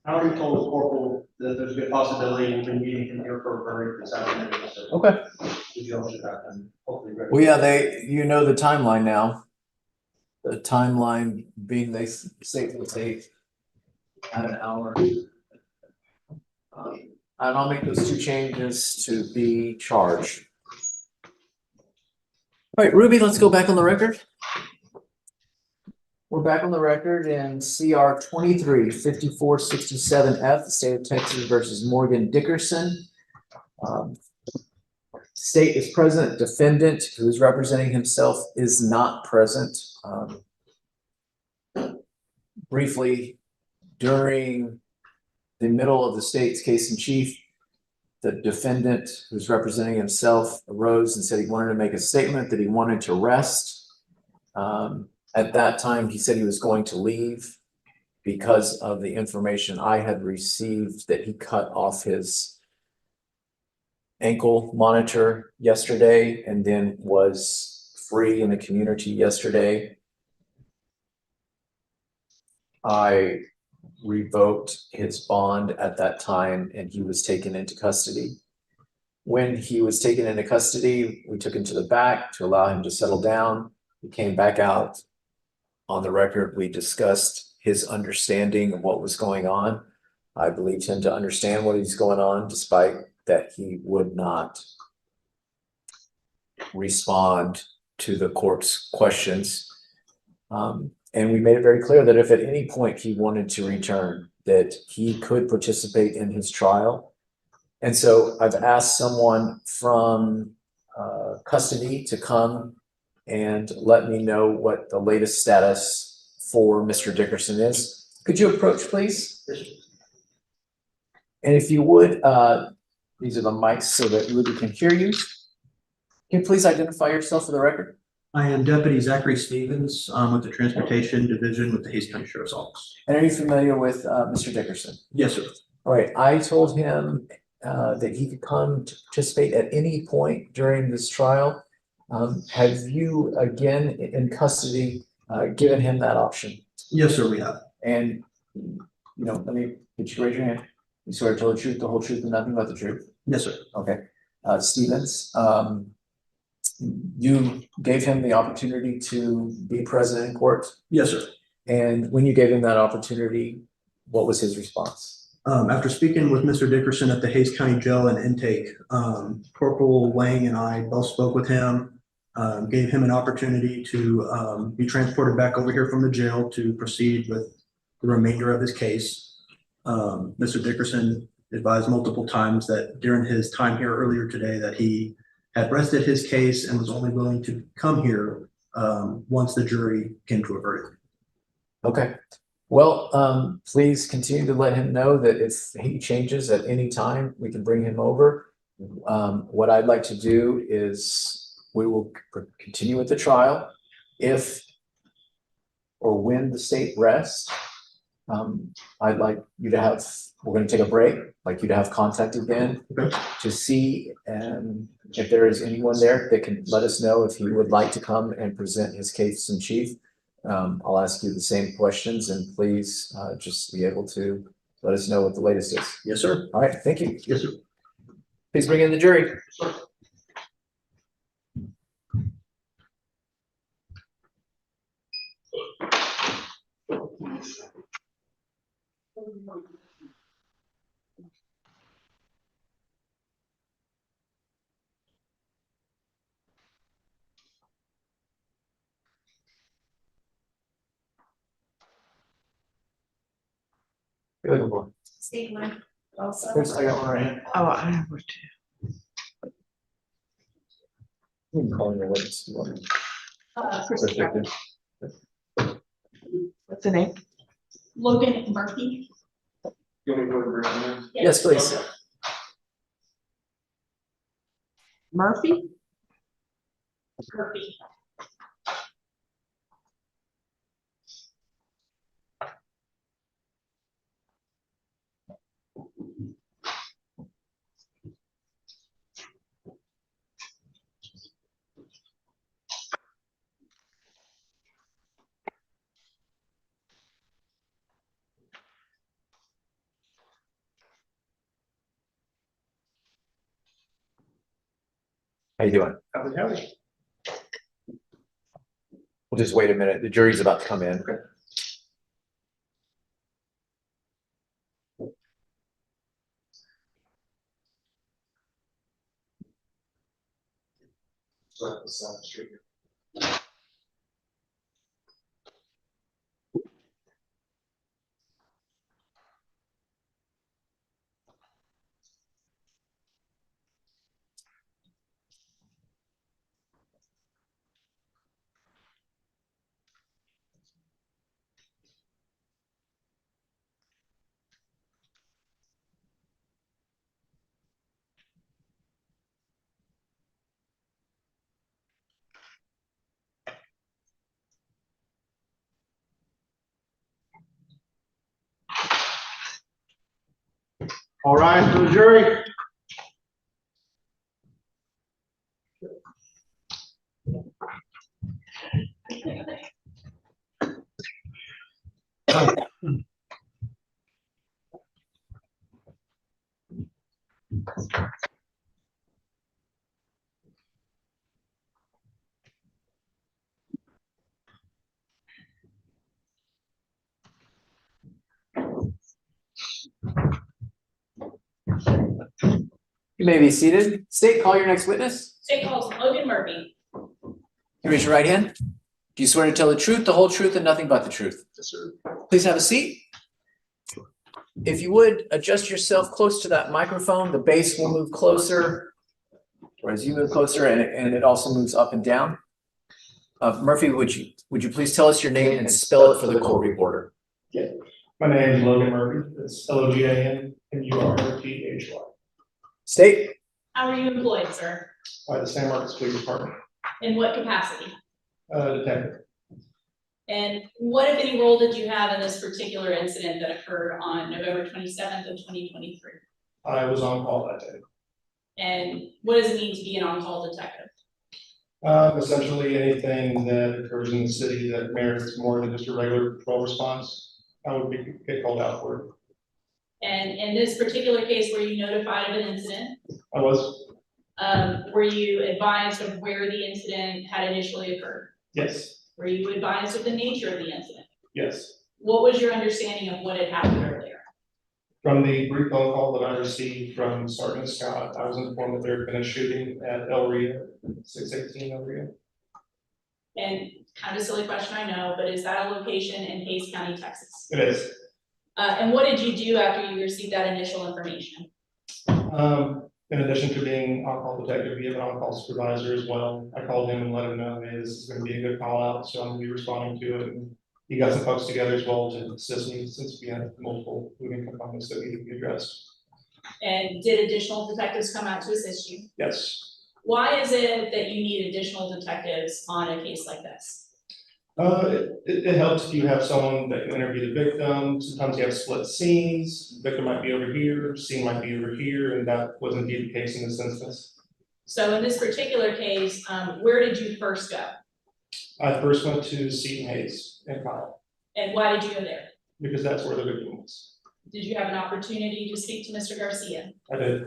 I already told the corporal that there's a good possibility we'll be meeting him here for a verdict this afternoon. So Okay. the judge should have them hopefully ready. Well, yeah, you know the timeline now. The timeline being they say it will take an hour. And I'll make those two changes to be charged. All right, Ruby, let's go back on the record. We're back on the record in CR 23-5467F, the state of Texas versus Morgan Dickerson. State is present, defendant who is representing himself is not present. Briefly, during the middle of the state's case in chief, the defendant who's representing himself arose and said he wanted to make a statement that he wanted to rest. At that time, he said he was going to leave because of the information I had received that he cut off his ankle monitor yesterday and then was free in the community yesterday. I revoked his bond at that time and he was taken into custody. When he was taken into custody, we took him to the back to allow him to settle down. He came back out. On the record, we discussed his understanding of what was going on. I believed him to understand what is going on, despite that he would not respond to the court's questions. And we made it very clear that if at any point he wanted to return, that he could participate in his trial. And so I've asked someone from custody to come and let me know what the latest status for Mr. Dickerson is. Could you approach, please? And if you would, these are the mics so that Ruby can hear you. Can you please identify yourself for the record? I am Deputy Zachary Stevens with the Transportation Division with the Hays County Sheriff's Office. And are you familiar with Mr. Dickerson? Yes, sir. All right. I told him that he could come to participate at any point during this trial. Have you, again, in custody, given him that option? Yes, sir, we have. And, let me get you to raise your hand. You swear to tell the truth, the whole truth, and nothing but the truth? Yes, sir. Okay. Stevens, you gave him the opportunity to be present in court? Yes, sir. And when you gave him that opportunity, what was his response? After speaking with Mr. Dickerson at the Hays County Jail and Intake, Corporal Lang and I both spoke with him, gave him an opportunity to be transported back over here from the jail to proceed with the remainder of his case. Mr. Dickerson advised multiple times that during his time here earlier today that he had rested his case and was only willing to come here once the jury came to a verdict. Okay. Well, please continue to let him know that if he changes at any time, we can bring him over. What I'd like to do is we will continue with the trial. If or when the state rests, I'd like you to have, we're going to take a break, like you to have contact again to see if there is anyone there that can let us know if he would like to come and present his case in chief. I'll ask you the same questions and please just be able to let us know what the latest is. Yes, sir. All right, thank you. Yes, sir. Please bring in the jury. You're looking for. Steve one also. Here's, I got one right here. Oh, I have one too. You can call your witness. You want Christopher. to- What's the name? Logan Murphy. You want me to go over here? Yes, please. Murphy? Murphy. How you doing? Howdy. We'll just wait a minute. The jury's about to come in. All rise for the jury. You may be seated. State, call your next witness. State calls Logan Murphy. You raise your right hand. Do you swear to tell the truth, the whole truth, and nothing but the truth? Yes, sir. Please have a seat. If you would, adjust yourself close to that microphone. The base will move closer, or as you move closer, and it also moves up and down. Murphy, would you please tell us your name and spell it for the court reporter? My name is Logan Murphy. It's Logan Murphy. State. How are you employed, sir? By the San Marcos Police Department. In what capacity? Detective. And what, if any, role did you have in this particular incident that occurred on November 27th of 2023? I was on call that day. And what does it mean to be an on-call detective? Essentially anything that occurs in the city that merits more than just a regular patrol response, I would get called out for it. And in this particular case, were you notified of an incident? I was. Were you advised of where the incident had initially occurred? Yes. Were you advised of the nature of the incident? Yes. What was your understanding of what had happened earlier? From the brief phone call that I received from Sergeant Scott, I was informed that there had been a shooting at El Rio, 618 El Rio. And kind of a silly question, I know, but is that a location in Hays County, Texas? It is. And what did you do after you received that initial information? In addition to being on-call detective, we have an on-call supervisor as well. I called him and let him know, hey, this is going to be a good call out, so I'm going to be responding to it. And he got some folks together as well to assist me, since we had multiple moving components that needed to be addressed. And did additional detectives come out to assist you? Yes. Why is it that you need additional detectives on a case like this? It helps if you have someone that can interview the victim. Sometimes you have split scenes. The victim might be over here, scene might be over here, and that was indeed the case in this instance. So in this particular case, where did you first go? I first went to Seton Hayes and Kyle. And why did you go there? Because that's where the victim was. Did you have an opportunity to speak to Mr. Garcia? I did.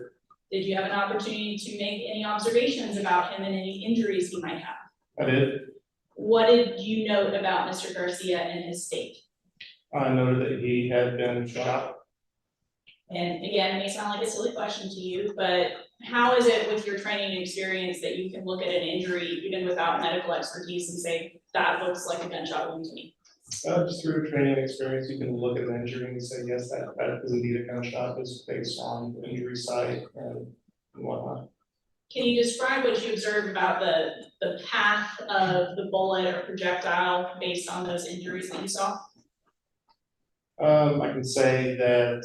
Did you have an opportunity to make any observations about him and any injuries he might have? I did. What did you note about Mr. Garcia and his state? I noted that he had been shot. And again, it may sound like a silly question to you, but how is it with your training and experience that you can look at an injury even without medical expertise and say, that looks like a gunshot wound to me? Just through training and experience, you can look at an injury and say, yes, that is indeed a gunshot. It's based on the injury site and whatnot. Can you describe what you observed about the path of the bullet or projectile based on those injuries that you saw? I can say that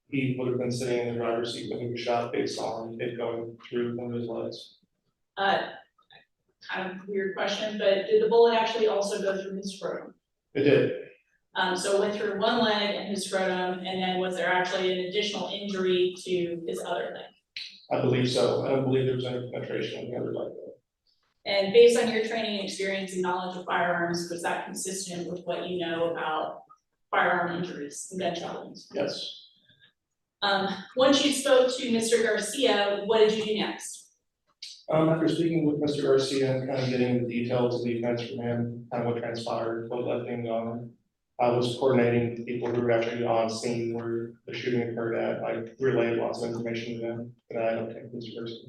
he would have been sitting in the driver's seat when he was shot based on it going through one of his legs. Kind of weird question, but did the bullet actually also go through his scrotum? It did. So it went through one leg and his scrotum, and then was there actually an additional injury to his other leg? I believe so. I don't believe there was any penetration on the other leg. And based on your training and experience and knowledge of firearms, was that consistent with what you know about firearm injuries and gunshot wounds? Yes. Once you spoke to Mr. Garcia, what did you do next? After speaking with Mr. Garcia and kind of getting the details of the events from him, kind of what transpired, what led things on. I was coordinating with the people who were actually on scene where the shooting occurred at. I relayed lots of information to them that I obtained from Mr. Garcia.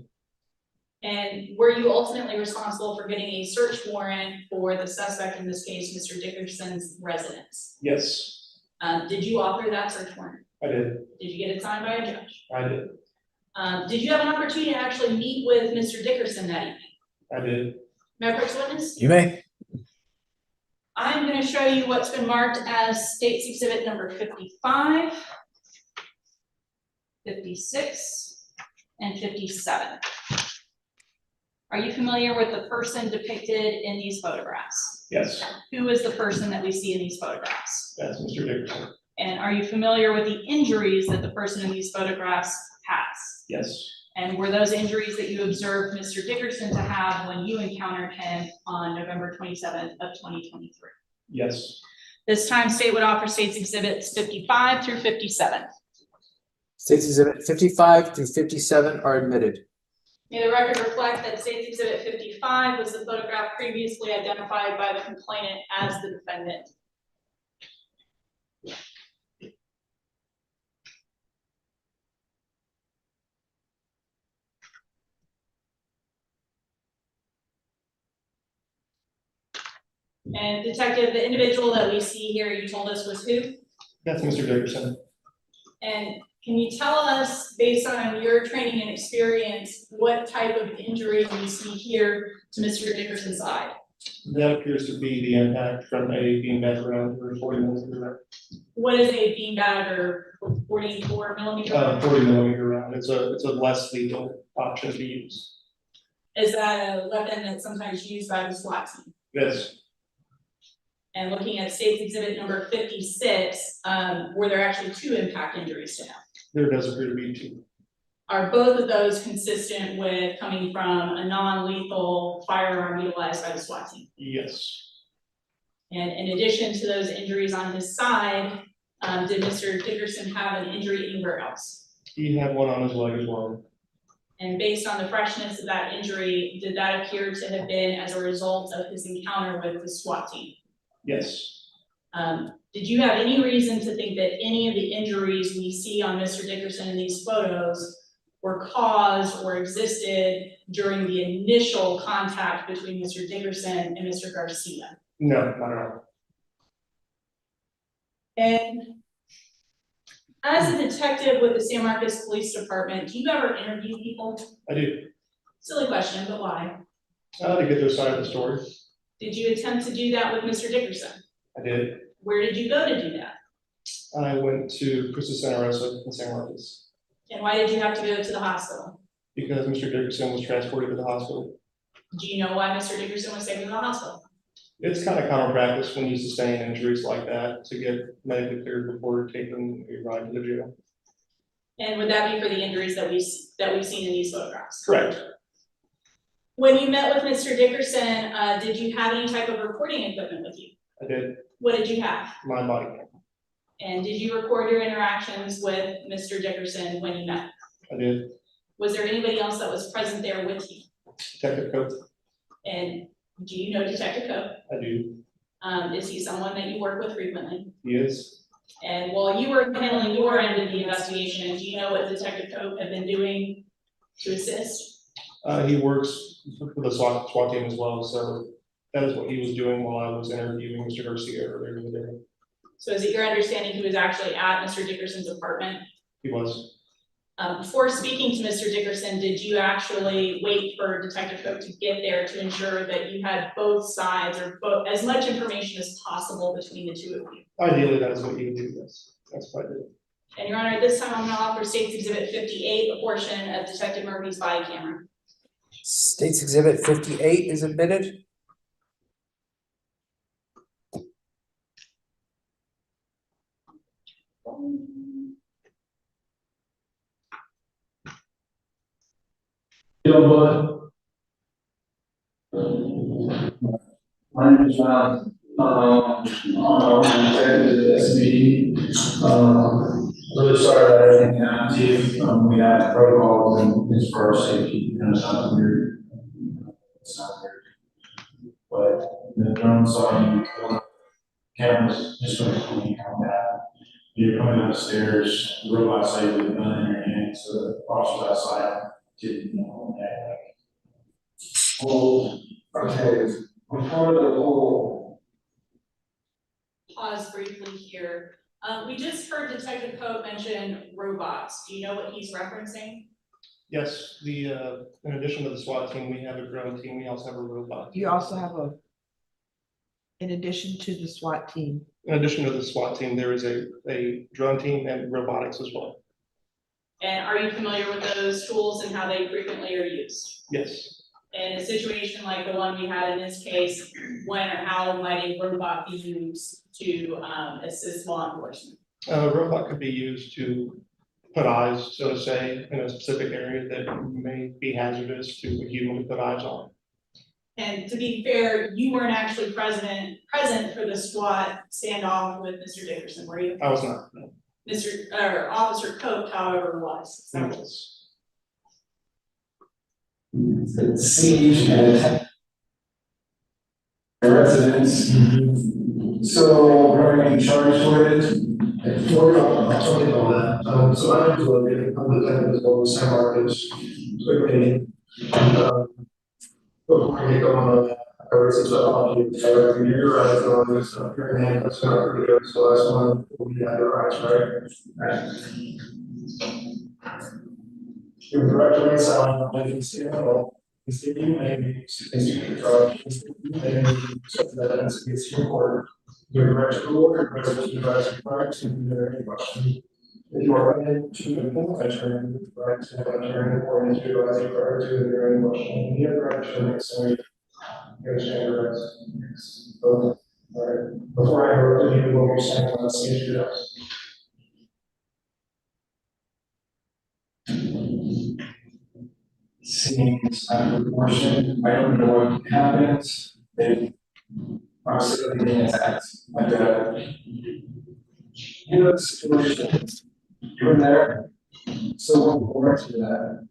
And were you ultimately responsible for getting a search warrant for the suspect, in this case, Mr. Dickerson's residence? Yes, Did you author that search warrant? I did. Did you get it signed by a judge? I did. Did you have an opportunity to actually meet with Mr. Dickerson that evening? I did. May I approach the witness? You may. I'm going to show you what's been marked as State's Exhibit number 55, 56, and 57. Are you familiar with the person depicted in these photographs? Yes, Who is the person that we see in these photographs? that's Mr. Dickerson. And are you familiar with the injuries that the person in these photographs has? Yes, And were those injuries that you observed Mr. Dickerson to have when you encountered him on November 27th of 2023? yes, This time, State would offer State's Exhibits 55 through 57. State's Exhibit 55 through 57 are admitted. May the record reflect that State's Exhibit 55 was the photograph previously identified by the complainant as the defendant. And Detective, the individual that we see here, you told us was who? that's Mr. Dickerson. And can you tell us, based on your training and experience, what type of injury you see here to Mr. Dickerson's eye? That appears to be the impact from a beanbag round for 40 millimeter What is a beanbag or 44 millimeter? round. 40 millimeter round. It's a less lethal option to use. Is that a weapon that's sometimes used by the SWAT team? Yes, And looking at State's Exhibit number 56, were there actually 2 impact injuries to him? there does appear to be 2. Are both of those consistent with coming from a non-lethal firearm utilized by the SWAT team? Yes, And in addition to those injuries on his side, did Mr. Dickerson have an injury anywhere else? he had one on his leg as well. And based on the freshness of that injury, did that appear to have been as a result of his encounter with the SWAT team? Yes, Did you have any reason to think that any of the injuries we see on Mr. Dickerson in these photos were caused or existed during the initial contact between Mr. Dickerson and Mr. Garcia? no, not at all. And as a detective with the San Marcos Police Department, do you ever interview people? I do. Silly question, but why? To get their side of the story. Did you attempt to do that with Mr. Dickerson? I did. Where did you go to do that? I went to Christus Santa Rosa in San Marcos And why did you have to go to the hospital? because Mr. Dickerson was transported to the hospital. Do you know why Mr. Dickerson was taken to the hospital? It's kind of common practice when you sustain injuries like that to get medically cleared before taking a ride to the jail. And would that be for the injuries that we've seen in these photographs? Correct. When you met with Mr. Dickerson, did you have any type of recording equipment with you? I did. What did you have? My body cam. And did you record your interactions with Mr. Dickerson when you met? I did. Was there anybody else that was present there with you? Detective Cove. And do you know Detective Cove? I do. Is he someone that you work with frequently? He is. And while you were handling your end of the investigation, do you know what Detective Cove had been doing to assist? He works for the SWAT team as well, so that is what he was doing while I was interviewing Mr. Garcia earlier in the day. So is it your understanding he was actually at Mr. Dickerson's apartment? He was. Before speaking to Mr. Dickerson, did you actually wait for Detective Cook to get there to ensure that you had both sides or both as much information as possible between the two of you? Ideally, that is what you would do, yes. That's what I did. And Your Honor, at this time, I'm gonna offer State's Exhibit 58, a portion of Detective Murphy's body camera. State's Exhibit 58 is admitted. My name is John. I'm the SB. Really sorry that I didn't come to you. We have protocols and it's for our safety and something we're it's not there. But the drone saw you, cameras, just going to be on that. You're coming down the stairs, the robot saw you with a gun in your hand, so the officer outside didn't know that. Well, okay, before the whole. Pause briefly here. We just heard Detective Cove mention robots. Do you know what he's referencing? Yes, in addition to the SWAT team, we have a drone team, we also have a robot. You also have in addition to the SWAT team. In addition to the SWAT team, there is a drone team and robotics as well. And are you familiar with those tools and how they frequently are used? Yes. In a situation like the one we had in this case, when or how might a robot be used to assist law enforcement? A robot could be used to put eyes, so to say, in a specific area that may be hazardous to a human to put eyes on. And to be fair, you weren't actually present for the SWAT standoff with Mr. Dickerson, were you? I was not. No. Officer Cope, however, was. The siege and residents. So we're going to be charged with it. I'll talk about that. So I'm the as well as San Marcos. Quickly. Before I get going, I was just you're right on this stuff. Your hand, that's not pretty good. So last one will be eyes, right? Your director is on, I can see it all. You maybe, maybe something that ends against your order. Your director will, your president, advisor, prior to any question. If you are right to the full attorney, right to have an attorney or into advising prior to the any question. You have the right to make some, you understand your rights. Okay. All right. Before I interrupt you, what you're saying, let's see if you know. Seems out of proportion. I don't know what happens. They are suddenly being attacked. Like you know the situation. You were there. So we'll get to that.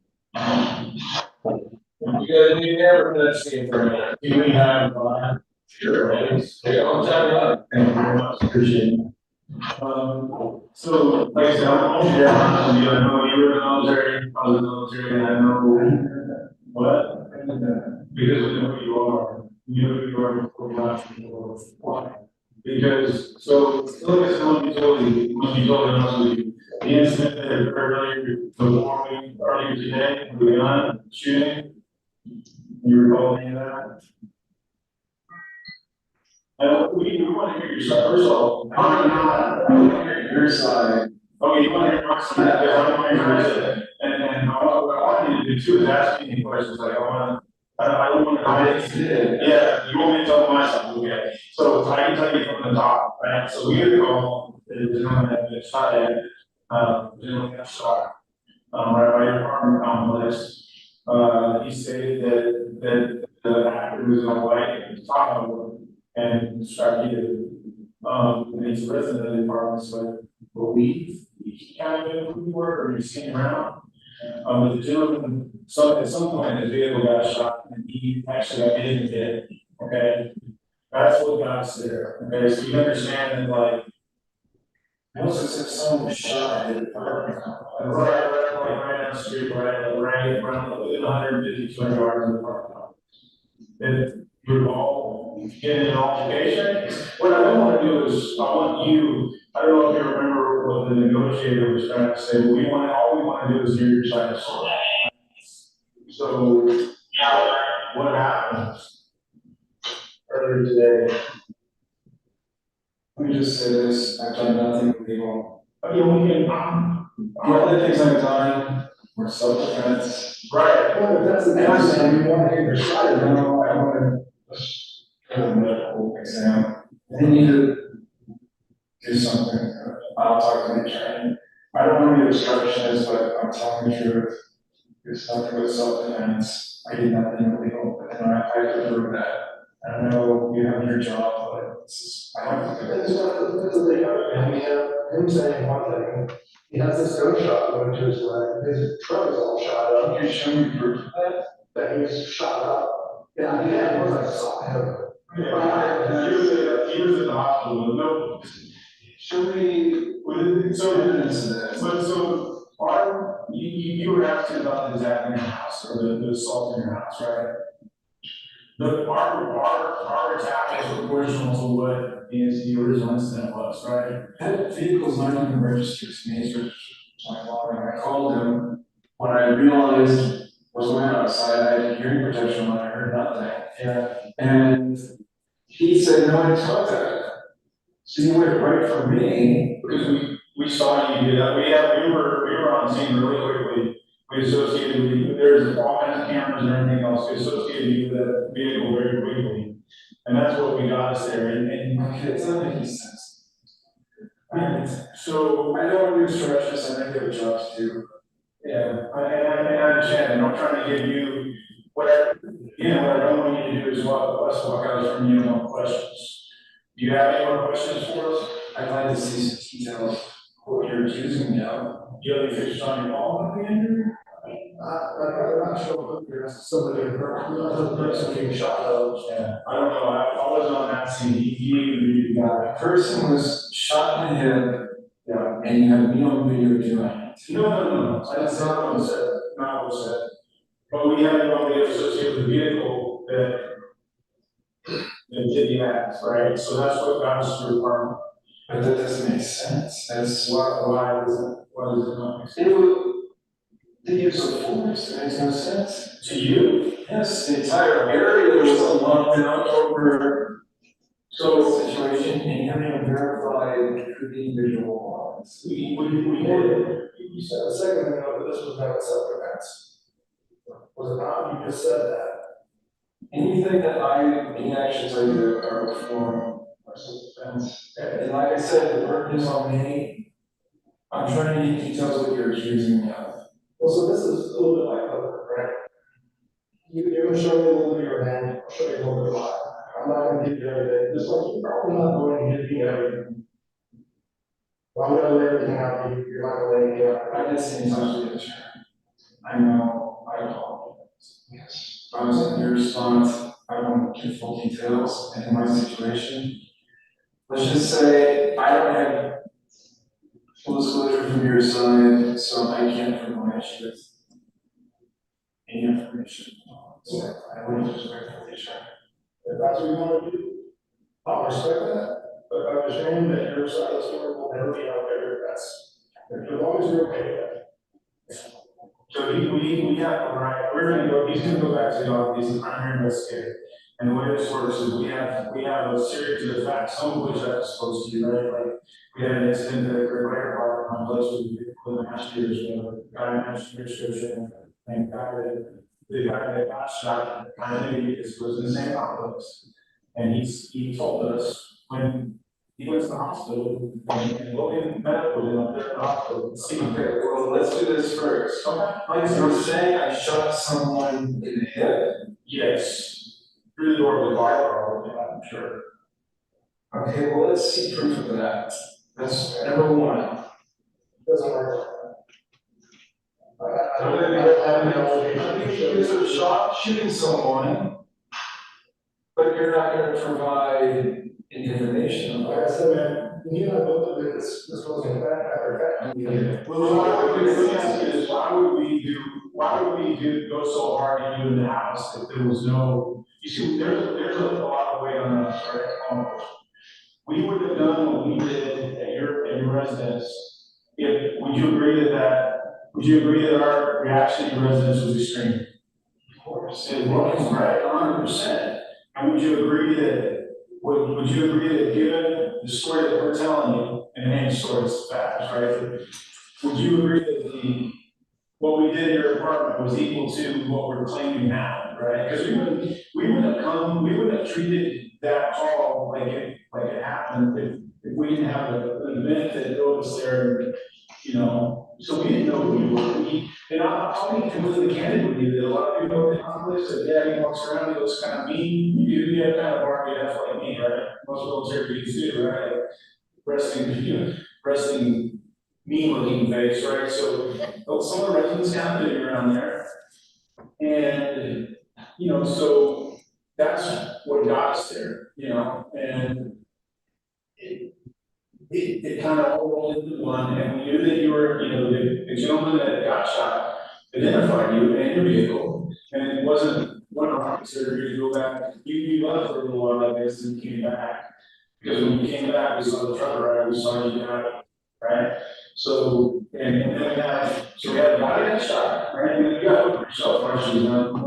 You guys need there for that scene for a minute. Do we have sure, thanks. I'll tell you that. Thank you very much. Appreciate it. So, like I said, I'm there. I know you were in the military, I was in the military, and I know what? Because we know who you are. You know who you are before you left. Why? Because, so, look at someone you told you, the incident that occurred earlier today, with the gun shooting. You recall any of that? We want to hear your side. First of all, I want to hear your side. Okay, you want to hear my side? Yeah, I want to hear your side. And what I want you to do too is ask me any questions. Like I don't want to. Yeah, you want me to tell my side? Okay. So I can tell you from the top, right? So we had a call that the gentleman had been shot at. The gentleman got shot. Right by your apartment complex. He stated that the actor was in a white and top of him. And started, and he's a resident of the apartment, so I believe he kind of knew who we were, or he's seen around. But the gentleman, so at some point his vehicle got shot, and he actually got hit in the head. Okay, that's what got us there. Okay, so you understand that, like, most of someone was shot at the apartment, right down the street, right around 150 yards of the apartment. And you're all in an altercation. What I don't want to do is, I want you, I don't know if you remember what the negotiator was trying to say, but all we want to do is hear your side of the story. So, what happened earlier today? Let me just say this, I've done nothing illegal. But you know, the only things I've done were self-defense. Right. Well, that's the thing, we want to hear your side, I want to a medical exam. They need to do something. I'll talk to the attorney. I don't know what your instruction is, but I'm telling the truth. It's nothing but self-defense. I did nothing illegal, and I prove that. I know you have your job, but I have to do it. That's the thing. And we have him saying one thing. He has this gunshot going to his leg. His truck is all shot up. Can you show me proof of that? That he's shot up. Yeah, yeah, it was like, saw him. Yeah, he was at the hospital, no. Show me, so evidence of that. So, you were asking about the attack in your house, or the assault in your house, right? Our attack is proportional to what the original incident was, right? That vehicle's not even registered to me, it's registered to my father. I called him when I realized was going outside, I had hearing protection when I heard nothing. Yeah. And he said, no, I contacted him. So he went right for me. Because we saw you do that. We were on scene really quickly. We associated with, there's all kinds of cameras and everything else. We associated you with that vehicle very quickly. And that's what we got us there. And okay, it's not making sense. So I don't want to be stretches, I think they have a job to do. Yeah, and I understand, I'm not trying to give you whatever, what I don't want you to do is let's walk out from you with no questions. Do you have any more questions for us? I'd like to see some details of what you're accusing me of. Do you have any pictures on your phone of the injury? I'm not sure if there's somebody, another person being shot. Yeah, I don't know, I wasn't on that scene, he got. The person was shot in the head. Yeah. And you have me on video doing it. No, that's not what was said, not what was said. But we have it on the associated with the vehicle that did the act, right? So that's what got us to the requirement. But that doesn't make sense. That's why does it not make sense? It would, the use of force, it makes no sense. To you? Yes, the entire area was locked down over situation, and you haven't even verified who the individual was. We did. You said a second ago that this was not a self-defense. Was it not? You just said that. Anything that I can actually tell you are perform are self-defense. And like I said, the burden is on me. I'm trying to get details of what you're accusing me of. Well, so this is a little bit like Cove, right? You're going to show me a little bit of your hand, I'll show you a little bit of mine. I'm not going to give you everything. Just like you're probably not going to give me everything. Well, I'm going to lay everything out to you. You're not going to lay anything out. I did see something in the chat. I know, I apologize. Yes. I was in your response. I won't give full details in my situation. Let's just say I don't have full disclosure from your side, so I can't provide you with any information. So I would just recommend you. If that's what you want to do, I'll respect that. But I understand that your side of the story will never be out there. That's, as long as you're okay with that. So we have, all right, he's gonna go back to the office, he's the primary investigator. And the way this works is we have a series of facts, some of which I'm supposed to do, right? Like, we had an incident that occurred right at our complex with the last year's, guy mentioned your description, and the guy that got shot, kind of knew this was in the same complex. And he told us when he went to the hospital, and Logan Medical did up there at the hospital. See, okay, well, let's do this first. Okay. Like you're saying, I shot someone in the head? Yes. Through the door of the bar, I'm sure. Okay, well, let's see proof of that. That's number one. Doesn't work. I don't have any allegation. You're shot shooting someone, but you're not going to provide any information. Like I said, man, you and I both agree this wasn't a fact after fact. Well, why would we go so hard at you in the house if there was no, you see, there's a lot of weight on us, right? We would have done what we did at your residence. Would you agree that our reaction to your residence was extreme? Of course. It was, right, 100%. And would you agree that given the story that we're telling you, and any story is facts, right? Would you agree that what we did in your apartment was equal to what we're claiming now, right? Because we wouldn't have treated that call like it happened if we didn't have an event that drove us there, so we didn't know who you were. And I'll be completely candid with you that a lot of people in the conflicts that, yeah, he walks around, he looks kind of mean. You have kind of RBF like me, right? Most military dudes do, right? Resting mean looking face, right? So some of the residents kind of living around there. And, so that's what got us there, you know, and it kind of all rolled into one, and we knew that you were, you know, the gentleman that got shot identified you and your vehicle, and it wasn't one officer who go back, you left for a little while, I guess, and you came back. Because when you came back, we saw the truck ride, we saw you got, right? So, and then we had a guy that shot, right, and you got yourself, actually, and like,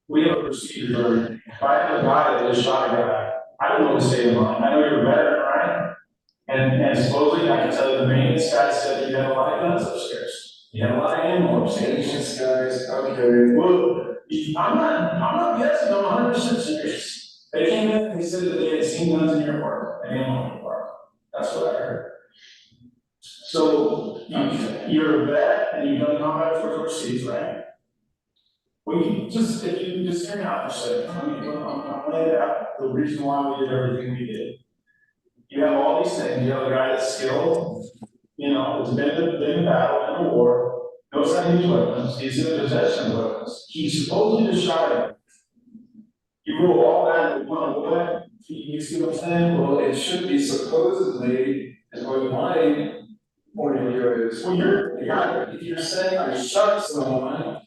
we have a procedure for everything. If I have a guy that just shot a guy, I don't know what to say to him. I know you're a veteran, right? And supposedly, I can tell you the maintenance guy said you had a lot of guns upstairs. You had a lot of ammo upstairs. Maintenance guys, okay. Well, I'm not guessing, I'm 100% serious. They came in and they said that they had seen guns in your apartment, and ammo in your apartment. That's what I heard. So, you're a vet, and you've done combat force overseas, right? Well, if you just hear me out for a second, I'm laying it out, the reason why we did everything we did. You have all these things, you have a guy that's skilled, you know, has been in battle, in a war, knows how to use weapons, he's in possession of weapons, he supposedly just shot him. You roll all that in one bullet, you see what I'm saying? Well, it should be supposedly, is what my point of view is. Well, if you're saying I shot someone,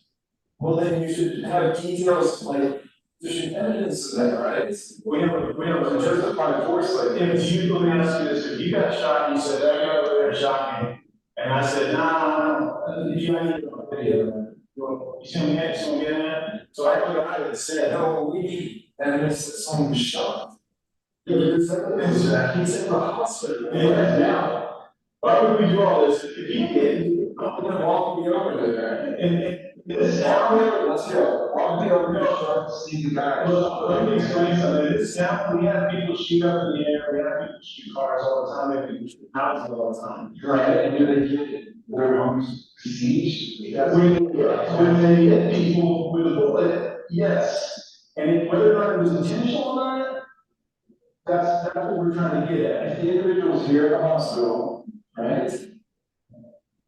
well, then you should have details, like, there should be evidence of that, right? We have in terms of my force, like, if you, let me ask you this, if you got shot, and you said, that guy over there shot me, and I said, nah, you need a video. You see what I'm getting at? So I put a guy that said, no, we need evidence that someone was shot. Yeah, because he's in the hospital. Yeah, now. Why would we do all this? If you did, I'm gonna walk me over there. And this town, let's go. Walk me over there, see the guy. Well, let me explain something. This town, we have people shoot up in the air, we have people shoot cars all the time, we have people shoot houses all the time. Right, and do they get their homes besieged? When they hit people with a bullet, yes. And whether or not it was intentional or not, that's what we're trying to get at. If the individual's here at the hospital, right?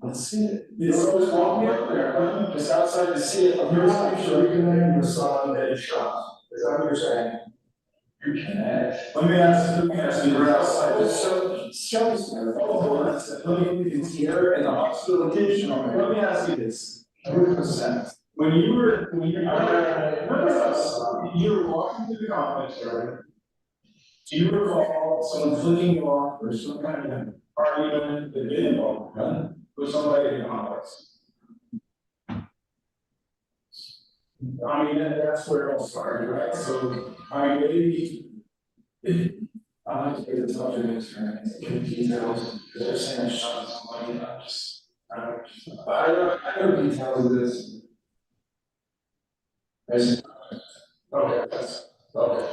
Let's see it. You don't just walk me up there, I'm just outside to see it. I'm here to show you the son that is shot. Is that what you're saying? You can. Let me ask you, you're outside, just show me. Let me, it's here in the hospital location. Let me ask you this. 100%. When you were walking through the complex area, do you recall someone flicking you off or some kind of argument that did involve a gun with somebody in the complex? I mean, that's where it all started, right? So, I mean, maybe, I like to get the touch of experience, get details, because they're saying I shot somebody, I know details of this. Okay, that's, okay.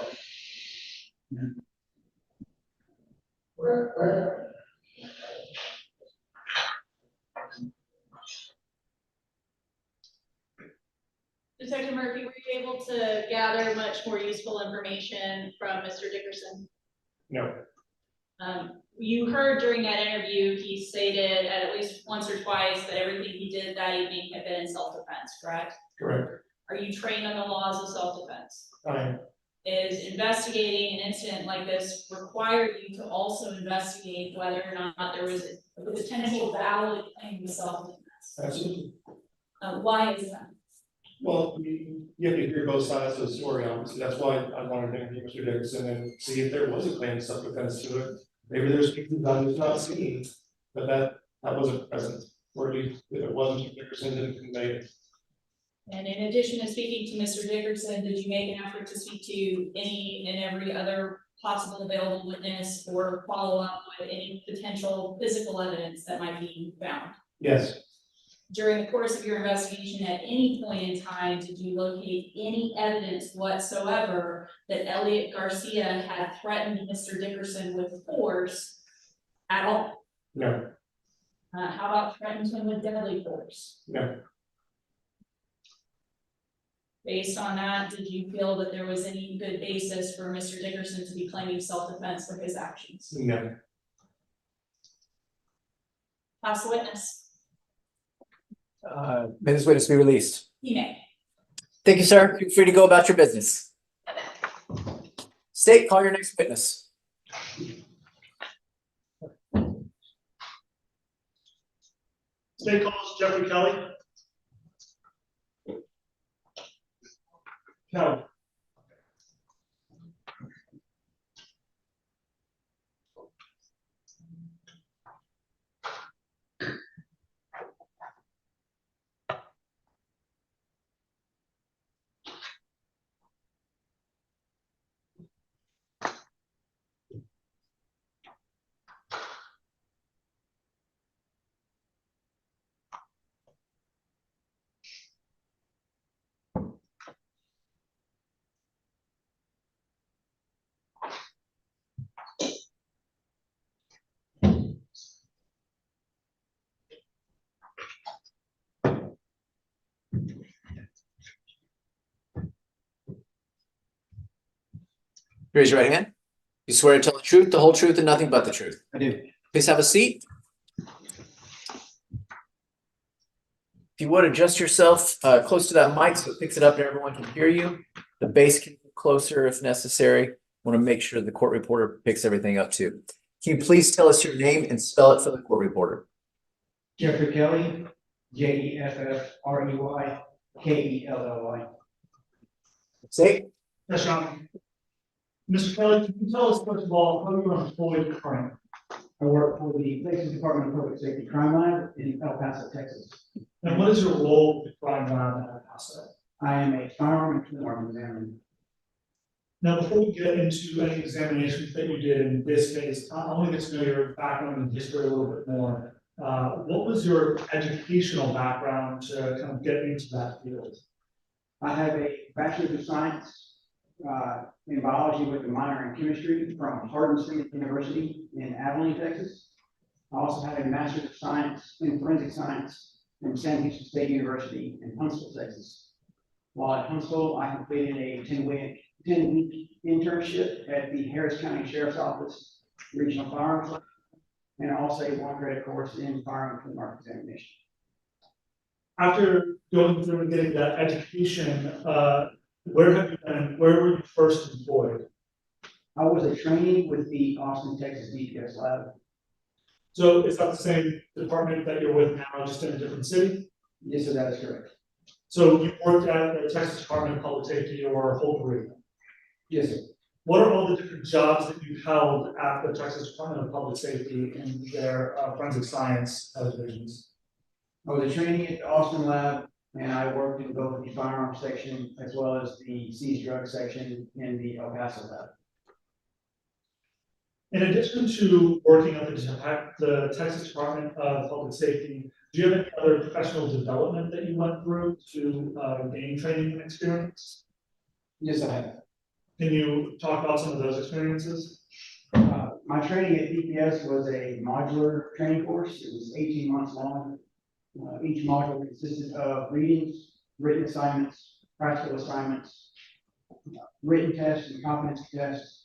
Detective Murphy, were you able to gather much more useful information from Mr. Dickerson? No. You heard during that interview, he stated at least once or twice that everything he did that evening had been in self-defense, correct? Correct. Are you trained on the laws of self-defense? I am. Is investigating an incident like this require you to also investigate whether or not there was a potential valid claim of self-defense? Absolutely. Why is that? Well, you have to hear both sides of the story, obviously. That's why I wanted to interview Mr. Dickerson and see if there was a claim of self-defense to it. Maybe there's people I was not seeing, but that wasn't present. Or at least if it wasn't, Mr. Dickerson didn't convey it. And in addition to speaking to Mr. Dickerson, did you make an effort to speak to any and every other possible available witness or follow up with any potential physical evidence that might be found? Yes. During the course of your investigation, at any point in time, did you locate any evidence whatsoever that Elliot Garcia had threatened Mr. Dickerson with force at all? No. How about threatened him with deadly force? No. Based on that, did you feel that there was any good basis for Mr. Dickerson to be claiming self-defense for his actions? No. Pass the witness. May this witness be released. He may. Thank you, sir. Feel free to go about your business. State, call your next witness. State calls Jeffrey Kelly. Kelly. Raise your right hand. You swear to tell the truth, the whole truth, and nothing but the truth. I do. Please have a seat. If you would adjust yourself close to that mic so it picks it up and everyone can hear you. The bass can be closer if necessary. Want to make sure the court reporter picks everything up too. Can you please tell us your name and spell it for the court reporter? Jeffrey Kelly, Jeffrey Kelly. Say. Yes, Your Honor. Mr. Kelly, can you tell us first of all how you are employed currently? I work for the Texas Department of Public Safety Crime Lab in El Paso, Texas. And what is your role with the crime lab at El Paso? I am a firearm and firearm examiner. Now, before we get into any examinations that you did in this case, I want to get to know your background and history a little bit more. What was your educational background to kind of get into that field? I have a Bachelor's of Science in biology with a minor in chemistry from Hardin State University in Abilene, Texas. I also have a Master's of Science in Forensic Science from San Houston State University in Huntsville, Texas. While at Huntsville, I completed a 10-week internship at the Harris County Sheriff's Office Regional Firearms Lab, and also a 1-credit course in firearm trademark examination. After going through and getting that education, where have you been? Where were you first employed? I was a trainee with the Austin, Texas DPS lab. So is that the same department that you're with now, just in a different city? Yes, sir, that is correct. So you worked at the Texas Department of Public Safety your whole career? Yes, sir. What are all the different jobs that you've held at the Texas Department of Public Safety in their forensic science divisions? I was a trainee at the Austin lab, and I worked in both the firearm section as well as the seized drug section in the El Paso lab. In addition to working at the Texas Department of Public Safety, do you have any other professional development that you went through to gain training and experience? Yes, I have. Can you talk about some of those experiences? My training at DPS was a modular training course. It was 18 months long. Each module consisted of readings, written assignments, practical assignments, written tests, and competency tests.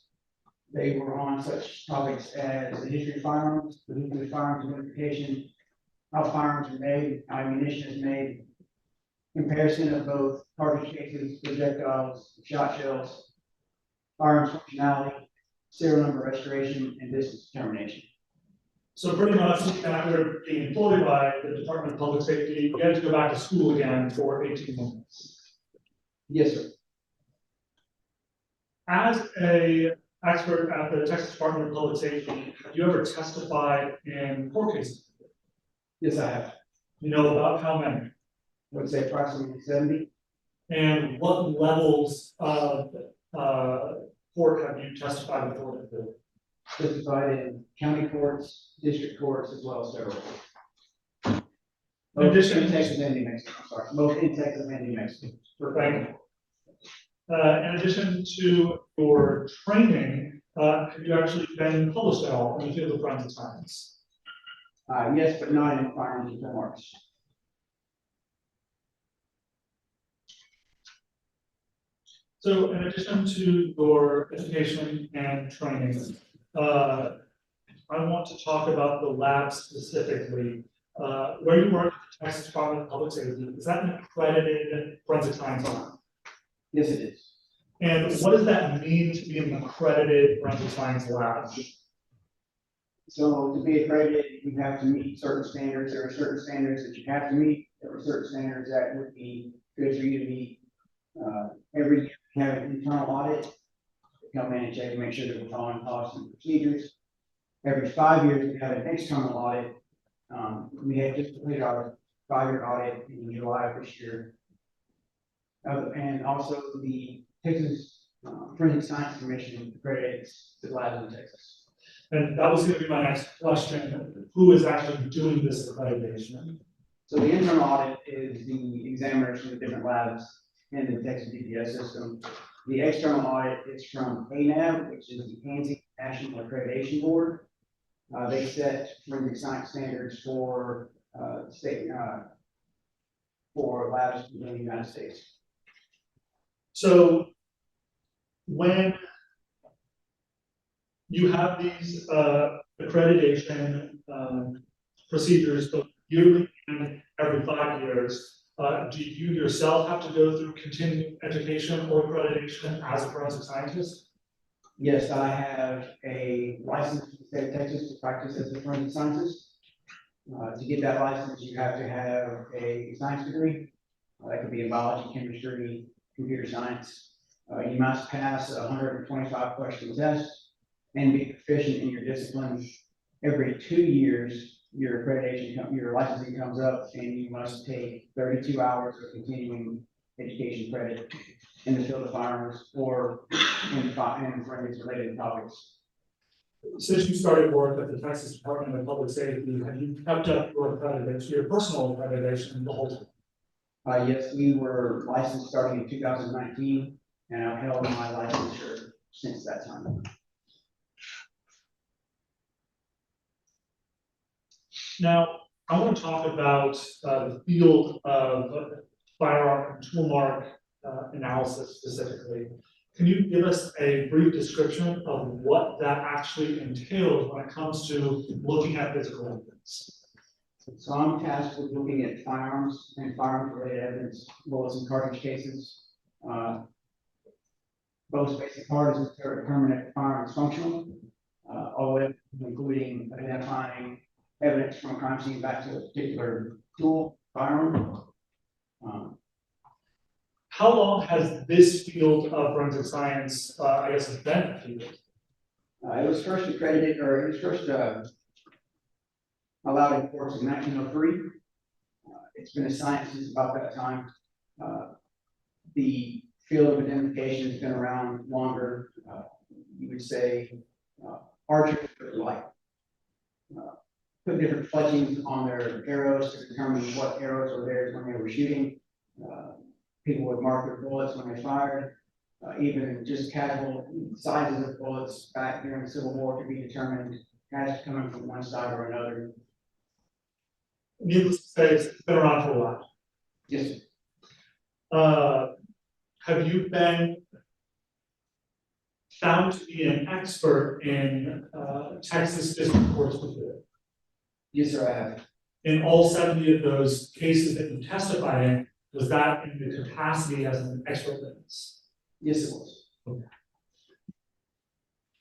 They were on such topics as the history of firearms, the history of firearms identification, how firearms are made, how ammunition is made, comparison of both cartridge cases, projectiles, shot shells, firearms functionality, serial number restoration, and distance determination. So pretty much after being employed by the Department of Public Safety, you had to go back to school again for 18 months. Yes, sir. As an expert at the Texas Department of Public Safety, have you ever testified in court cases? Yes, I have. You know about how many? I would say approximately 70. And what levels of court have you testified before? Testified in county courts, district courts, as well as federal courts. In addition- in Texas and New Mexico, I'm sorry, both in Texas and New Mexico. Thank you. In addition to your training, have you actually been published at all in the field of forensic science? Yes, but not in firearms and trademarks. So in addition to your education and training, I want to talk about the lab specifically. Where you work at the Texas Department of Public Safety, is that an accredited forensic science lab? Yes, it is. And what does that mean to be an accredited forensic science lab? So to be accredited, you have to meet certain standards. There are certain standards that you have to meet. There are certain standards that would be good for you to meet. Every year we have an internal audit. Come in and check, make sure that we're following policies and procedures. Every 5 years, we have an external audit. We have just completed our 5-year audit in July of this year. And also the Texas Forensic Science Commission accredits the labs in Texas. And that was gonna be my next question. Who is actually doing this accreditation? So the internal audit is the examiners from the different labs in the Texas DPS system. The external audit is from AAwDW, which is the ANSI National Accreditation Board. They set forensic science standards for state for labs in the United States. So when you have these accreditation procedures both yearly and every 5 years, do you yourself have to go through continuing education or accreditation as a forensic scientist? Yes, I have a license in the state of Texas to practice as a forensic scientist. To get that license, you have to have a science degree. That could be in biology, chemistry, computer science. You must pass a 125 question test and be proficient in your discipline. Every 2 years, your accreditation, your licensing comes up, and you must take 32 hours of continuing education credit in the field of firearms or in forensics related topics. Since you started work at the Texas Department of Public Safety, have you kept up your accreditation, your personal accreditation the whole time? Yes, we were licensed starting in 2019, and I've held my licensure since that time. Now, I want to talk about the field of firearm and tool mark analysis specifically. Can you give us a brief description of what that actually entails when it comes to looking at physical evidence? So I'm tasked with looking at firearms and firearm-related evidence, bullets and cartridge cases. Most basic part is to determine if the firearm is functional, all the way up, including identifying evidence from a crime scene back to a particular tool, firearm. How long has this field of forensic science, I guess, been a field? It was first accredited, or it was first allowed in courts in 1903. It's been a science since about that time. The field of identification has been around longer. You would say archers like put different fletchings on their arrows to determine what arrows were theirs when they were shooting. People would mark their bullets when they fired. Even just casual sizes of bullets back during the Civil War could be determined as coming from one side or another. Needless to say, it's been around for a while. Yes. Have you been found to be an expert in Texas district courts before? Yes, sir, I have. In all 70 of those cases that you testified in, was that in the capacity as an expert witness? Yes, it was. Okay.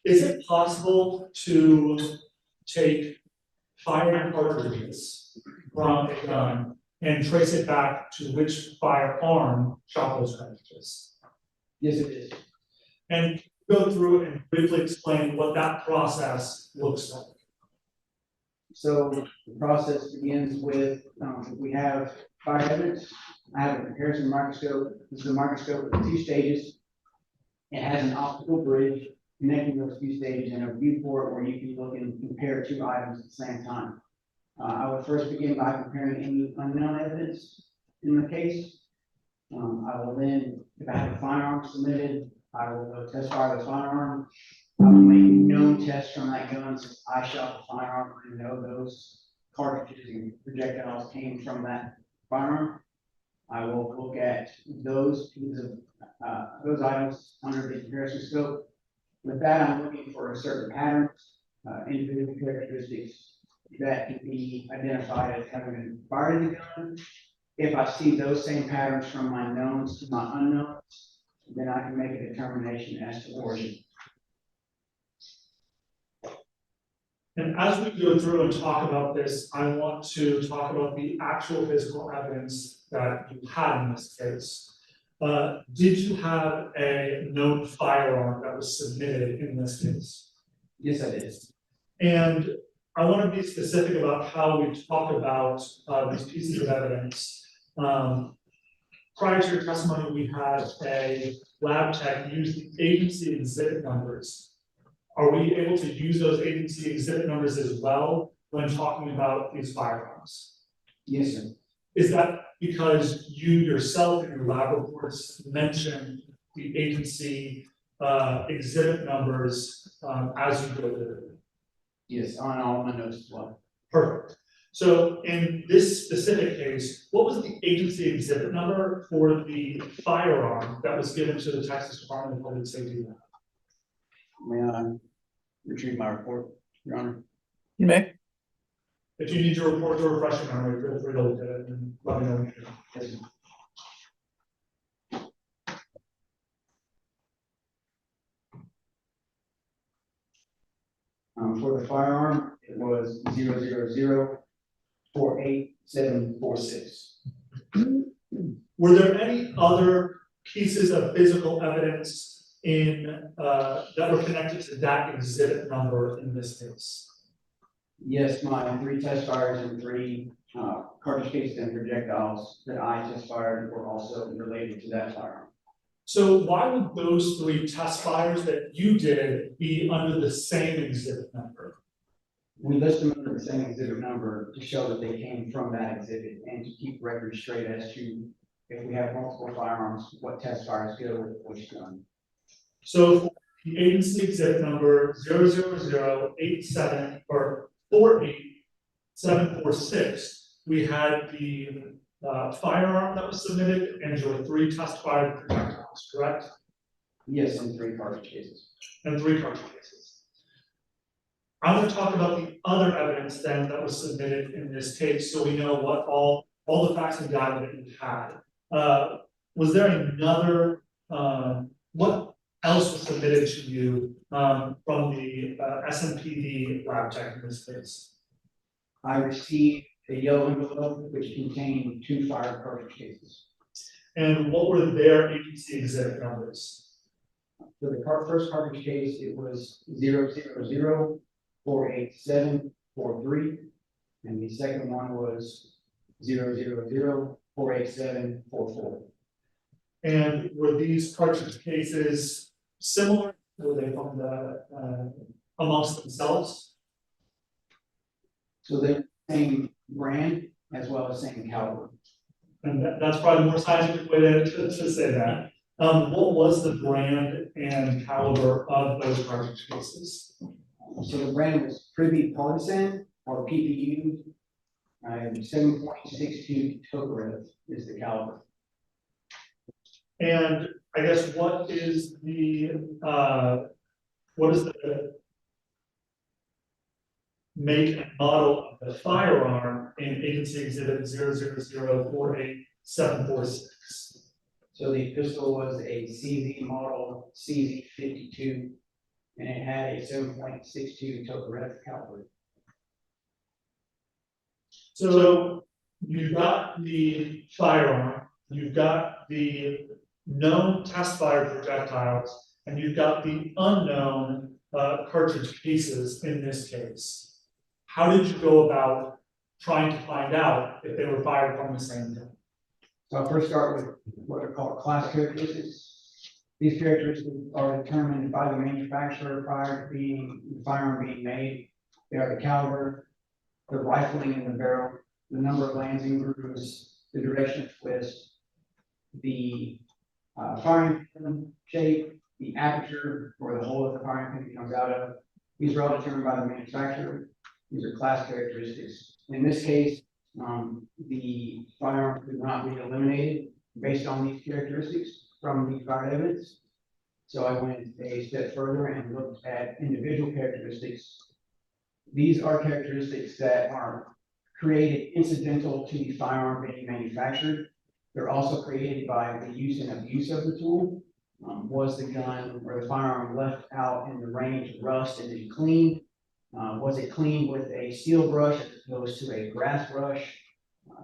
Is it possible to take firearm cartridges from a gun and trace it back to which firearm shot those cartridges? Yes, it is. And go through and briefly explain what that process looks like. So the process begins with, we have fire evidence. I have a comparison microscope. This is a microscope with 2 stages. It has an optical bridge connecting those 2 stages and a viewport where you can look and compare 2 items at the same time. I would first begin by comparing any unknown evidence in the case. I will then, if I have a firearm submitted, I will test fire the firearm. I will make known tests from that gun since I shot the firearm and know those cartridges and projectiles came from that firearm. I will look at those pieces of those items under the comparison scope. With that, I'm looking for a certain pattern, individual characteristics that can be identified as having been fired in the gun. If I see those same patterns from my knowns to my unknowns, then I can make a determination as to origin. And as we go through and talk about this, I want to talk about the actual physical evidence that you had in this case. Did you have a known firearm that was submitted in this case? Yes, I did. And I want to be specific about how we talk about these pieces of evidence. Prior to your testimony, we had a lab tech use the agency exhibit numbers. Are we able to use those agency exhibit numbers as well when talking about these firearms? Yes, sir. Is that because you yourself in your lab reports mentioned the agency exhibit numbers as you go through? Yes, on all my notes as well. Perfect. So in this specific case, what was the agency exhibit number for the firearm that was given to the Texas Department of Public Safety? May I retrieve my report, Your Honor? You may. If you need your report to refresh your memory, feel free to look at it and let me know. When you're done. Yes, sir. For the firearm, it was 000487746. Were there any other pieces of physical evidence in that were connected to that exhibit number in this case? Yes, my 3 test fires and 3 cartridge cases and projectiles that I test fired were also related to that firearm. So why would those 3 test fires that you did be under the same exhibit number? We list them under the same exhibit number to show that they came from that exhibit and to keep records straight as to if we have multiple firearms, what test fires go with which gun. So for the agency exhibit number 00087 or 48746, we had the firearm that was submitted and your 3 test fired projectiles, correct? Yes, and 3 cartridge cases. And 3 cartridge cases. I want to talk about the other evidence then that was submitted in this case, so we know what all the facts and data that you had. Was there another, what else was submitted to you from the SMPD lab tech in this case? I received a yellow envelope which contained 2 fired cartridge cases. And what were their agency exhibit numbers? For the first cartridge case, it was 000487743, and the second one was 000487744. And were these cartridge cases similar? Were they from the amongst themselves? So they're the same brand as well as same caliber. And that's probably a more scientific way to say that. What was the brand and caliber of those cartridge cases? So the brand was Privy Partisan or PPU. 7.62 Tokarev is the caliber. And I guess what is the make and model of the firearm in agency exhibit 000487746? So the pistol was a CZ model CZ52, and it had a 7.62 Tokarev caliber. So you've got the firearm, you've got the known test fired projectiles, and you've got the unknown cartridge cases in this case. How did you go about trying to find out if they were fired from the same gun? So I'll first start with what are called class characteristics. These characteristics are determined by the manufacturer prior to the firearm being made. They are the caliber, the rifling in the barrel, the number of lancing grooves, the direction of twist, the firing pin shape, the aperture or the hole that the firing pin comes out of. These are all determined by the manufacturer. These are class characteristics. In this case, the firearm could not be eliminated based on these characteristics from the fired evidence. So I went a step further and looked at individual characteristics. These are characteristics that are created incidental to the firearm being manufactured. They're also created by the use and abuse of the tool. Was the gun or the firearm left out in the rain to rust and then cleaned? Was it cleaned with a steel brush as opposed to a grass brush?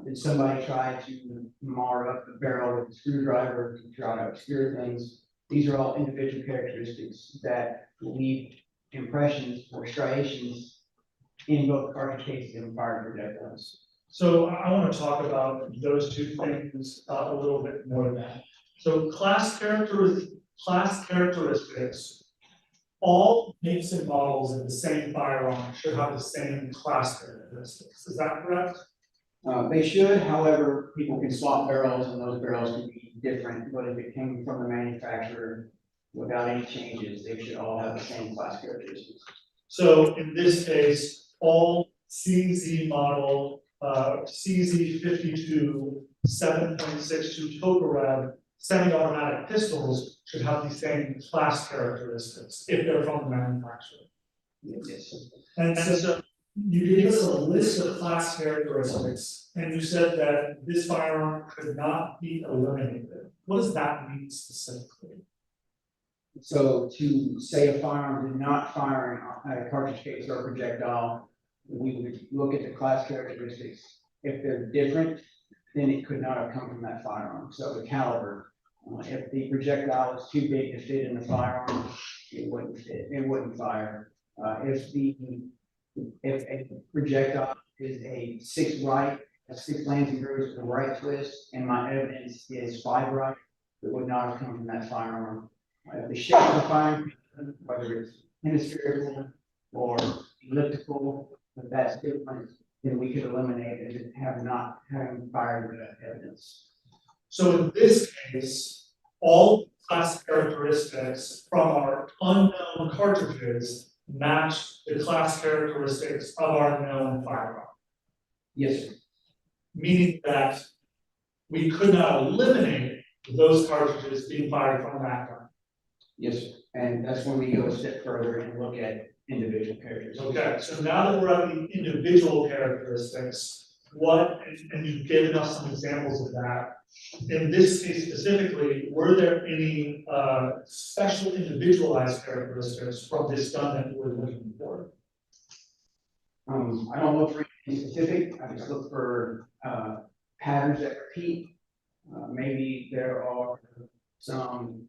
Did somebody try to mar up the barrel with a screwdriver to try to obscure things? These are all individual characteristics that leave impressions or striations in both cartridge cases and fire projectiles. So I want to talk about those two things a little bit more than. So class characteristics, all makes and models of the same firearm should have the same class characteristics. Is that correct? They should, however, people can swap barrels and those barrels can be different, but if it came from the manufacturer without any changes, they should all have the same class characteristics. So in this case, all CZ model, CZ 52 7.62 Tokarev semi-automatic pistols should have the same class characteristics if they're from the manufacturer. Yes. And so you gave us a list of class characteristics, and you said that this firearm could not be eliminated. What does that mean specifically? So to say a firearm did not fire a cartridge case or a projectile, we would look at the class characteristics. If they're different, then it could not have come from that firearm. So the caliber, if the projectile is too big to fit in the firearm, it wouldn't fit, it wouldn't fire. If a projectile is a 6 right, a 6 lands and grooves with a right twist, and my evidence is 5 right, it would not have come from that firearm. The shape of the firearm, whether it's hemispherical or elliptical, if that's different, then we could eliminate it and have not having fired the evidence. So in this case, all class characteristics from our unknown cartridges match the class characteristics of our known firearm. Yes, sir. Meaning that we could not eliminate those cartridges being fired from that gun. Yes, sir. And that's when we go a step further and look at individual characteristics. Okay, so now that we're at the individual characteristics, and you've given us some examples of that. In this case specifically, were there any special individualized characteristics from this gun that you were looking for? I don't look for anything specific. I just look for patterns that repeat. Maybe there are some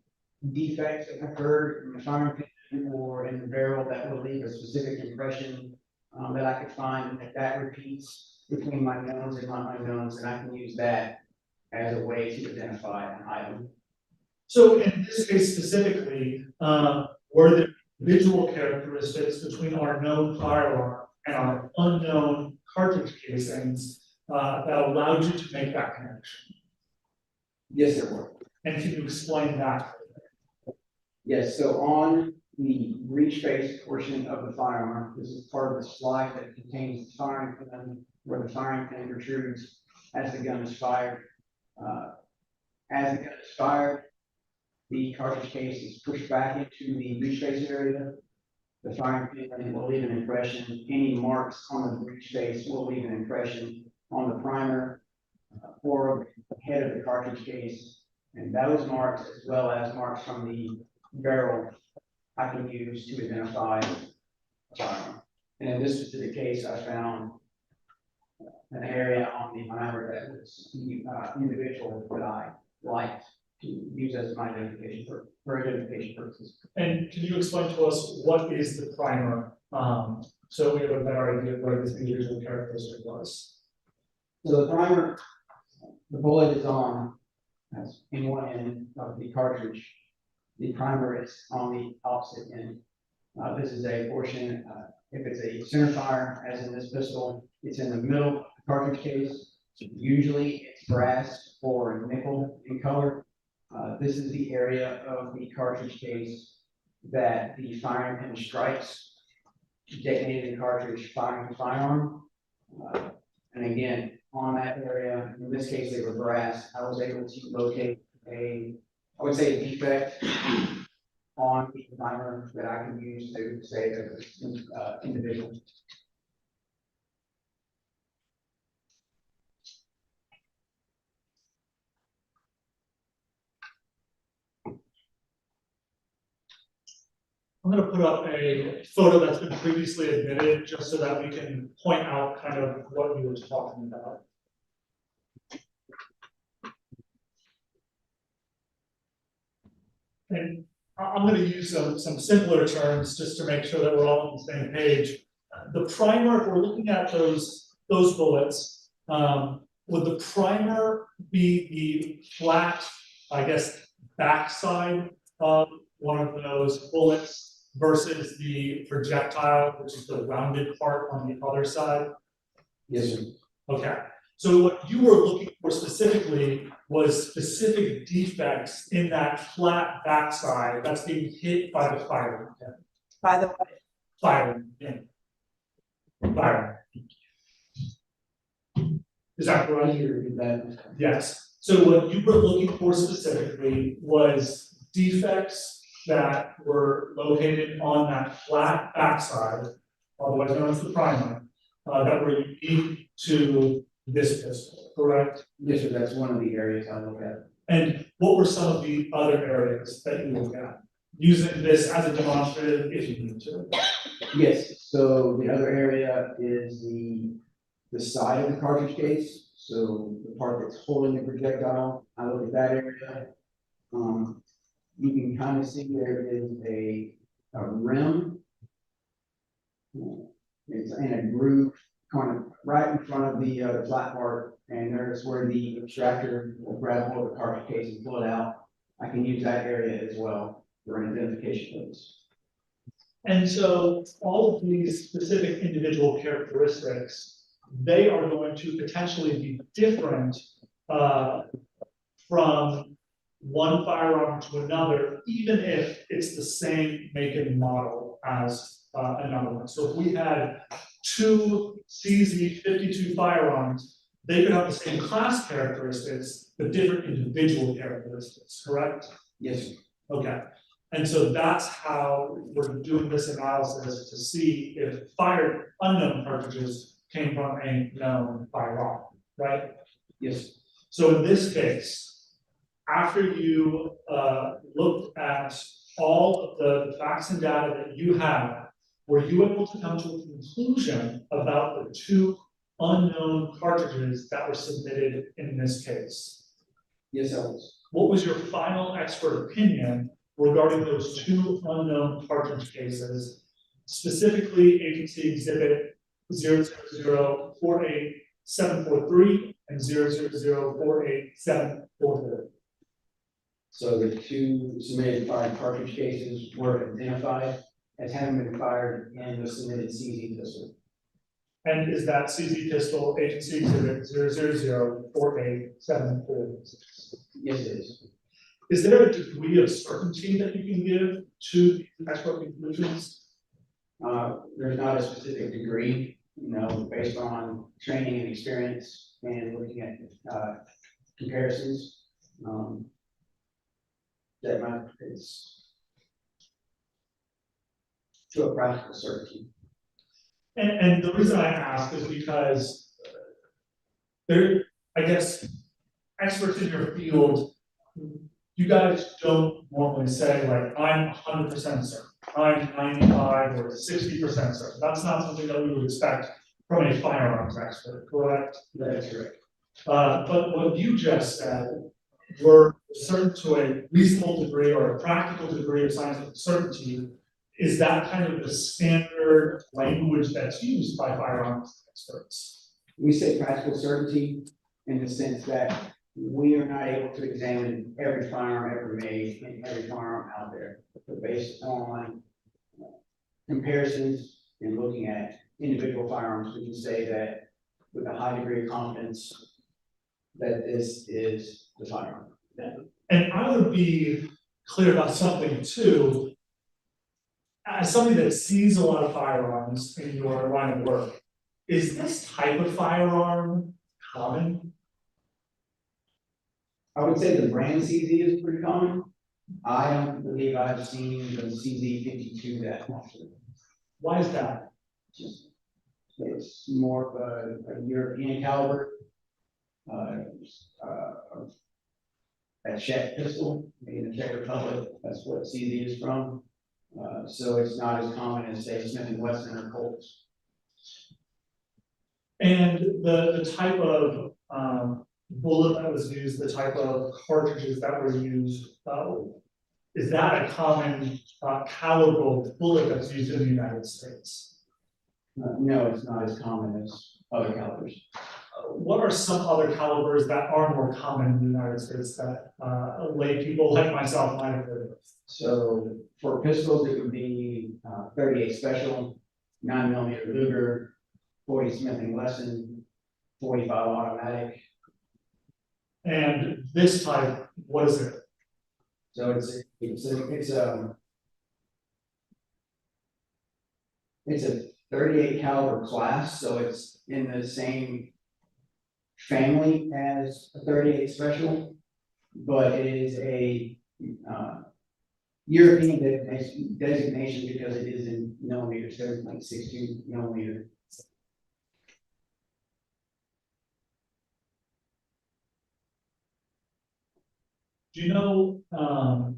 defects that occurred in the firing pin or in the barrel that will leave a specific impression that I could find that repeats between my knowns and my unknowns, and I can use that as a way to identify an item. So in this case specifically, were there individual characteristics between our known firearm and our unknown cartridge casings that allowed you to make that connection? Yes, there were. And can you explain that? Yes, so on the breech face portion of the firearm, this is part of the slide that contains the firing pin, where the firing pin protrudes as the gun is fired. As the gun is fired, the cartridge case is pushed back into the breech face area. The firing pin will leave an impression. Any marks on the breech face will leave an impression on the primer or the head of the cartridge case. And those marks, as well as marks from the barrel, I can use to identify a firearm. And in this specific case, I found an area on the primer that was individual that I liked to use as my identification for identification purposes. And can you explain to us what is the primer? So we have a better idea of what this individual characteristic was. So the primer, the bullet is on that's in one end of the cartridge. The primer is on the opposite end. This is a portion, if it's a center fire, as in this pistol, it's in the middle of the cartridge case. Usually it's brass or nickel in color. This is the area of the cartridge case that the firing pin strikes, detonating the cartridge, firing the firearm. And again, on that area, in this case, they were brass. I was able to locate I would say a defect on the primer that I can use to say that it's individual. I'm gonna put up a photo that's been previously admitted, just so that we can point out kind of what you were talking about. And I'm gonna use some simpler terms just to make sure that we're all on the same page. The primer, if we're looking at those bullets, would the primer be the flat, I guess, backside of one of those bullets versus the projectile, which is the rounded part on the other side? Yes, sir. Okay, so what you were looking for specifically was specific defects in that flat backside that's being hit by the firing pin. By the way, Firing pin. Firing. Is that correct? Yes. So what you were looking for specifically was defects that were located on that flat backside, otherwise known as the primer, that were unique to this pistol, correct? Yes, sir, that's one of the areas I look at. And what were some of the other areas that you looked at? Using this as a demonstrative if you need to. Yes, so the other area is the side of the cartridge case, so the part that's holding the projectile, I look at that area. You can kind of see there is a rim. It's in a groove, kind of right in front of the flat part, and there's where the extractor will grab hold of the cartridge case and pull it out. I can use that area as well for an identification purpose. And so all of these specific individual characteristics, they are going to potentially be different from one firearm to another, even if it's the same make and model as another one. So if we had two CZ52 firearms, they could have the same class characteristics, but different individual characteristics, correct? Yes, sir. Okay. And so that's how we're doing this analysis to see if fired unknown cartridges came from a known firearm, right? Yes. So in this case, after you looked at all of the facts and data that you have, were you able to come to a conclusion about the two unknown cartridges that were submitted in this case? Yes, I was. What was your final expert opinion regarding those two unknown cartridge cases, specifically agency exhibit 000-48743 and 000-48743? So the two submitted fired cartridge cases were identified as having been fired in the submitted CZ pistol. And is that CZ pistol agency exhibit 000-48746? Yes, it is. Is there a degree of certainty that you can give to the expert conclusions? There's not a specific degree, based on training and experience and looking at comparisons. That might is to a practical certainty. And the reason I ask is because there, I guess, experts in your field, you guys don't normally say like, I'm 100% certain, I'm 95 or 60% certain. That's not something that we would expect from a firearms expert, correct? That is correct. But what you just said were certain to a reasonable degree or a practical degree of scientific certainty. Is that kind of the standard language that's used by firearms experts? We say practical certainty in the sense that we are not able to examine every firearm ever made and every firearm out there, but based on comparisons and looking at individual firearms, we can say that with a high degree of confidence that this is the firearm. And I would be clear about something too. As somebody that sees a lot of firearms in your line of work, is this type of firearm common? I would say the brand CZ is pretty common. I don't believe I've seen the CZ52 that often. Why is that? Just, it's more of a European caliber. A Czech pistol made in the Czech Republic. That's what CZ is from. So it's not as common as say Smith and Wesson or Colts. And the type of, bullet that was used, the type of cartridges that were used, is that a common, caliber bullet that's used in the United States? No, it's not as common as other calibers. What are some other calibers that are more common in the United States that, lay people like myself might have heard of? So for pistols, it would be 38 Special, 9mm Luger, 40 Smith and Wesson, 45 automatic. And this type, what is it? So it's a 38 caliber class, so it's in the same family as a 38 Special, but it is a European designation because it is in millimeters, 7.62 millimeter. Do you know,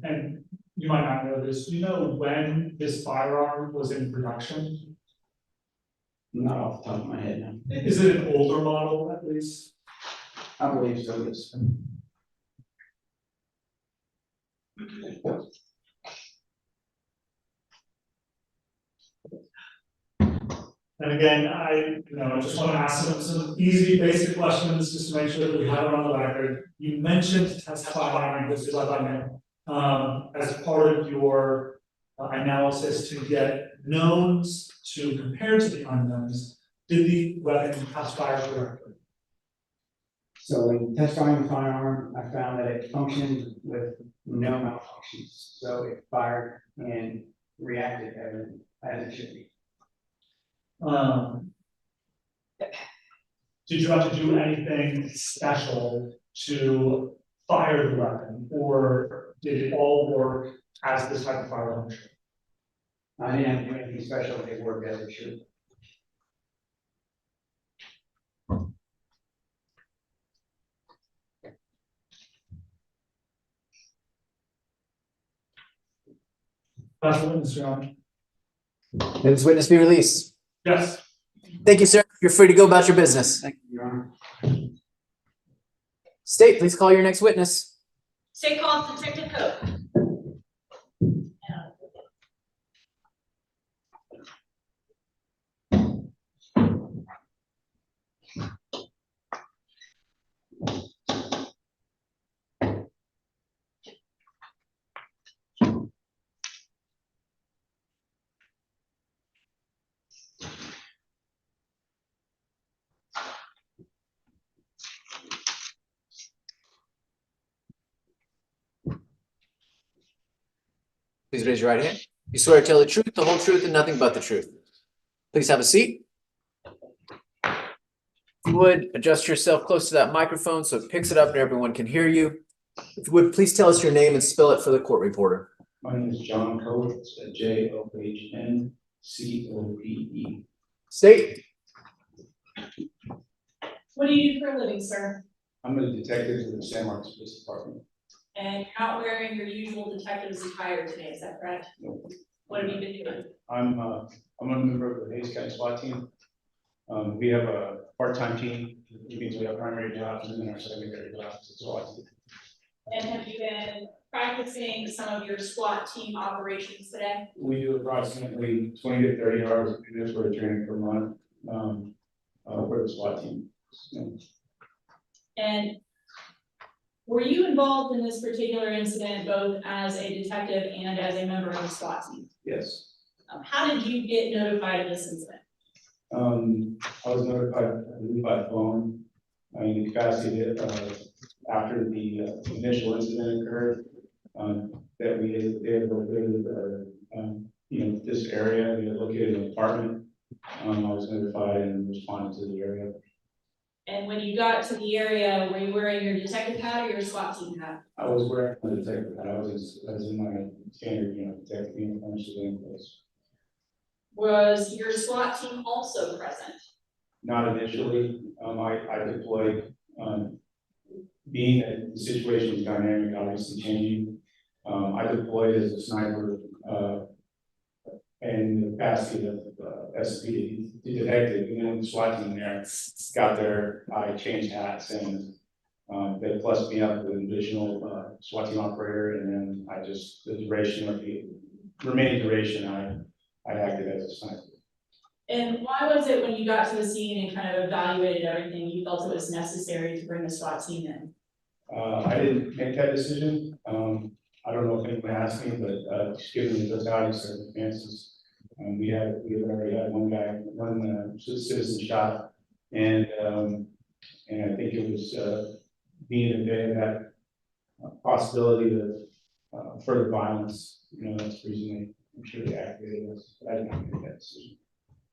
and you might not know this, do you know when this firearm was in production? Not off the top of my head now. Is it an older model at least? I believe so, yes. And again, I just want to ask some easy, basic questions, just to make sure that we have it on the record. You mentioned test firing this weapon, as part of your analysis to get knowns to compare to the unknowns. Did the weapon test fire correctly? So in test firing the firearm, I found that it functioned with no malfunctions. So it fired and reacted as it should be. Did you have to do anything special to fire the weapon, or did it all work as this type of firearm should? I didn't have to do anything special, it worked as it should. That's what Mr. Young. May this witness be released. Yes. Thank you, sir. You're free to go about your business. Thank you, Your Honor. State, please call your next witness. State calls Detective Cove. Please raise your right hand. You swear to tell the truth, the whole truth, and nothing but the truth. Please have a seat. If you would, adjust yourself close to that microphone so it picks it up and everyone can hear you. If you would, please tell us your name and spell it for the court reporter. My name is John Cove, it's JOHNCOPE. State. What do you do for a living, sir? I'm a detective with the San Marcos Police Department. And you're not wearing your usual detective's attire today, is that correct? No. What have you been doing? I'm a member of the Hays County SWAT team. We have a part-time team, which means we have primary jobs and then our secondary jobs as well. And have you been practicing some of your SWAT team operations today? We do approximately 20 to 30 hours of mandatory training per month for the SWAT team. Yeah. And were you involved in this particular incident both as a detective and as a member of the SWAT team? Yes. How did you get notified of this incident? I was notified, I believe, by phone in the capacity that after the initial incident occurred, that they had located, this area, we had located an apartment. I was notified and responded to the area. And when you got to the area, were you wearing your detective hat or your SWAT team hat? I was wearing my detective hat. I was in my standard, detective uniform, civilian clothes. Was your SWAT team also present? Not initially. I deployed, being that the situation was dynamic, obviously changing. I deployed as a sniper and the capacity of SP detective, and then the SWAT team there got there, I changed hats and they plussed me up with an additional SWAT team operator, and then I just, the duration of the remaining duration, I acted as a sniper. And why was it when you got to the scene and kind of evaluated everything, you felt it was necessary to bring the SWAT team in? I didn't make that decision. I don't know if anyone asked me, but just given the totality of circumstances, we already had one citizen shot, and I think it was being that they had possibility of further violence. You know, that's the reason I'm sure they activated us. I did not make that decision.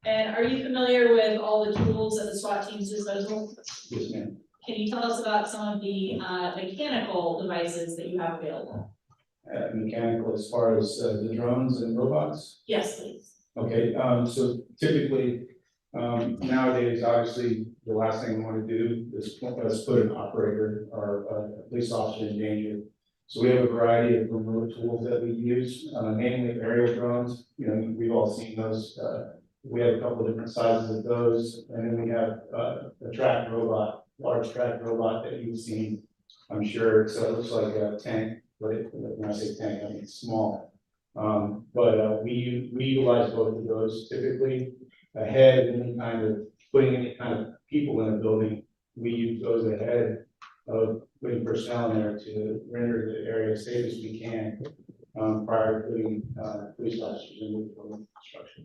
And are you familiar with all the tools at the SWAT team's disposal? Yes, ma'am. Can you tell us about some of the mechanical devices that you have available? Mechanical as far as the drones and robots. Yes, please. Okay, so typically, nowadays, obviously, the last thing we want to do is put an operator or a police officer in danger. So we have a variety of remote tools that we use, mainly aerial drones. You know, we've all seen those. We have a couple of different sizes of those, and then we have a tracked robot, large tracked robot that you've seen. I'm sure, so it looks like a tank, but when I say tank, I mean it's small. But we utilize both of those typically ahead of any kind of putting any kind of people in a building. We use those ahead of putting personnel in there to render the area as safe as we can prior to putting police officers in the building structure.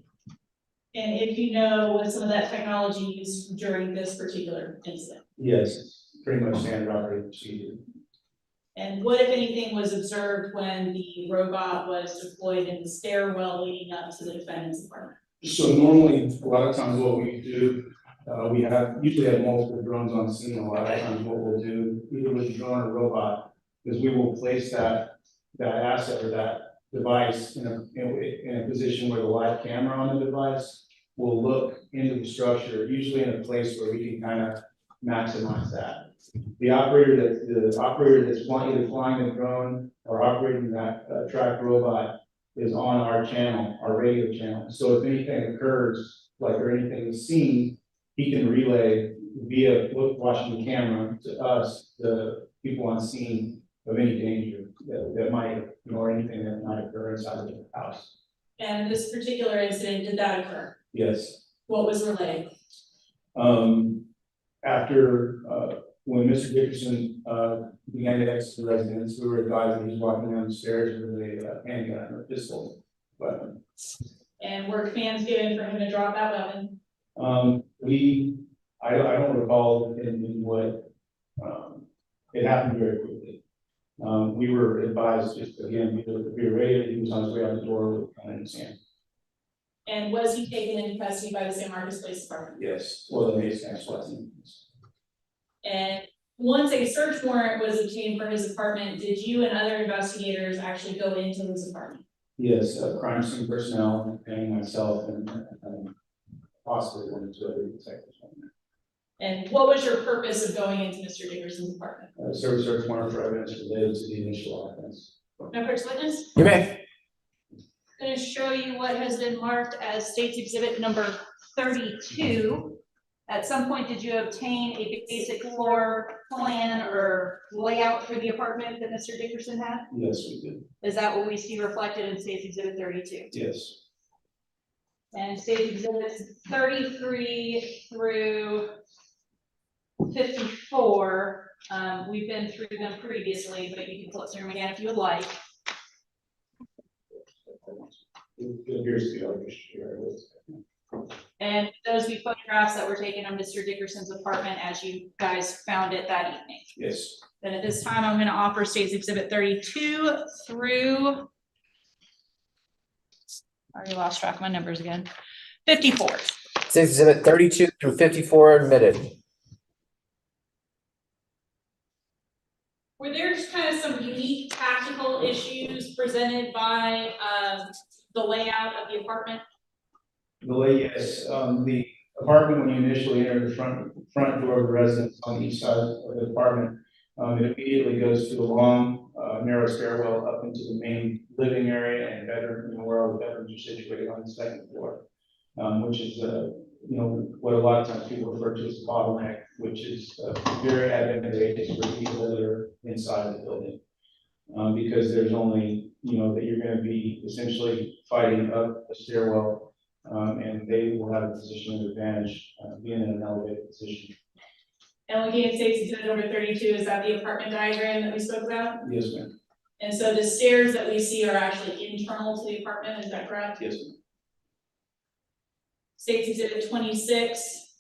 And if you know what some of that technology used during this particular incident? Yes, it's pretty much standard operating procedure. And what, if anything, was observed when the robot was deployed in the stairwell leading up to the defendant's apartment? So normally, a lot of times what we do, we usually have multiple drones on scene. A lot of times what we'll do, either with a drone or robot, is we will place that asset or that device in a position where the live camera on the device will look into the structure, usually in a place where we can kind of maximize that. The operator that's either flying the drone or operating that tracked robot is on our channel, our radio channel. So if anything occurs, or anything is seen, he can relay via watching the camera to us, the people on scene, of any danger that might, or anything that might occur inside of the house. And this particular incident, did that occur? Yes. What was relayed? After when Mr. Dickerson began to exit the residence, we were advised that he was walking down the stairs with a handgun or a pistol weapon. And were commands given for him to drop that weapon? I don't recall in what it happened very quickly. We were advised just again, we were ready, he was on his way out the door with a gun in his hand. And was he taken into custody by the San Marcos Police Department? Yes, well, the Mason SWAT team. And once a search warrant was obtained for his apartment, did you and other investigators actually go into his apartment? Yes, crime scene personnel and myself and possibly one or two other detectives. And what was your purpose of going into Mr. Dickerson's apartment? Service search warrant for evidence related to the initial offense. No first witness? You may. I'm going to show you what has been marked as State's Exhibit number 32. At some point, did you obtain a basic floor plan or layout for the apartment that Mr. Dickerson had? Yes, we did. Is that what we see reflected in State's Exhibit 32? Yes. And State's Exhibits 33 through 54, we've been through them previously, but you can flip through them again if you would like. It appears to be like And those be photographs that were taken of Mr. Dickerson's apartment as you guys found it that evening. Yes. Then at this time, I'm going to offer State's Exhibit 32 through, I already lost track of my numbers again, 54. State's Exhibit 32 through 54 admitted. Were there just kind of some unique tactical issues presented by the layout of the apartment? The way, yes, the apartment, when you initially enter the front door of the residence on each side of the apartment, It immediately goes to a long, narrow stairwell up into the main living area and bedroom, where all the bedrooms are situated on the second floor. Which is, what a lot of times people refer to as a bottleneck, which is very advantageous for people that are inside the building. Because there's only, that you're going to be essentially fighting up a stairwell, and they will have a position of advantage being in an elevated position. And looking at State's Exhibit number 32, is that the apartment diagram that we spoke about? Yes, ma'am. And so the stairs that we see are actually internal to the apartment, is that correct? Yes, ma'am. State's Exhibit 26,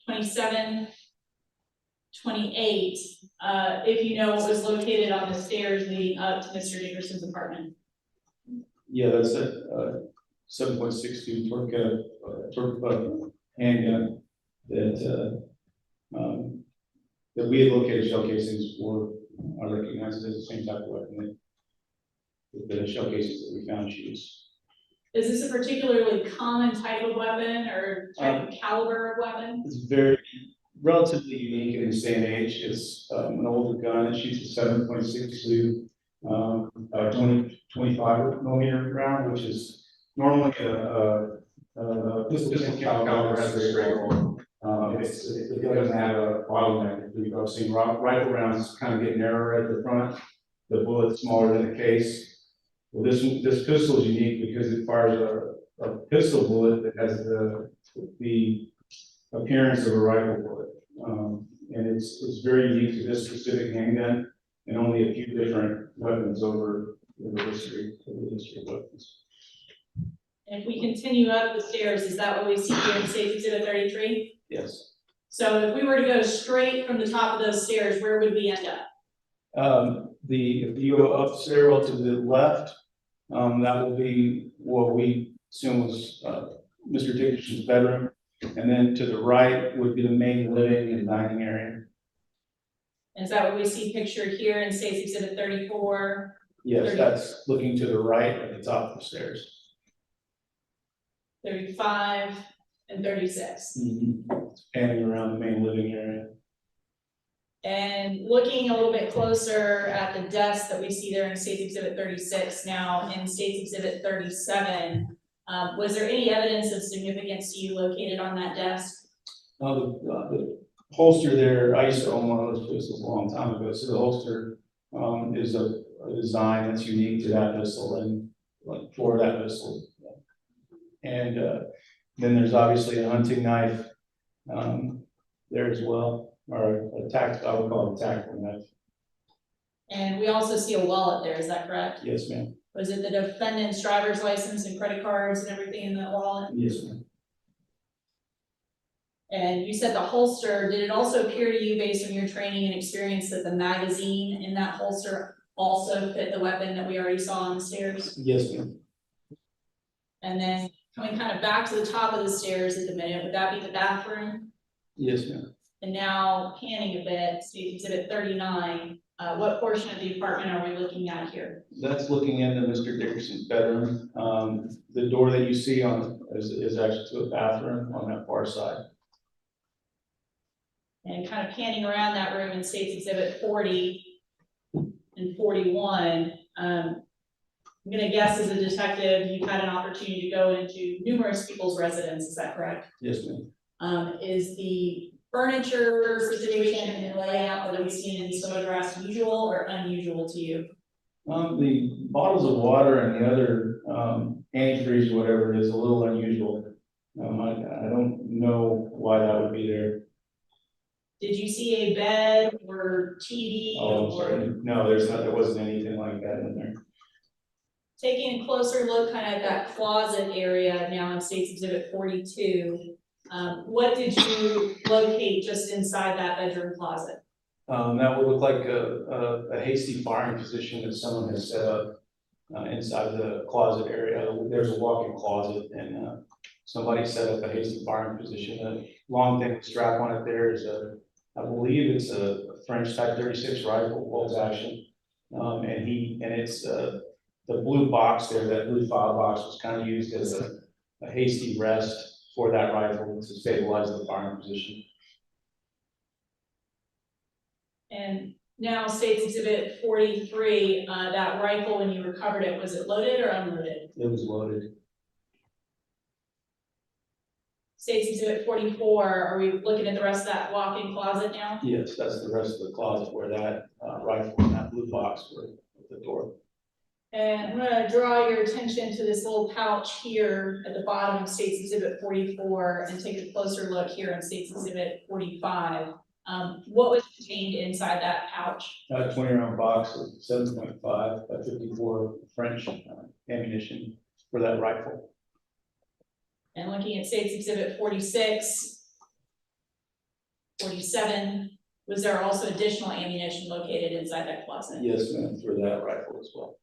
27, 28, if you know what was located on the stairs leading up to Mr. Dickerson's apartment. Yeah, that's a 7.62 torque handgun that we had located shell casings for. I recognize it as the same type of weapon that the shell casings that we found used. Is this a particularly common type of weapon or type of caliber of weapon? It's very relatively unique in this day and age. It's an older gun. It shoots a 7.62 25 millimeter round, which is normally a pistol caliber has a straight roll. It doesn't have a bottleneck. I've seen rifle rounds kind of get narrower at the front, the bullet's smaller than the case. Well, this pistol is unique because it fires a pistol bullet that has the appearance of a rifle bullet. And it's very unique to this specific handgun and only a few different weapons over the history of weapons. And if we continue up the stairs, is that what we see here in State's Exhibit 33? Yes. So if we were to go straight from the top of those stairs, where would we end up? If you go up stairwell to the left, that will be what we assume was Mr. Dickerson's bedroom. And then to the right would be the main living and dining area. Is that what we see pictured here in State's Exhibit 34? Yes, 30. that's looking to the right at the top of the stairs. 35 and 36. Panning around the main living area. And looking a little bit closer at the desk that we see there in State's Exhibit 36, now in State's Exhibit 37, was there any evidence of significance to you located on that desk? The holster there, I used to own one of those pistols a long time ago, so the holster is a design that's unique to that pistol and like for that pistol. And then there's obviously a hunting knife there as well, or a tactical, I would call it a tactical knife. And we also see a wallet there, is that correct? Yes, ma'am. Was it the defendant's driver's license and credit cards and everything in that wallet? Yes, ma'am. And you said the holster, did it also appear to you based on your training and experience that the magazine in that holster also fit the weapon that we already saw on the stairs? Yes, ma'am. And then coming kind of back to the top of the stairs at the minute, would that be the bathroom? Yes, ma'am. And now panning a bit, State's Exhibit 39, what portion of the apartment are we looking at here? That's looking into Mr. Dickerson's bedroom. The door that you see on is actually to a bathroom on that far side. And kind of panning around that room in State's Exhibit 40 and 41, I'm gonna guess as a detective, you've had an opportunity to go into numerous people's residences, is that correct? Yes, ma'am. Is the furniture situation and layout that we've seen in these photographs usual or unusual to you? The bottles of water and the other antifreeze, whatever it is, a little unusual. I don't know why that would be there. Did you see a bed or TV? Oh, I'm or sorry. No, there wasn't anything like that in there. taking a closer look kind of at that closet area now in State's Exhibit 42, what did you locate just inside that bedroom closet? That would look like a hasty firing position that someone has set up inside the closet area. There's a walk-in closet and somebody set up a hasty firing position. A long thing strap on it there is I believe it's a French Type 36 rifle, bolt action. And it's the blue box there, that blue file box was kind of used as a hasty rest for that rifle to stabilize the firing position. And now States Exhibit 43, that rifle, when you recovered it, was it loaded or unloaded? It was loaded. States Exhibit 44, are we looking at the rest of that walk-in closet now? Yes, that's the rest of the closet where that rifle and that blue box were at the door. And I'm gonna draw your attention to this little pouch here at the bottom of States Exhibit 44 and take a closer look here in States Exhibit 45. What was contained inside that pouch? A 20-round box of 7.5 by 54 French ammunition for that rifle. And looking at States Exhibit 46, 47, was there also additional ammunition located inside that closet? Yes, ma'am, for that rifle as well.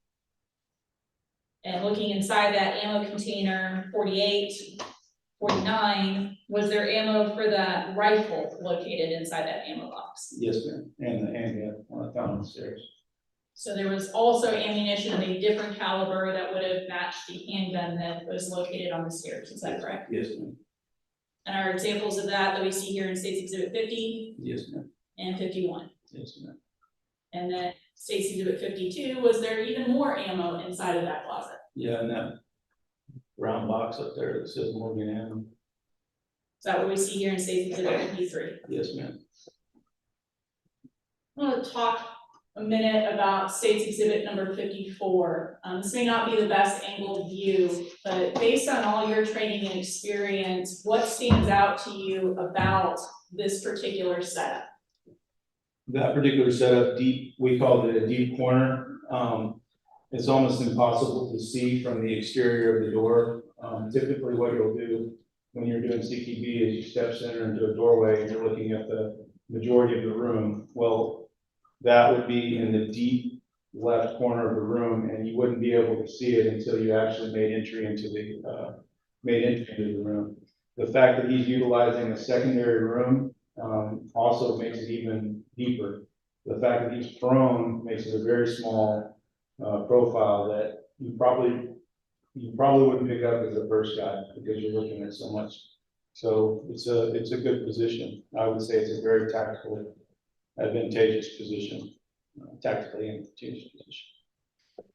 And looking inside that ammo container, 48, 49, was there ammo for that rifle located inside that ammo box? Yes, ma'am, and the handgun found on the stairs. So there was also ammunition of a different caliber that would have matched the handgun that was located on the stairs, is that correct? Yes, ma'am. And are examples of that we see here in States Exhibit 50 Yes, ma'am. and 51? Yes, ma'am. And then States Exhibit 52, was there even more ammo inside of that closet? Yeah, and that round box up there that says Morgan Ammo. Is that what we see here in States Exhibit 53? Yes, ma'am. I want to talk a minute about States Exhibit number 54. This may not be the best angled view, but based on all your training and experience, what stands out to you about this particular setup? That particular setup, deep, we called it a deep corner. It's almost impossible to see from the exterior of the door. Typically what you'll do when you're doing CTB is you step center into a doorway and you're looking at the majority of the room. Well, that would be in the deep left corner of the room, and you wouldn't be able to see it until you actually made entry into the room. The fact that he's utilizing a secondary room also makes it even deeper. The fact that he's prone makes it a very small profile that you probably wouldn't pick up as a first guy because you're looking at so much. So it's a good position. I would say it's a very tactical, advantageous position, tactically advantageous position.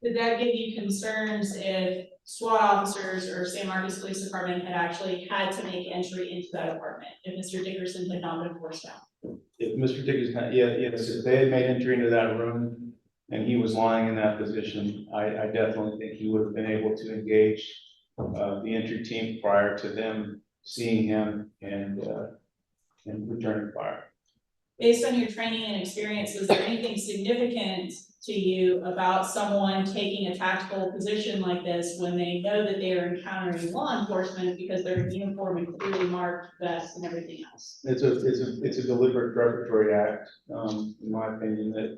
Did that give you concerns if SWAT officers or San Marcos Police Department had actually had to make entry into that apartment, if Mr. Dickerson had not been forced out? If Mr. Dickerson, yes, if they had made entry into that room and he was lying in that position, I definitely think he would have been able to engage the entry team prior to them seeing him and returning fire. Based on your training and experience, was there anything significant to you about someone taking a tactical position like this when they know that they are encountering law enforcement because they're in uniform and clearly marked vest and everything else? It's a deliberate preparatory act, in my opinion, that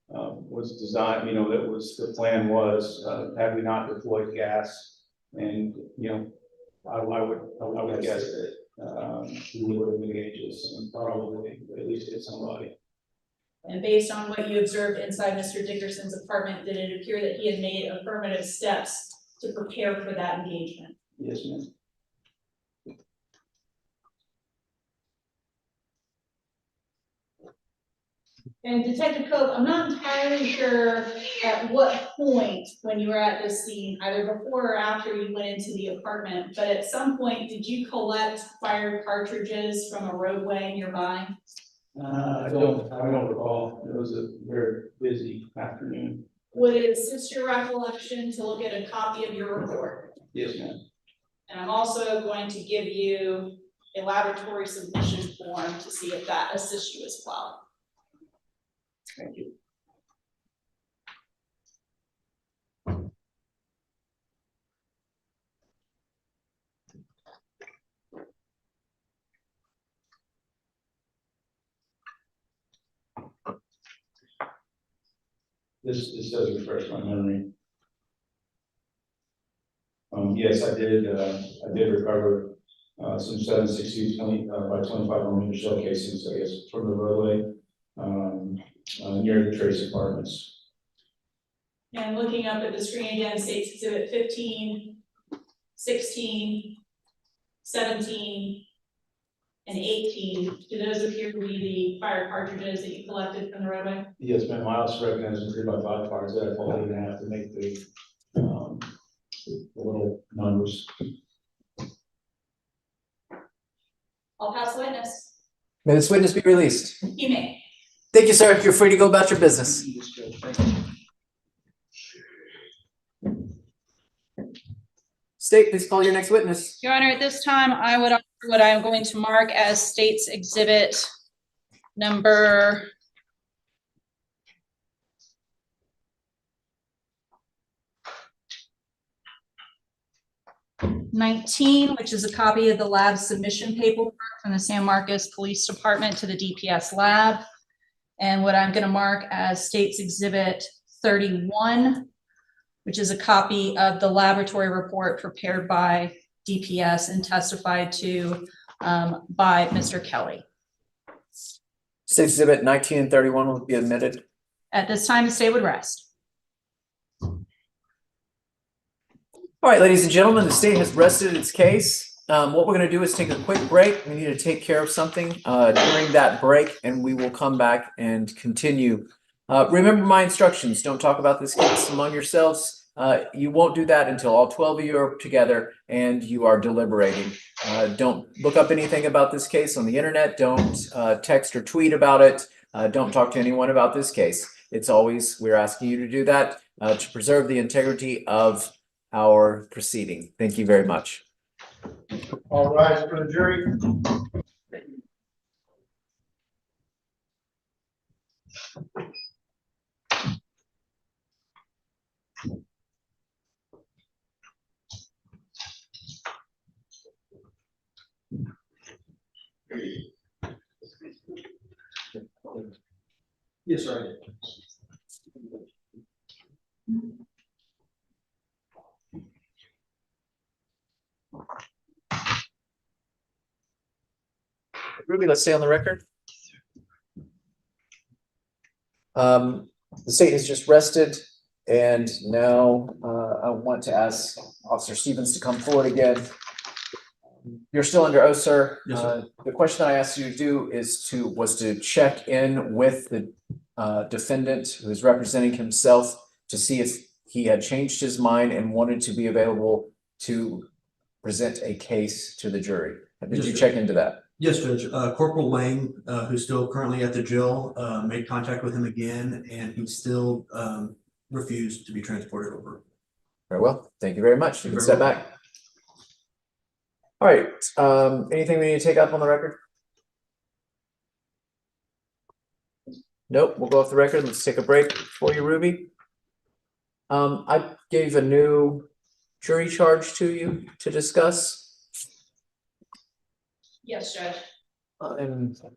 was designed, the plan was, had we not deployed gas, and, I would guess that, we would have engaged us and probably at least hit somebody. And based on what you observed inside Mr. Dickerson's apartment, did it appear that he had made affirmative steps to prepare for that engagement? Yes, ma'am. And Detective Cove, I'm not entirely sure at what point when you were at this scene, either before or after you went into the apartment, but at some point, did you collect fired cartridges from a roadway nearby? I don't recall. It was a very busy afternoon. Would it assist your recollection to look at a copy of your report? Yes, ma'am. And I'm also going to give you a laboratory submission form to see if that assists you as well. Thank you. This does refresh my memory. Yes, I did recover some 7.62 by 25mm shell casings, I guess, from the roadway near the Trace Apartments. And looking up at the screen again, States Exhibit 15, 16, 17, and 18, do those appear to be the fire cartridges that you collected from the roadway? Yes, ma'am, I also recognize the 3x5 cars that I folded in half to make the little numbers. I'll pass the witness. May this witness be released. You may. Thank you, sir. You're free to go about your business. State, please call your next witness. Your Honor, at this time, I would offer what I am going to mark as State's Exhibit number 19, which is a copy of the lab submission paperwork from the San Marcos Police Department to the DPS lab. And what I'm going to mark as State's Exhibit 31, which is a copy of the laboratory report prepared by DPS and testified to by Mr. Kelly. State Exhibit 19 and 31 will be admitted. At this time, the state would rest. All right, ladies and gentlemen, the state has rested its case. What we're going to do is take a quick break. We need to take care of something during that break, and we will come back and continue. Remember my instructions. Don't talk about this case among yourselves. You won't do that until all 12 of you are together and you are deliberating. Don't look up anything about this case on the internet. Don't text or tweet about it. Don't talk to anyone about this case. It's always, we're asking you to do that to preserve the integrity of our proceeding. Thank you very much. All rise for the jury. Yes, sir, I did. Ruby, let's stay on the record. The state has just rested, and now I want to ask Officer Stevens to come forward again. You're still under oath, sir. Yes, sir. The question I asked you to do was to check in with the defendant who is representing himself to see if he had changed his mind and wanted to be available to present a case to the jury. Did Yes, you sir. check into that? Yes, Judge. Corporal Lang, who's still currently at the jail, made contact with him again, and he still refused to be transported over. Very well. Thank you very much. You can You're step very back. All right. Anything we need to take up on the record? Nope. We'll go off the record. Let's take a break for you, Ruby. I gave a new jury charge to you to discuss. Yes, Judge. And all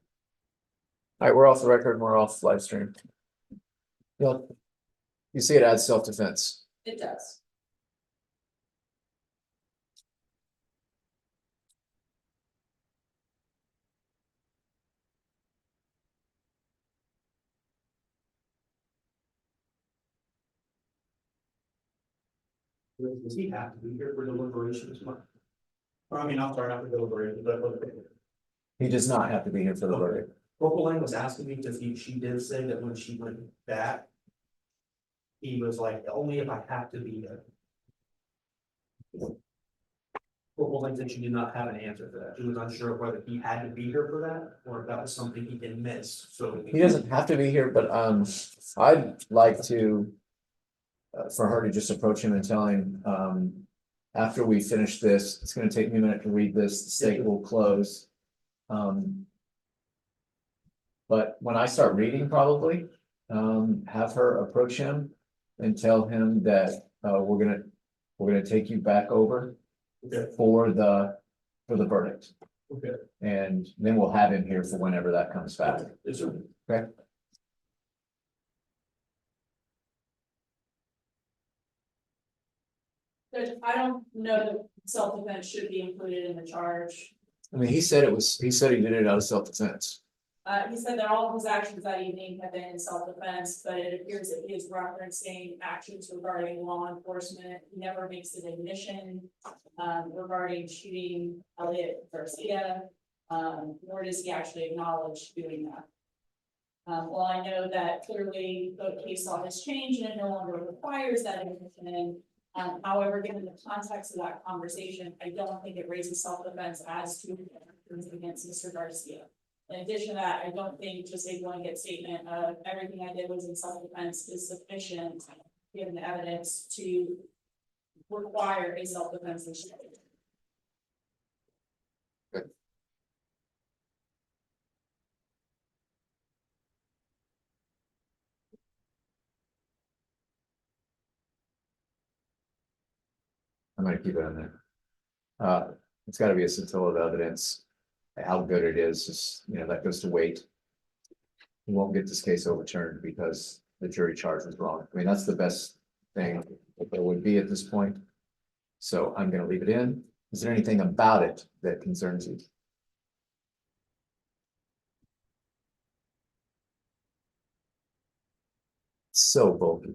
right, we're off the record and we're off live stream. You see it adds self-defense. It does. Does he have to be here for deliberations? Or I mean, I'm sorry, not for deliberations, but He does not have to be here for the verdict. Corporal Lang was asking me because she did say that when she went back, he was like, only if I have to be here. Corporal Lang said she did not have an answer for that. She was unsure of whether he had to be here for that or if that was something he can miss. So He doesn't have to be here, but I'd like to for her to just approach him and tell him after we finish this, it's going to take me a minute to read this. The state will close. But when I start reading, probably have her approach him and tell him that we're gonna take you back over for the verdict. Okay. And then we'll have him here for whenever that comes back. Yes, sir. Okay. Judge, I don't know that self-defense should be included in the charge. I mean, he said he did it out of self-defense. He said that all of his actions that evening have been in self-defense, but it appears that he is referencing actions regarding law enforcement. He never makes an admission regarding shooting Elliot Garcia. Nor does he actually acknowledge doing that. Well, I know that clearly the case law has changed and it no longer requires that information. However, given the context of that conversation, I don't think it raises self-defense as to against Mr. Garcia. In addition to that, I don't think just a blanket statement of everything I did was in self-defense is sufficient, given the evidence to require a self-defense instruction. I'm gonna keep it on there. It's gotta be a scintilla of evidence. How good it is, that goes to weight. We won't get this case overturned because the jury charge was wrong. I mean, that's the best thing that there would be at this point. So I'm gonna leave it in. Is there anything about it that concerns you? So bulky.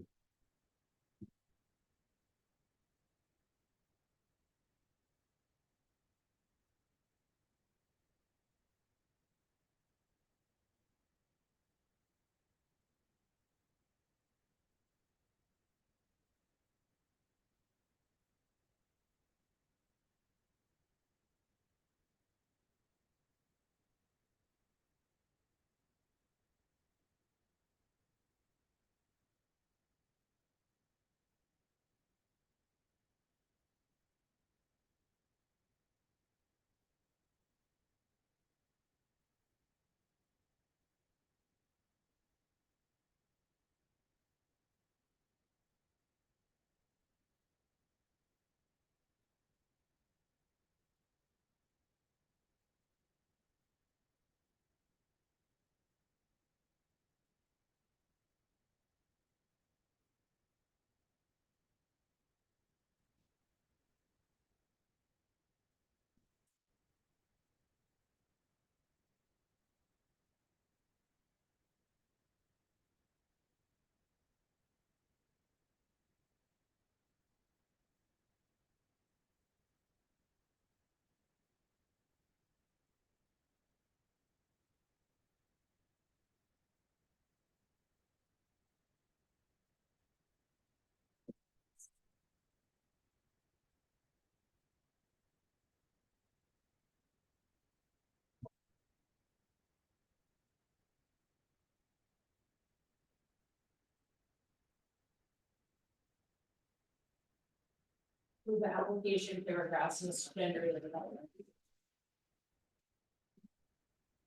Through the application paragraphs and standard of development.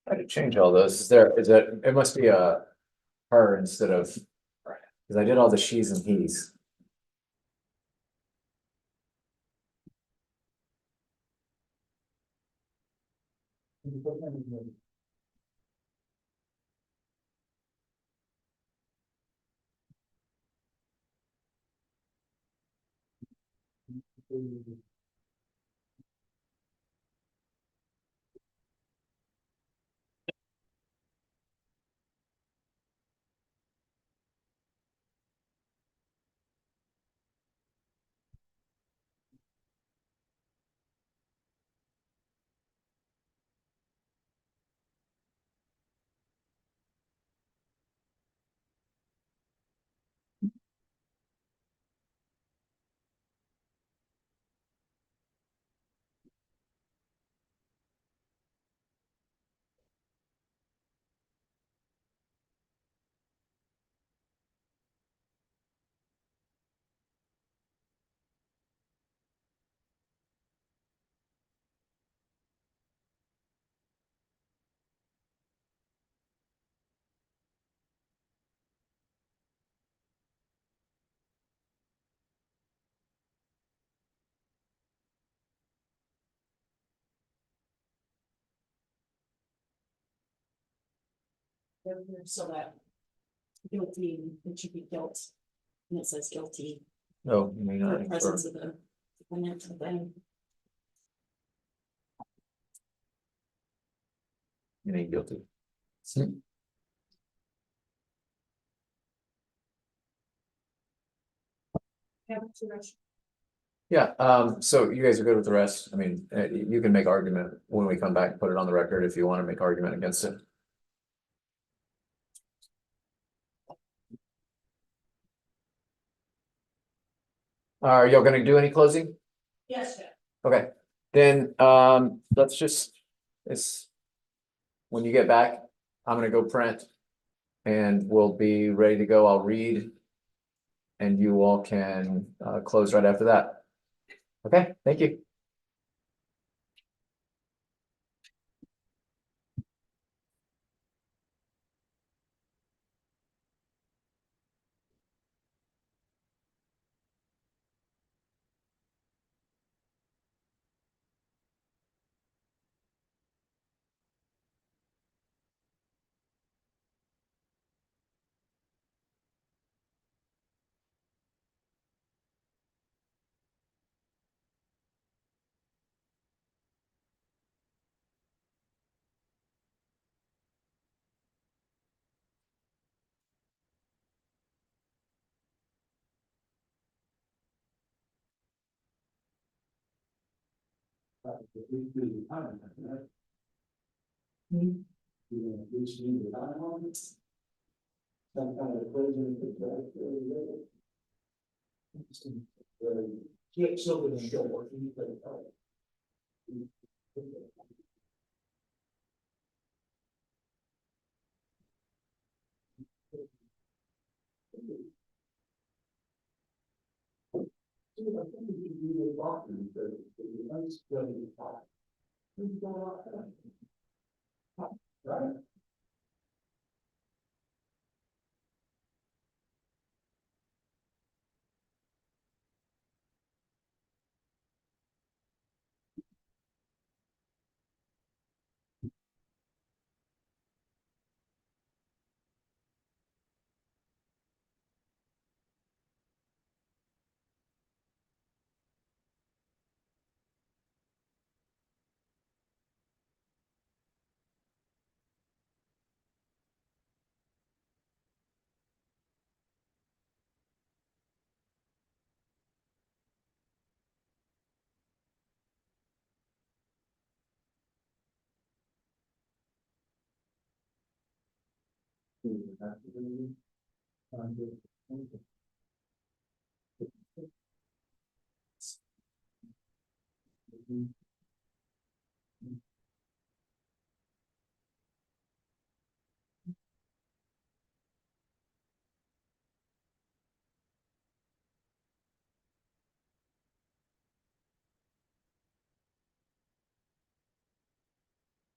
I had to change all those. It must be a her instead of, because I did all the she's and he's. So that guilty, it should be guilt, and it says guilty, No, you may in not. the presence of the defendant, then You ain't guilty. yeah, too much. Yeah, so you guys are good with the rest. I mean, you can make argument when we come back, put it on the record if you want to make argument against it. Are y'all gonna do any closing? Yes, Jeff. Okay, then, let's just, it's. When you get back, I'm gonna go print. And we'll be ready to go. I'll read. And you all can, close right after that. Okay, thank you.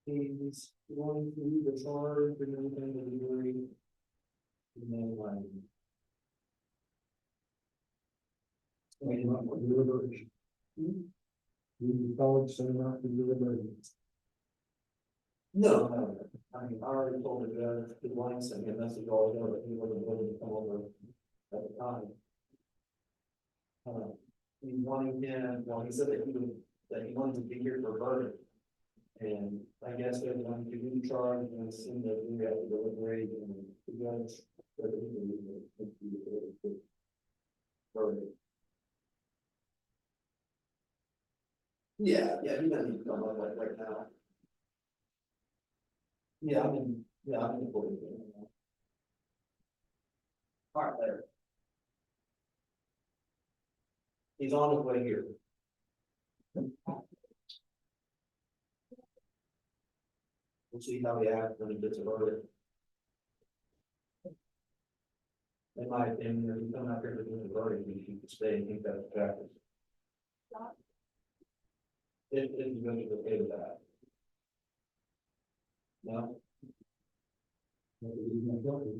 He's going through the charge and everything that he's doing. And then deliberation. You college so not to deliberation. No, I mean, I already told the judge, the line sent me a message all over, that he wasn't willing to come over at the time. He wanted him, well, he said that he wanted to be here for a verdict. And I guess they wanted to do the charge and assume that we have to deliberate and the judge. Yeah, he doesn't need to come up right now. I'm in the. All right, there. He's on his way here. We'll see how he acts when he gets a verdict. In my opinion, if you come out here to do the verdict, you should stay and keep that practice. If you're going to be okay with that. No? What if he's not guilty?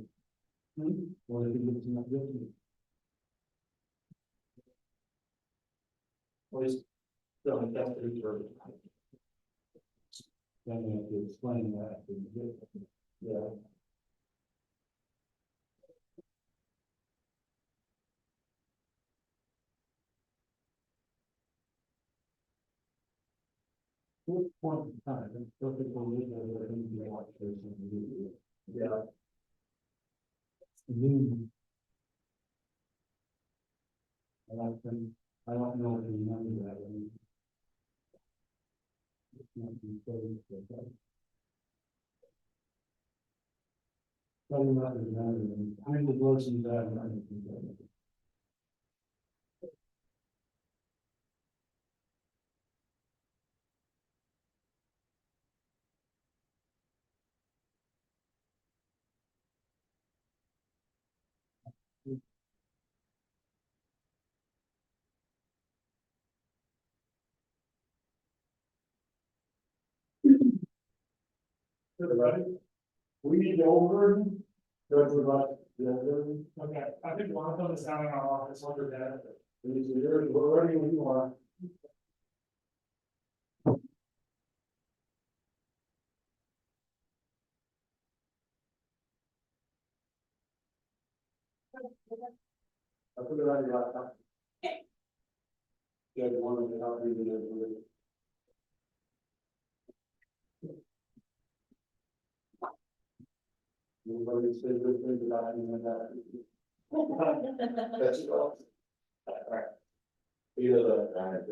What if he's not guilty? Well, he's still in custody for. Then you have to explain that. Yeah. What point in time, it's perfectly legal that anything like this in the video. Yeah. And I don't know if you know. We need the old version. Judge would like the old version. Okay, I think one of them is down in our office under that. We're ready when you are. I put it on your laptop. Yeah, the one on the top of the. Nobody said good things about me like that. That's all. All right. Either that,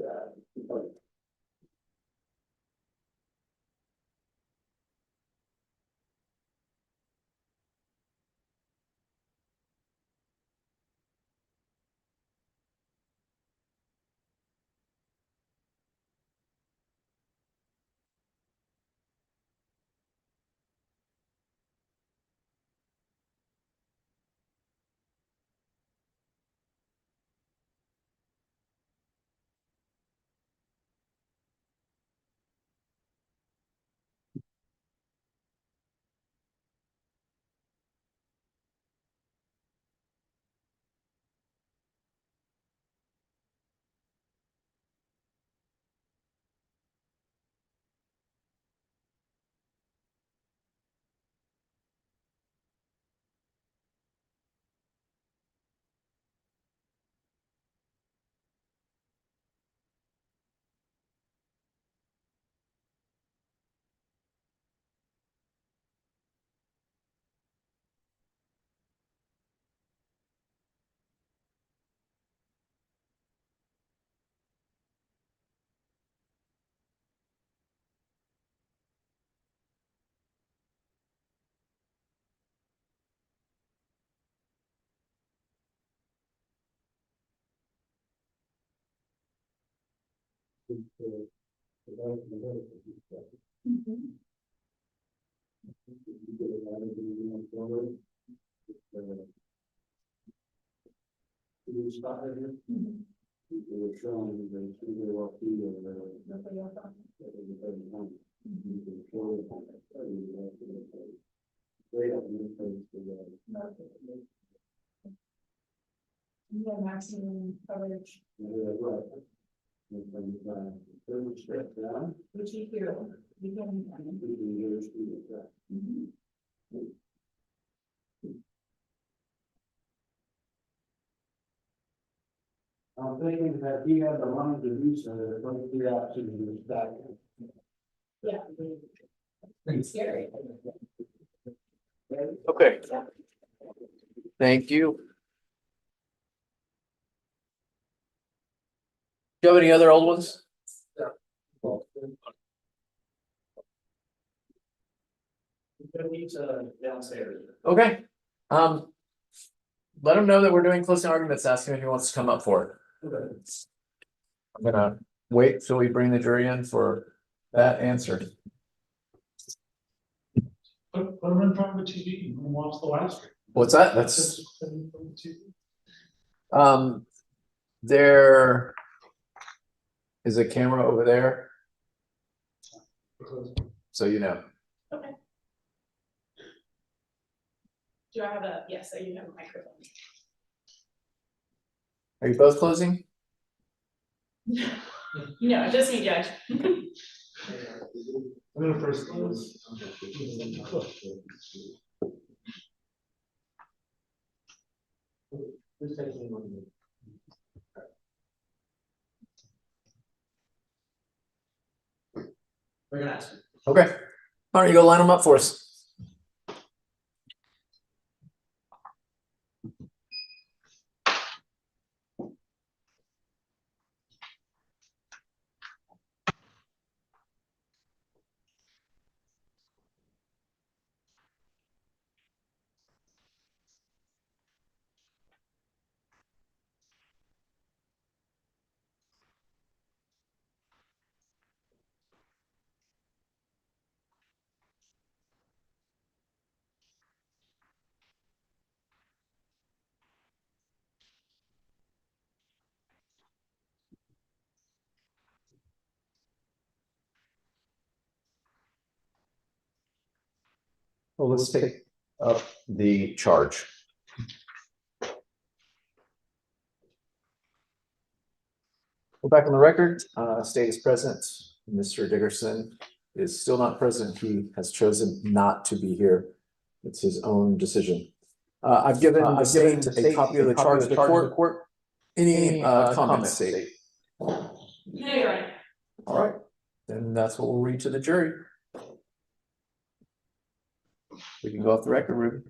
Yeah, maximum coverage, which you hear, you can. I'm thinking that he had the money to do so, there's only 3 options in this back. Yeah. Pretty scary. Okay. Thank you. Do you have any other old ones? Downstairs. Okay. Let him know that we're doing closing arguments, ask him if he wants to come up for it. I'm gonna wait till we bring the jury in for that answer. Put them in front of the TV and watch the live stream. What's that? There is a camera over there, so you know. Okay. Do I have a, yes, I do have a microphone. Are you both closing? No, just me, Judge. I'm gonna first close. We're gonna ask. Okay. All right, you go line them up for us. Well, let's take up the charge. Go back on the record. State is present. Mr. Dickerson is still not present. He has chosen not to be here. It's his own decision. I've given the state a copy of the charge to the court. Any comments, state? No, you're right. All right, then that's what we'll read to the jury. We can go off the record, Ruben.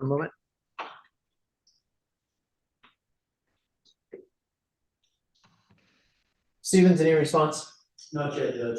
One moment. Stevens, any response? Not yet, Judge.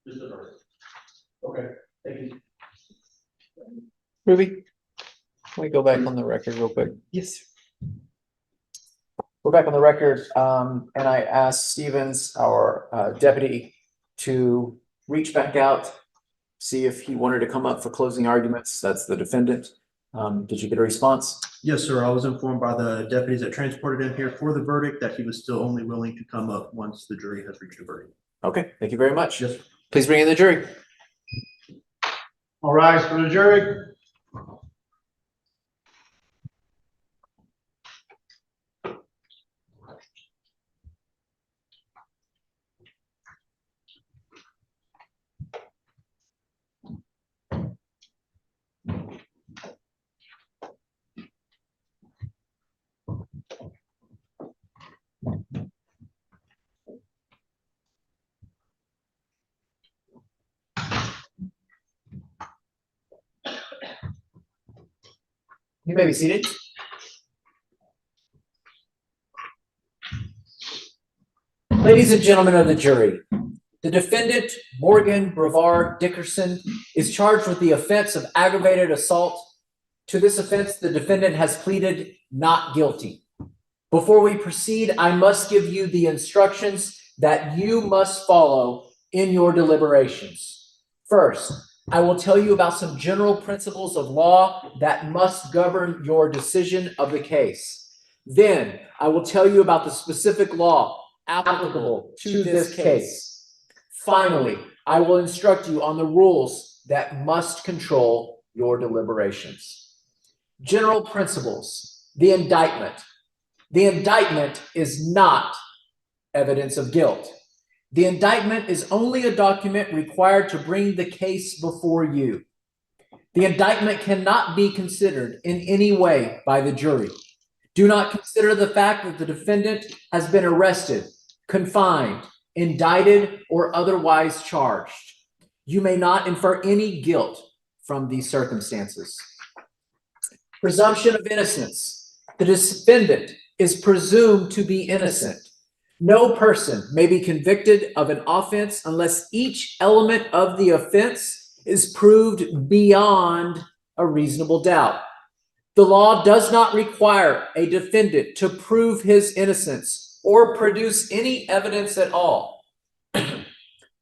Just the verdict. Okay, thank you. Ruby, can we go back on the record real quick? Yes. We're back on the record, and I asked Stevens, our deputy, to reach back out, see if he wanted to come up for closing arguments. That's the defendant. Did you get a response? Yes, sir. I was informed by the deputies that transported him here for the verdict that he was still only willing to come up once the jury has reached a verdict. Okay, thank you very much. Yes. Please bring in the jury. All rise for the jury. You may be seated. Ladies and gentlemen of the jury, the defendant, Morgan Brevard Dickerson, is charged with the offense of aggravated assault. To this offense, the defendant has pleaded not guilty. Before we proceed, I must give you the instructions that you must follow in your deliberations. First, I will tell you about some general principles of law that must govern your decision of the case. Then, I will tell you about the specific law applicable to this case. Finally, I will instruct you on the rules that must control your deliberations. General principles. the indictment. The indictment is not evidence of guilt. The indictment is only a document required to bring the case before you. The indictment cannot be considered in any way by the jury. Do not consider the fact that the defendant has been arrested, confined, indicted, or otherwise charged. You may not infer any guilt from these circumstances. Presumption of innocence. The defendant is presumed to be innocent. No person may be convicted of an offense unless each element of the offense is proved beyond a reasonable doubt. The law does not require a defendant to prove his innocence or produce any evidence at all.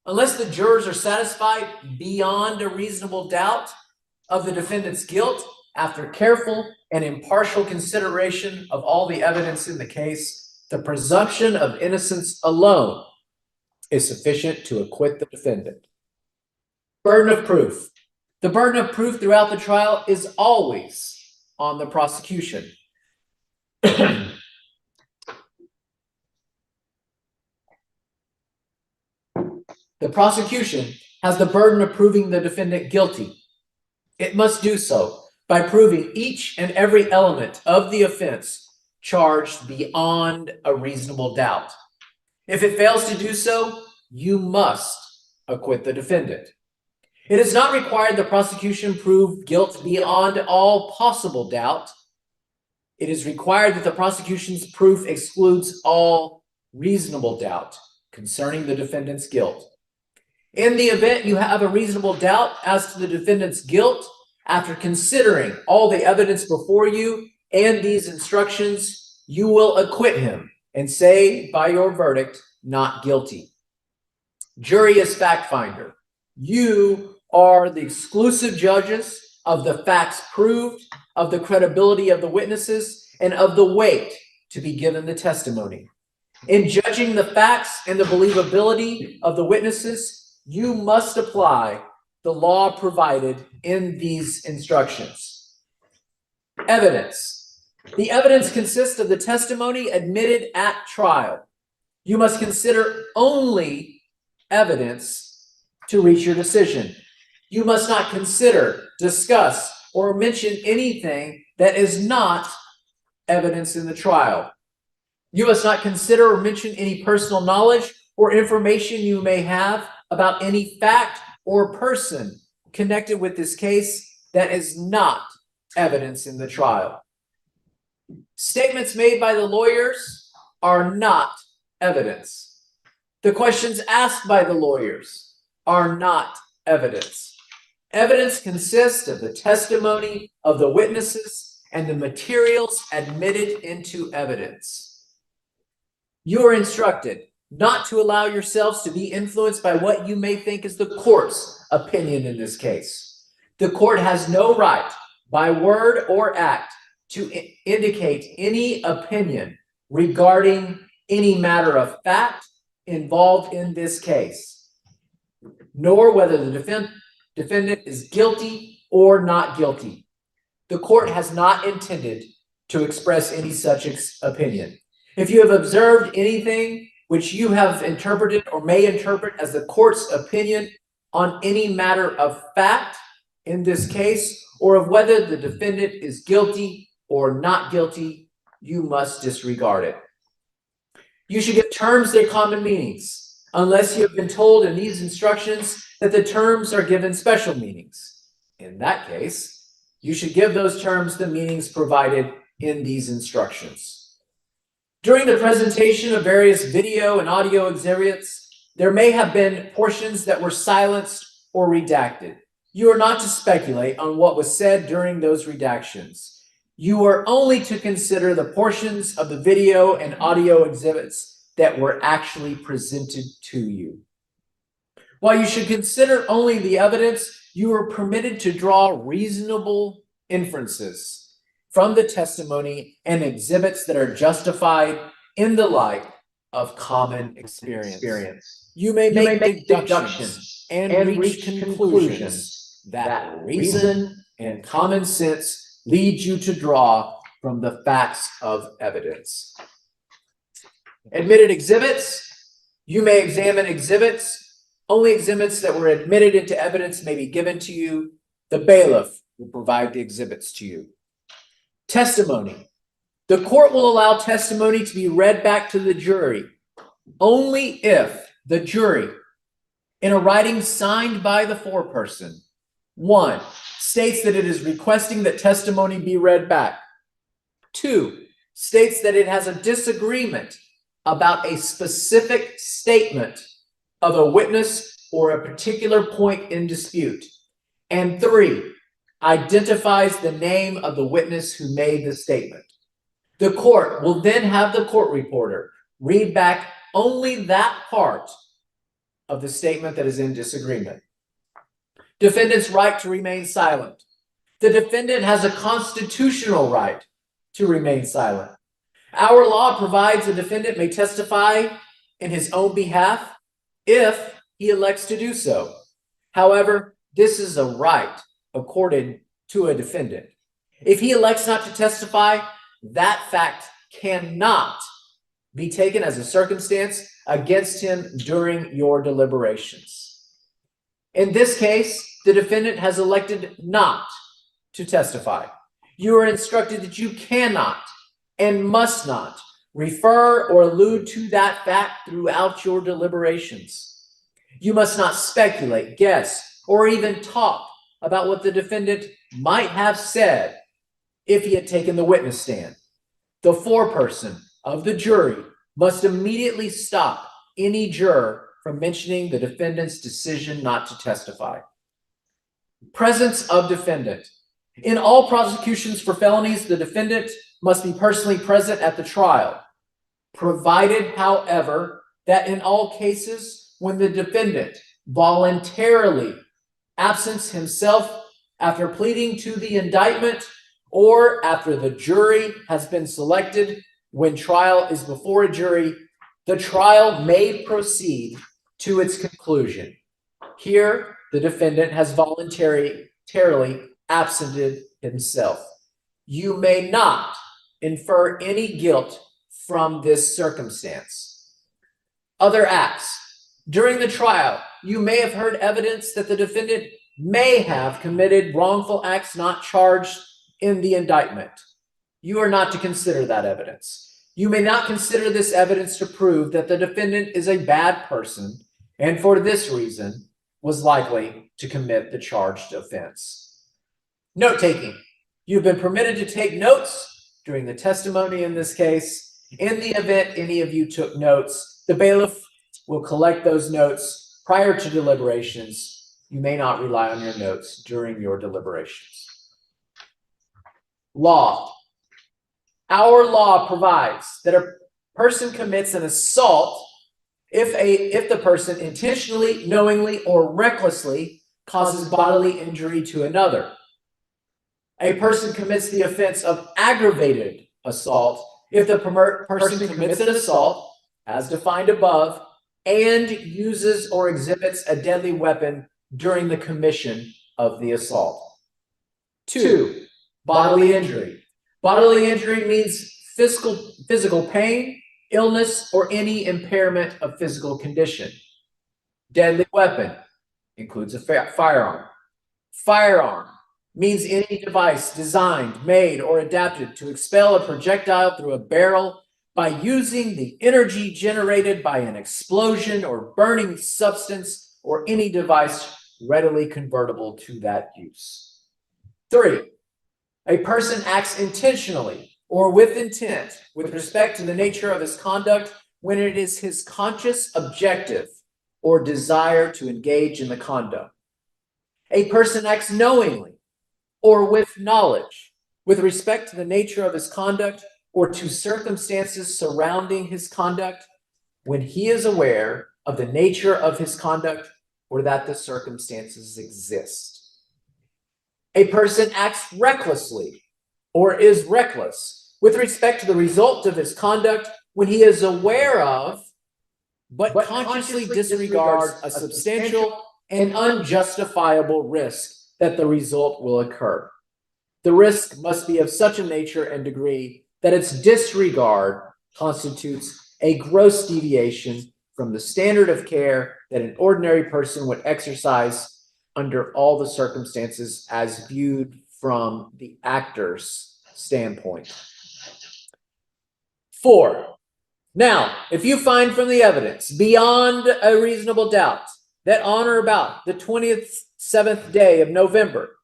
Unless the jurors are satisfied beyond a reasonable doubt of the defendant's guilt, after careful and impartial consideration of all the evidence in the case, the presumption of innocence alone is sufficient to acquit the defendant. Burden of proof. The burden of proof throughout the trial is always on the prosecution. The prosecution has the burden of proving the defendant guilty. It must do so by proving each and every element of the offense charged beyond a reasonable doubt. If it fails to do so, you must acquit the defendant. It is not required the prosecution prove guilt beyond all possible doubt. It is required that the prosecution's proof excludes all reasonable doubt concerning the defendant's guilt. In the event you have a reasonable doubt as to the defendant's guilt, after considering all the evidence before you and these instructions, you will acquit him and say by your verdict, not guilty. Jury is fact finder. You are the exclusive judges of the facts proved, of the credibility of the witnesses, and of the weight to be given the testimony. In judging the facts and the believability of the witnesses, you must apply the law provided in these instructions. Evidence. The evidence consists of the testimony admitted at trial. You must consider only evidence to reach your decision. You must not consider, discuss, or mention anything that is not evidence in the trial. You must not consider or mention any personal knowledge or information you may have about any fact or person connected with this case that is not evidence in the trial. Statements made by the lawyers are not evidence. The questions asked by the lawyers are not evidence. Evidence consists of the testimony of the witnesses and the materials admitted into evidence. You are instructed not to allow yourselves to be influenced by what you may think is the court's opinion in this case. The court has no right, by word or act, to indicate any opinion regarding any matter of fact involved in this case, nor whether the defendant is guilty or not guilty. The court has not intended to express any such opinion. If you have observed anything which you have interpreted or may interpret as the court's opinion on any matter of fact in this case, or of whether the defendant is guilty or not guilty, you must disregard it. You should give terms their common meanings, unless you have been told in these instructions that the terms are given special meanings. In that case, you should give those terms the meanings provided in these instructions. During the presentation of various video and audio exhibits, there may have been portions that were silenced or redacted. You are not to speculate on what was said during those redactions. You are only to consider the portions of the video and audio exhibits that were actually presented to you. While you should consider only the evidence, you are permitted to draw reasonable inferences from the testimony and exhibits that are justified in the light of common experience. You may make deductions and reach conclusions that reason and common sense lead you to draw from the facts of evidence. Admitted exhibits. You may examine exhibits. Only exhibits that were admitted into evidence may be given to you. The bailiff will provide the exhibits to you. Testimony. The court will allow testimony to be read back to the jury only if the jury, in a writing signed by the foreperson, 1, states that it is requesting that testimony be read back. 2, states that it has a disagreement about a specific statement of a witness or a particular point in dispute. And 3, identifies the name of the witness who made the statement. The court will then have the court reporter read back only that part of the statement that is in disagreement. Defendant's right to remain silent. The defendant has a constitutional right to remain silent. Our law provides the defendant may testify in his own behalf if he elects to do so. However, this is a right accorded to a defendant. If he elects not to testify, that fact cannot be taken as a circumstance against him during your deliberations. In this case, the defendant has elected not to testify. You are instructed that you cannot and must not refer or allude to that fact throughout your deliberations. You must not speculate, guess, or even talk about what the defendant might have said if he had taken the witness stand. The foreperson of the jury must immediately stop any juror from mentioning the defendant's decision not to testify. Presence of defendant. In all prosecutions for felonies, the defendant must be personally present at the trial, provided, however, that in all cases when the defendant voluntarily absents himself after pleading to the indictment or after the jury has been selected, when trial is before a jury, the trial may proceed to its conclusion. Here, the defendant has voluntarily absented himself. You may not infer any guilt from this circumstance. Other acts. During the trial, you may have heard evidence that the defendant may have committed wrongful acts not charged in the indictment. You are not to consider that evidence. You may not consider this evidence to prove that the defendant is a bad person and for this reason was likely to commit the charged offense. Note taking. You've been permitted to take notes during the testimony in this case. In the event any of you took notes, the bailiff will collect those notes prior to deliberations. You may not rely on your notes during your deliberations. Law. Our law provides that a person commits an assault if the person intentionally, knowingly, or recklessly causes bodily injury to another. A person commits the offense of aggravated assault if the person commits an assault, as defined above, and uses or exhibits a deadly weapon during the commission of the assault. 2, bodily injury. Bodily injury means physical pain, illness, or any impairment of physical condition. Deadly weapon includes a firearm. Firearm means any device designed, made, or adapted to expel a projectile through a barrel by using the energy generated by an explosion or burning substance or any device readily convertible to that use. 3, a person acts intentionally or with intent with respect to the nature of his conduct when it is his conscious objective or desire to engage in the conduct. A person acts knowingly or with knowledge with respect to the nature of his conduct or to circumstances surrounding his conduct when he is aware of the nature of his conduct or that the circumstances exist. A person acts recklessly or is reckless with respect to the result of his conduct when he is aware of but consciously disregards a substantial and unjustifiable risk that the result will occur. the risk must be of such a nature and degree that its disregard constitutes a gross deviation from the standard of care that an ordinary person would exercise under all the circumstances as viewed from the actor's standpoint. 4. Now, if you find from the evidence beyond a reasonable doubt that on or about the 27th day of November,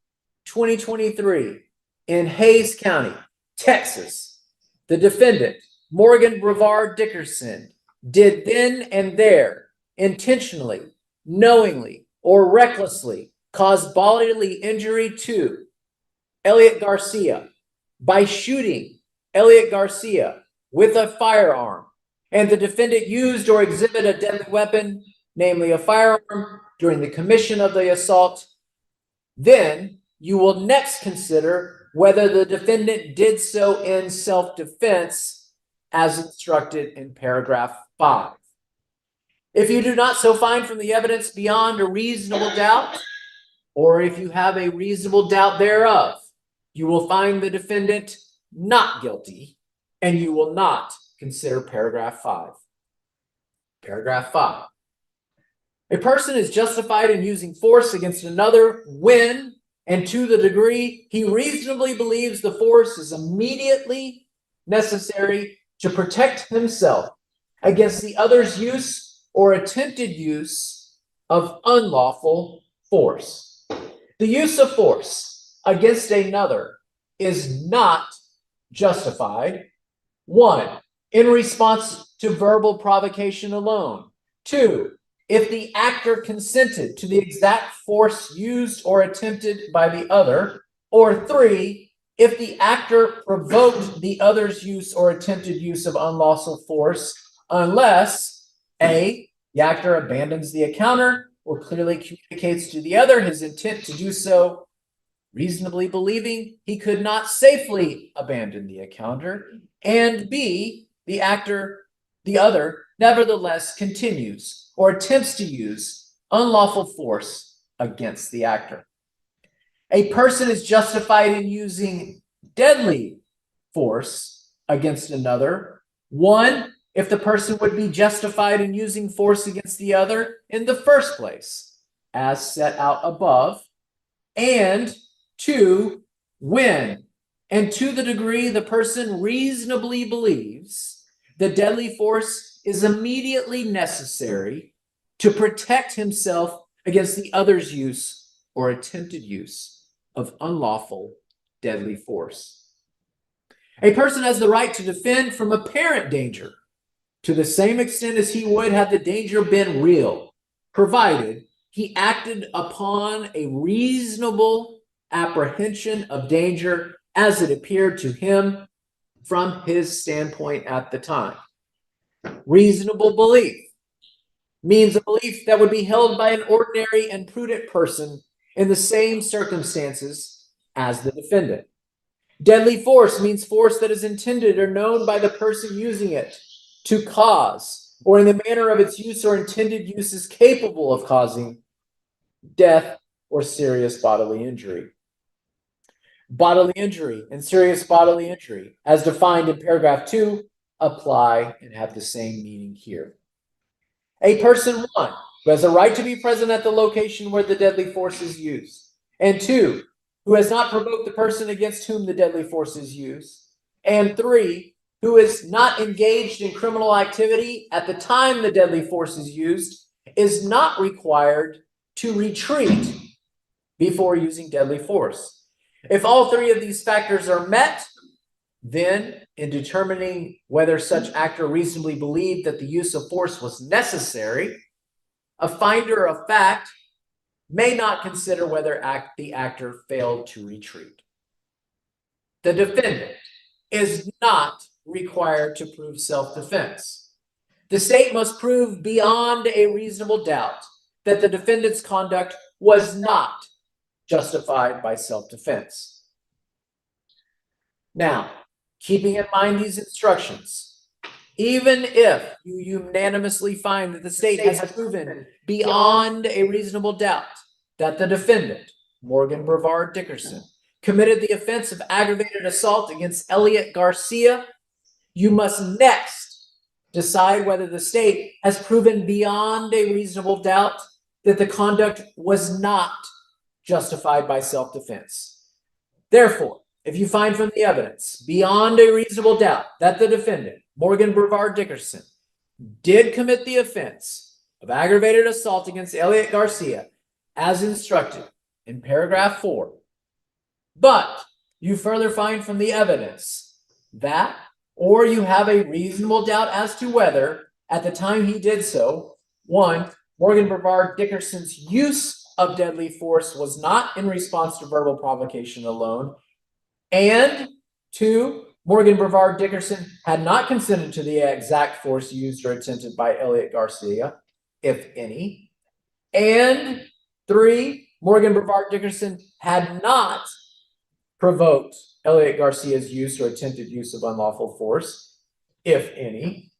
2023, in Hayes County, Texas, the defendant, Morgan Brevard Dickerson, did then and there intentionally, knowingly, or recklessly cause bodily injury to Elliot Garcia by shooting Elliot Garcia with a firearm, and the defendant used or exhibited a deadly weapon, namely a firearm, during the commission of the assault, then you will next consider whether the defendant did so in self-defense as instructed in paragraph 5. If you do not so find from the evidence beyond a reasonable doubt, or if you have a reasonable doubt thereof, you will find the defendant not guilty, and you will not consider paragraph 5. Paragraph 5. A person is justified in using force against another when and to the degree he reasonably believes the force is immediately necessary to protect himself against the other's use or attempted use of unlawful force. The use of force against another is not justified, 1, in response to verbal provocation alone. 2, if the actor consented to the exact force used or attempted by the other. Or 3, if the actor provoked the other's use or attempted use of unlawful force, unless A, the actor abandons the encounter or clearly communicates to the other his intent to do so, reasonably believing he could not safely abandon the encounter, and B, the other nevertheless continues or attempts to use unlawful force against the actor. A person is justified in using deadly force against another, 1, if the person would be justified in using force against the other in the first place, as set out above, and 2, when and to the degree the person reasonably believes the deadly force is immediately necessary to protect himself against the other's use or attempted use of unlawful deadly force. A person has the right to defend from apparent danger to the same extent as he would had the danger been real, provided he acted upon a reasonable apprehension of danger as it appeared to him from his standpoint at the time. Reasonable belief means a belief that would be held by an ordinary and prudent person in the same circumstances as the defendant. Deadly force means force that is intended or known by the person using it to cause, or in the manner of its use or intended use is capable of causing death or serious bodily injury. Bodily injury and serious bodily injury, as defined in paragraph 2, apply and have the same meaning here. A person, 1, who has a right to be present at the location where the deadly force is used, and 2, who has not provoked the person against whom the deadly force is used, and 3, who is not engaged in criminal activity at the time the deadly force is used, is not required to retreat before using deadly force. If all 3 of these factors are met, then in determining whether such actor reasonably believed that the use of force was necessary, a finder of fact may not consider whether the actor failed to retreat. The defendant is not required to prove self-defense. The state must prove beyond a reasonable doubt that the defendant's conduct was not justified by self-defense. Now, keeping in mind these instructions, even if you unanimously find that the state has proven beyond a reasonable doubt that the defendant, Morgan Brevard Dickerson, committed the offense of aggravated assault against Elliot Garcia, you must next decide whether the state has proven beyond a reasonable doubt that the conduct was not justified by self-defense. Therefore, if you find from the evidence beyond a reasonable doubt that the defendant, Morgan Brevard Dickerson, did commit the offense of aggravated assault against Elliot Garcia as instructed in paragraph 4, but you further find from the evidence that, or you have a reasonable doubt as to whether, at the time he did so, 1, Morgan Brevard Dickerson's use of deadly force was not in response to verbal provocation alone, and 2, Morgan Brevard Dickerson had not consented to the exact force used or attempted by Elliot Garcia, if any, and 3, Morgan Brevard Dickerson had not provoked Elliot Garcia's use or attempted use of unlawful force, if any,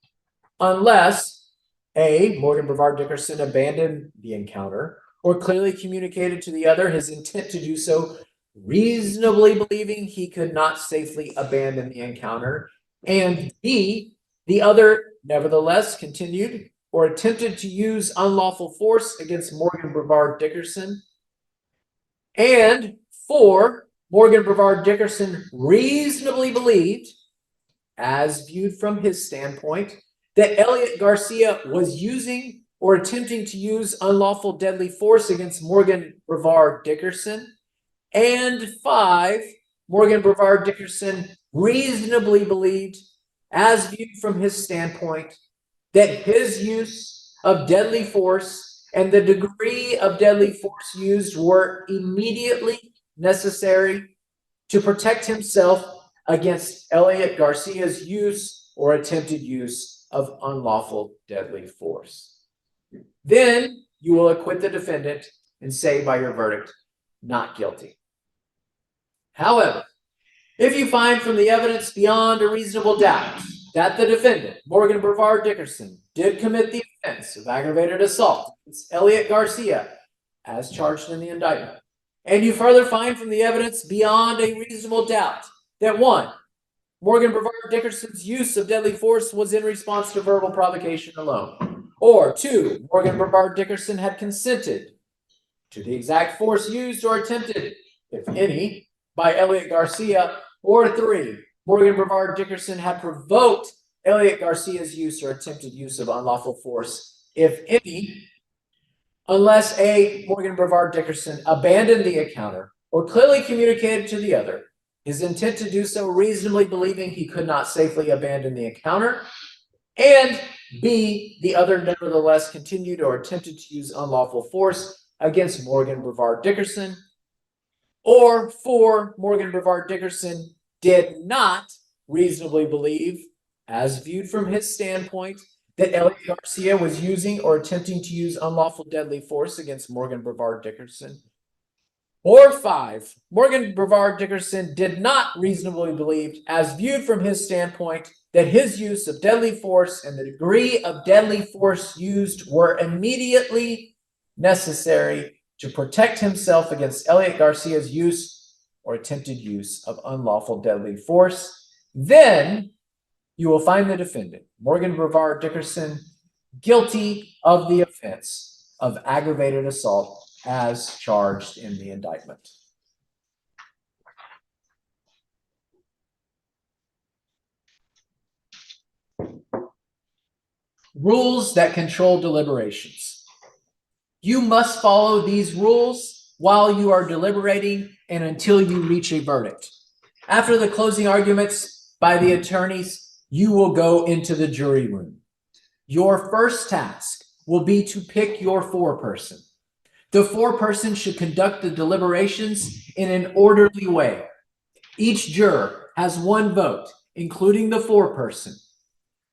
unless A, Morgan Brevard Dickerson abandoned the encounter or clearly communicated to the other his intent to do so, reasonably believing he could not safely abandon the encounter, and B, the other nevertheless continued or attempted to use unlawful force against Morgan Brevard Dickerson, and 4, Morgan Brevard Dickerson reasonably believed, as viewed from his standpoint, that Elliot Garcia was using or attempting to use unlawful deadly force against Morgan Brevard Dickerson, and 5, Morgan Brevard Dickerson reasonably believed, as viewed from his standpoint, that his use of deadly force and the degree of deadly force used were immediately necessary to protect himself against Elliot Garcia's use or attempted use of unlawful deadly force. Then you will acquit the defendant and say by your verdict, not guilty. However, if you find from the evidence beyond a reasonable doubt that the defendant, Morgan Brevard Dickerson, did commit the offense of aggravated assault against Elliot Garcia as charged in the indictment, and you further find from the evidence beyond a reasonable doubt that 1, Morgan Brevard Dickerson's use of deadly force was in response to verbal provocation alone, or 2, Morgan Brevard Dickerson had consented to the exact force used or attempted, if any, by Elliot Garcia, or 3, Morgan Brevard Dickerson had provoked Elliot Garcia's use or attempted use of unlawful force, if any, unless A, Morgan Brevard Dickerson abandoned the encounter or clearly communicated to the other his intent to do so, reasonably believing he could not safely abandon the encounter, and B, the other nevertheless continued or attempted to use unlawful force against Morgan Brevard Dickerson, or 4, Morgan Brevard Dickerson did not reasonably believe, as viewed from his standpoint, that Elliot Garcia was using or attempting to use unlawful deadly force against Morgan Brevard Dickerson, or 5, Morgan Brevard Dickerson did not reasonably believe, as viewed from his standpoint, that his use of deadly force and the degree of deadly force used were immediately necessary to protect himself against Elliot Garcia's use or attempted use of unlawful deadly force. Then you will find the defendant, Morgan Brevard Dickerson, guilty of the offense of aggravated assault as charged in the indictment. Rules that control deliberations. You must follow these rules while you are deliberating and until you reach a verdict. After the closing arguments by the attorneys, you will go into the jury room. Your first task will be to pick your foreperson. The foreperson should conduct the deliberations in an orderly way. Each juror has 1 vote, including the foreperson.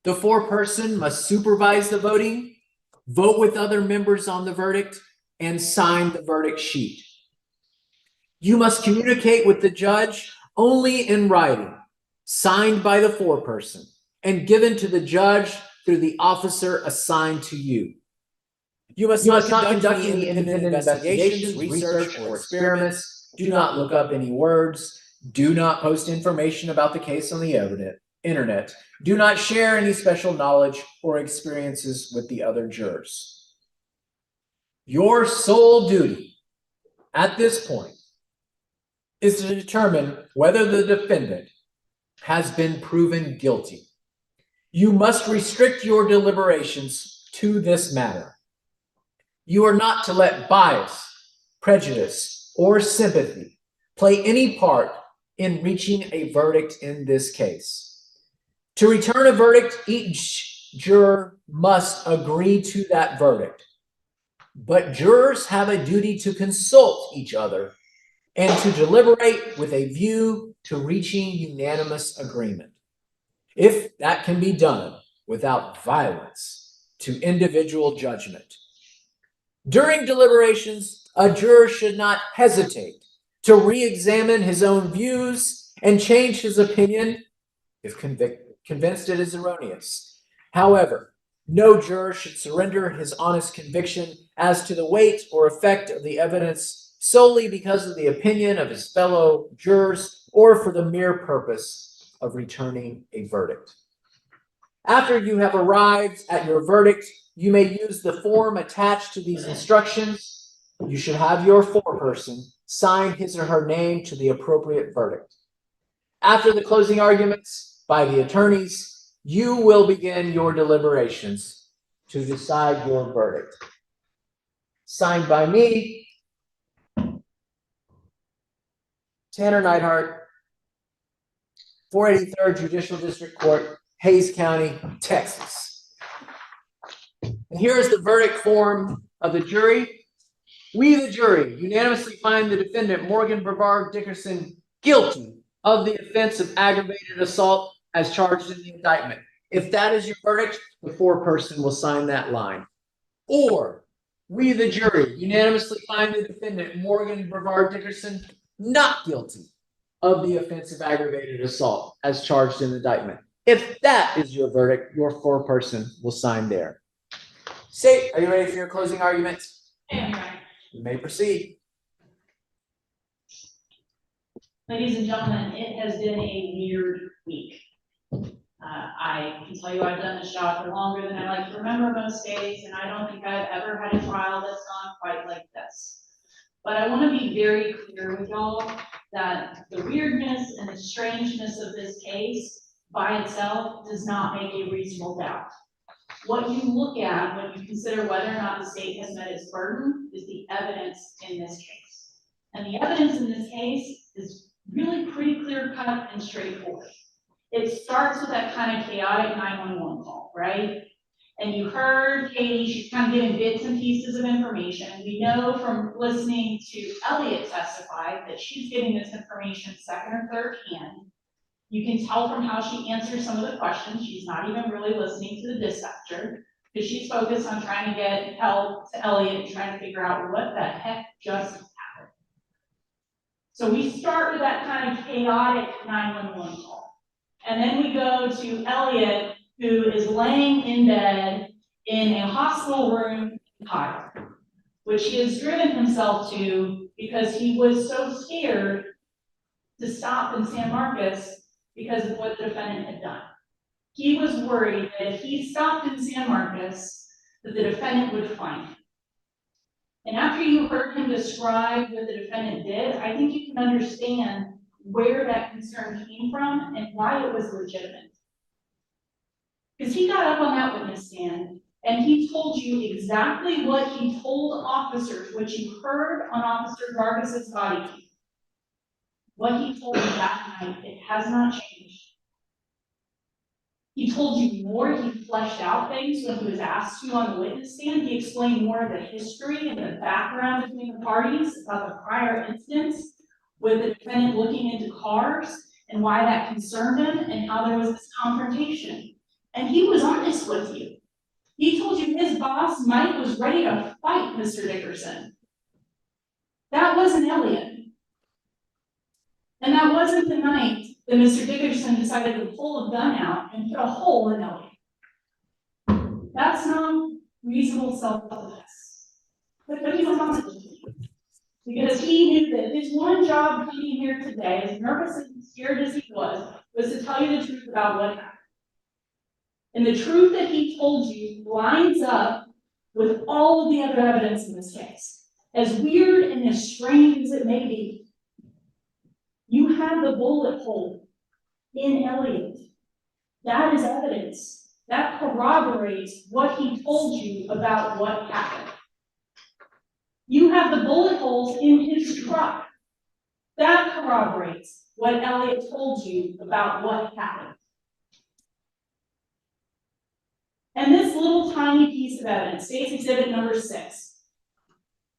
The foreperson must supervise the voting, vote with other members on the verdict, and sign the verdict sheet. You must communicate with the judge only in writing, signed by the foreperson, and given to the judge through the officer assigned to you. You must not conduct any independent investigations, research, or experiments Do not look up any words. Do not post information about the case on the internet. Do not share any special knowledge or experiences with the other jurors. Your sole duty at this point is to determine whether the defendant has been proven guilty. You must restrict your deliberations to this matter. You are not to let bias, prejudice, or sympathy play any part in reaching a verdict in this case. To return a verdict, each juror must agree to that verdict. But jurors have a duty to consult each other and to deliberate with a view to reaching unanimous agreement, if that can be done without violence to individual judgment. During deliberations, a juror should not hesitate to re-examine his own views and change his opinion if convinced it is erroneous. However, no juror should surrender his honest conviction as to the weight or effect of the evidence solely because of the opinion of his fellow jurors or for the mere purpose of returning a verdict. After you have arrived at your verdict, you may use the form attached to these instructions. You should have your foreperson sign his or her name to the appropriate verdict. After the closing arguments by the attorneys, you will begin your deliberations to decide your verdict. Signed by me, Tanner Neidhardt, 483rd Judicial District Court, Hays County, Texas. And here is the verdict form of the jury. We, the jury, unanimously find the defendant, Morgan Brevard Dickerson, guilty of the offense of aggravated assault as charged in the indictment. If that is your verdict, the foreperson will sign that line. Or, we, the jury, unanimously find the defendant, Morgan Brevard Dickerson, not guilty of the offense of aggravated assault as charged in the indictment. If that is your verdict, your foreperson will sign there. State, are you ready for your closing arguments? Yeah. You may proceed. Ladies and gentlemen, it has been a weird week. I can tell you I've done this job for longer than I like to remember most days, and I don't think I've ever had a trial that's gone quite like this. But I want to be very clear with y'all that the weirdness and the strangeness of this case by itself does not make a reasonable doubt. What you look at when you consider whether or not the state has met its burden is the evidence in this case. And the evidence in this case is really pretty clear cut and straightforward. It starts with that kind of chaotic 911 call, right? And you heard Katie, she's kind of giving bits and pieces of information. We know from listening to Elliot testify that she's getting this information second or third hand. You can tell from how she answers some of the questions, she's not even really listening to the dispatcher because she's focused on trying to get help to Elliot and trying to figure out what the heck just happened. So we start with that kind of chaotic 911 call. And then we go to Elliot, who is laying in bed in a hospital room in Cove, which he has driven himself to because he was so scared to stop in San Marcos because of what the defendant had done. He was worried that if he stopped in San Marcos, that the defendant would find him. And after you heard him describe what the defendant did, I think you can understand where that concern came from and why it was legitimate. Because he got up on that witness stand and he told you exactly what he told officers, what you heard on Officer Vargas's body cam. What he told you that night, it has not changed. He told you more, he fleshed out things when he was asked to on the witness stand. He explained more of the history and the background between the parties about the prior incidents with the defendant looking into cars and why that concerned him and how there was this confrontation. And he was honest with you. He told you his boss, Mike, was ready to fight Mr. Dickerson. That wasn't Elliot. And that wasn't the night that Mr. Dickerson decided to pull a gun out and put a hole in Elliot. That's not reasonable self-defense. But he was honest with you. Because he knew that his one job coming here today, as nervous and scared as he was to tell you the truth about what happened. And the truth that he told you lines up with all of the other evidence in this case. As weird and as strange as it may be, you have the bullet hole in Elliot. That is evidence. That corroborates what he told you about what happened. You have the bullet holes in his truck. That corroborates what Elliot told you about what happened. And this little tiny piece of evidence, State's Exhibit number 6,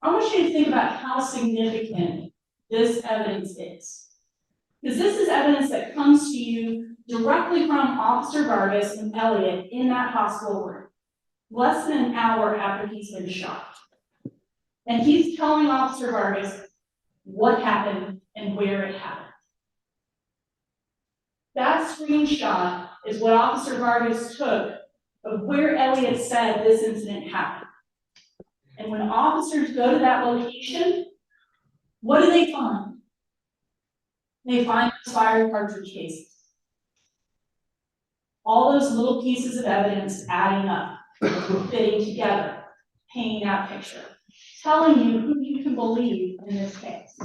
I want you to think about how significant this evidence is. Because this is evidence that comes to you directly from Officer Vargas and Elliot in that hospital room, less than an hour after he's been shot. And he's telling Officer Vargas what happened and where it happened. That screenshot is what Officer Vargas took of where Elliot said this incident happened. And when officers go to that location, what do they find? They find expired cartridge cases. All those little pieces of evidence adding up, fitting together, painting that picture, telling you who you can believe in this case.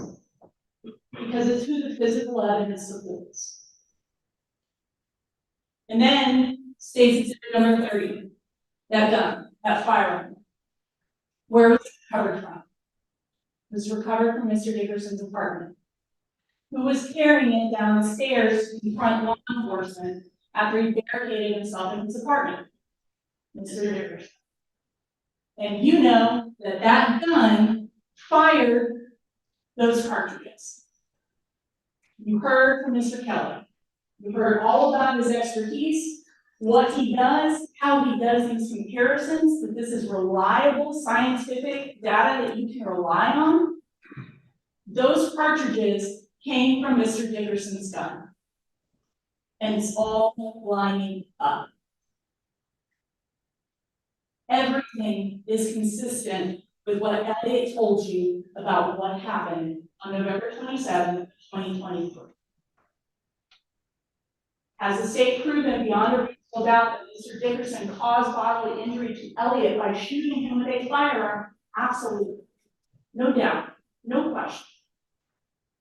Because it's who the physical evidence supports. And then State's Exhibit number 30, that gun, that firearm. Where was it recovered from? It was recovered from Mr. Dickerson's apartment, who was carrying it down the stairs to confront law enforcement after he barricaded himself in his apartment, Mr. Dickerson. And you know that that gun fired those cartridges. You heard from Mr. Kelly. You heard all about his expertise, what he does, how he does these comparisons, that this is reliable scientific data that you can rely on. Those cartridges came from Mr. Dickerson's gun. And it's all lining up. Everything is consistent with what Elliot told you about what happened on November 27th, 2023. Has the state proven beyond a reasonable doubt that Mr. Dickerson caused bodily injury to Elliot by shooting him with a firearm? Absolutely. No doubt. No question.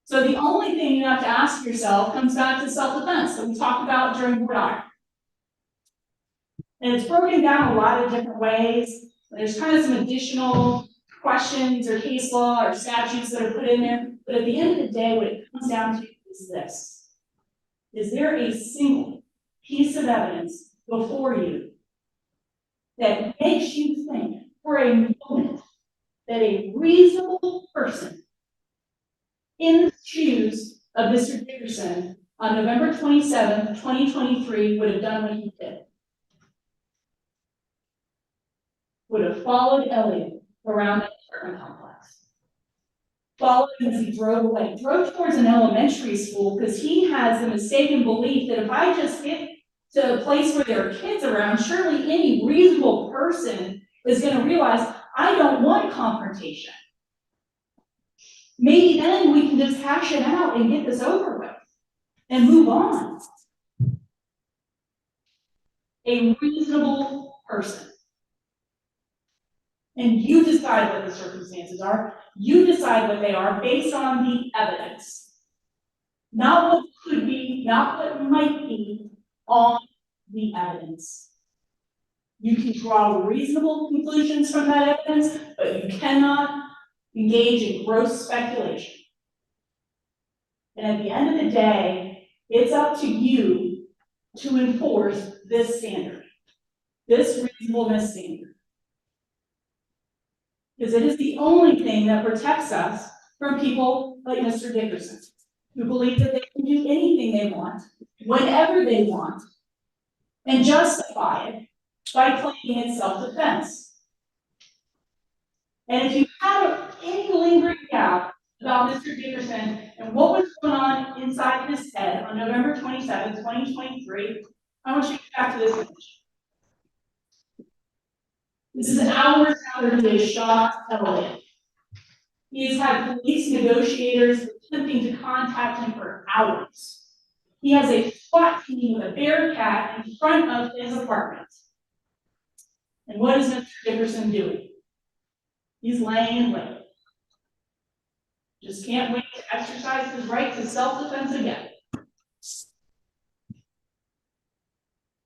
So the only thing you have to ask yourself comes back to self-defense that we talked about during board iron. And it's broken down a lot of different ways. There's kind of some additional questions or case law or statutes that are put in there. But at the end of the day, what it comes down to is this. Is there a single piece of evidence before you that makes you think for a moment that a reasonable person in the shoes of Mr. Dickerson on November 27th, 2023 would have done what he did? Would have followed Elliot around the apartment complex. Followed him as he drove away, drove towards an elementary school because he has the mistaken belief that if I just get to a place where there are kids around, surely any reasonable person is going to realize I don't want confrontation. Maybe then we can just hash it out and get this over with and move on. A reasonable person. And you decide what the circumstances are. You decide what they are based on the evidence. Not what could be, not what might be, on the evidence. You can draw reasonable conclusions from that evidence, but you cannot engage in gross speculation. And at the end of the day, it's up to you to enforce this standard, this reasonableness standard. Because it is the only thing that protects us from people like Mr. Dickerson, who believe that they can do anything they want, whenever they want, and justify it by claiming it's self-defense. And if you have any lingering doubt about Mr. Dickerson and what was going on inside his head on November 27, 2023, I want you to get back to this image. This is hours after he had shot Elliot. He's had police negotiators attempting to contact him for hours. He has a SWAT team with a Bearcat in front of his apartment. And what is Mr. Dickerson doing? He's laying in wait. Just can't wait to exercise his right to self-defense again.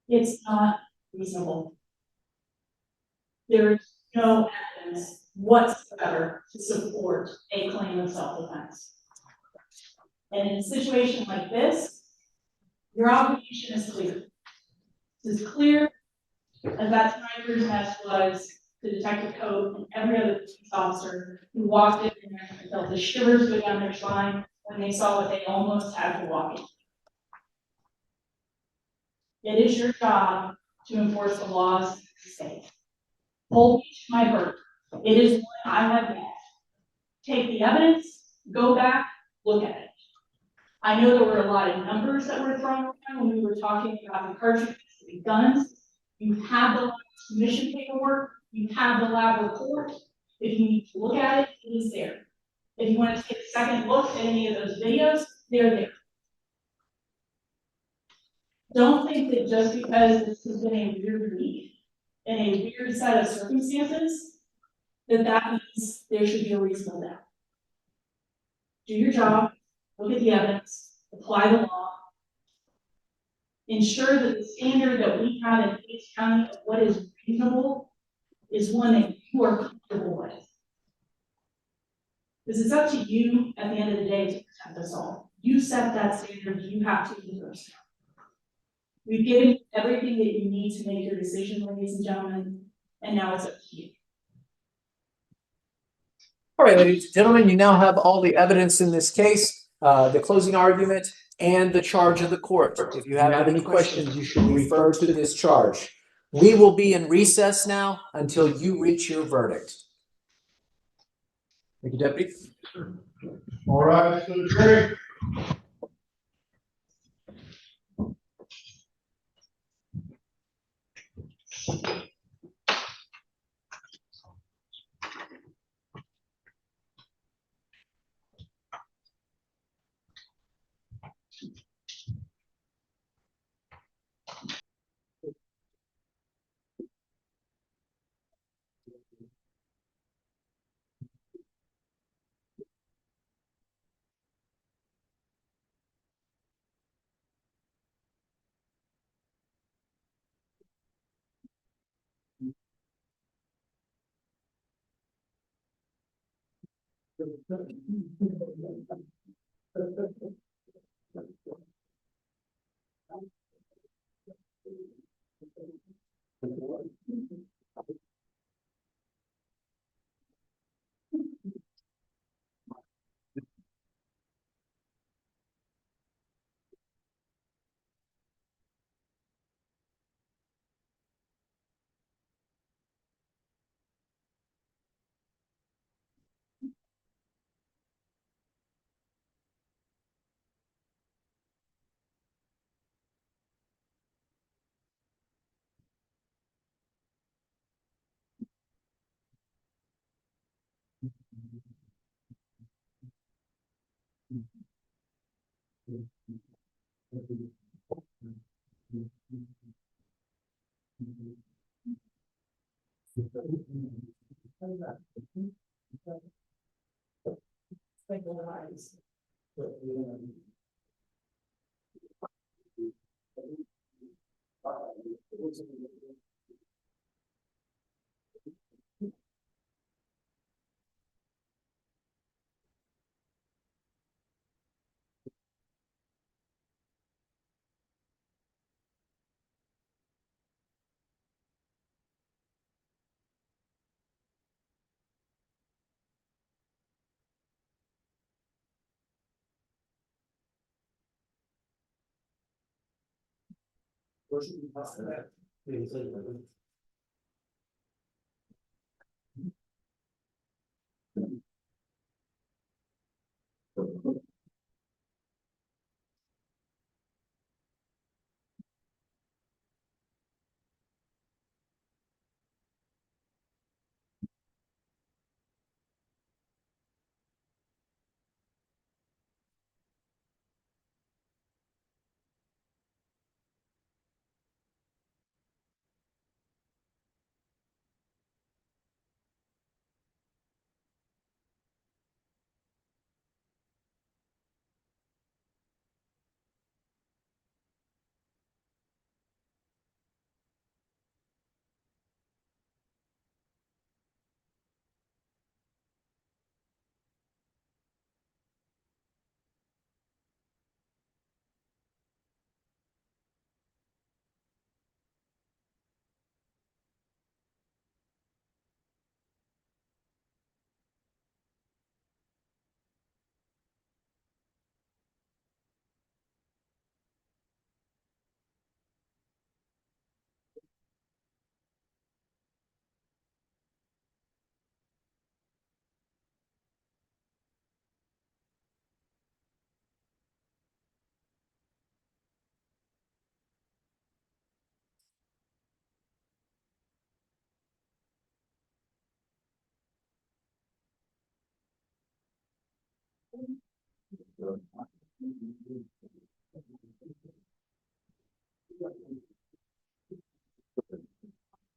It's not reasonable. There is no evidence whatsoever to support a claim of self-defense. And in a situation like this, your obligation is clear. It's as clear as that sniper's nest was to Detective Cove and every other police officer who walked in there and felt the shivers go down their spine when they saw what they almost had to walk in. It is your job to enforce the laws of the state. Hold me to my word. It is what I have met. Take the evidence, go back, look at it. I know there were a lot of numbers that were thrown around when we were talking about the cartridges, the guns. You have the submission paperwork, you have the lab report. If you need to look at it, it is there. If you want to take a second look at any of those videos, they're there. Don't think that just because this has been a weird week and a weird set of circumstances, that means there should be a reasonable doubt. Do your job, look at the evidence, apply the law, ensure that the standard that we have in Gates County of what is reasonable is one that you are comfortable with. Because it's up to you at the end of the day to protect us all. You set that standard, you have to be first. We've given you everything that you need to make your decision, ladies and gentlemen, and now it's up to you. All right, ladies and gentlemen, you now have all the evidence in this case, the closing argument, and the charge of the court. If you have any questions, you should refer to this charge. We will be in recess now until you reach your verdict. Thank you, Deputy. All right, so the jury.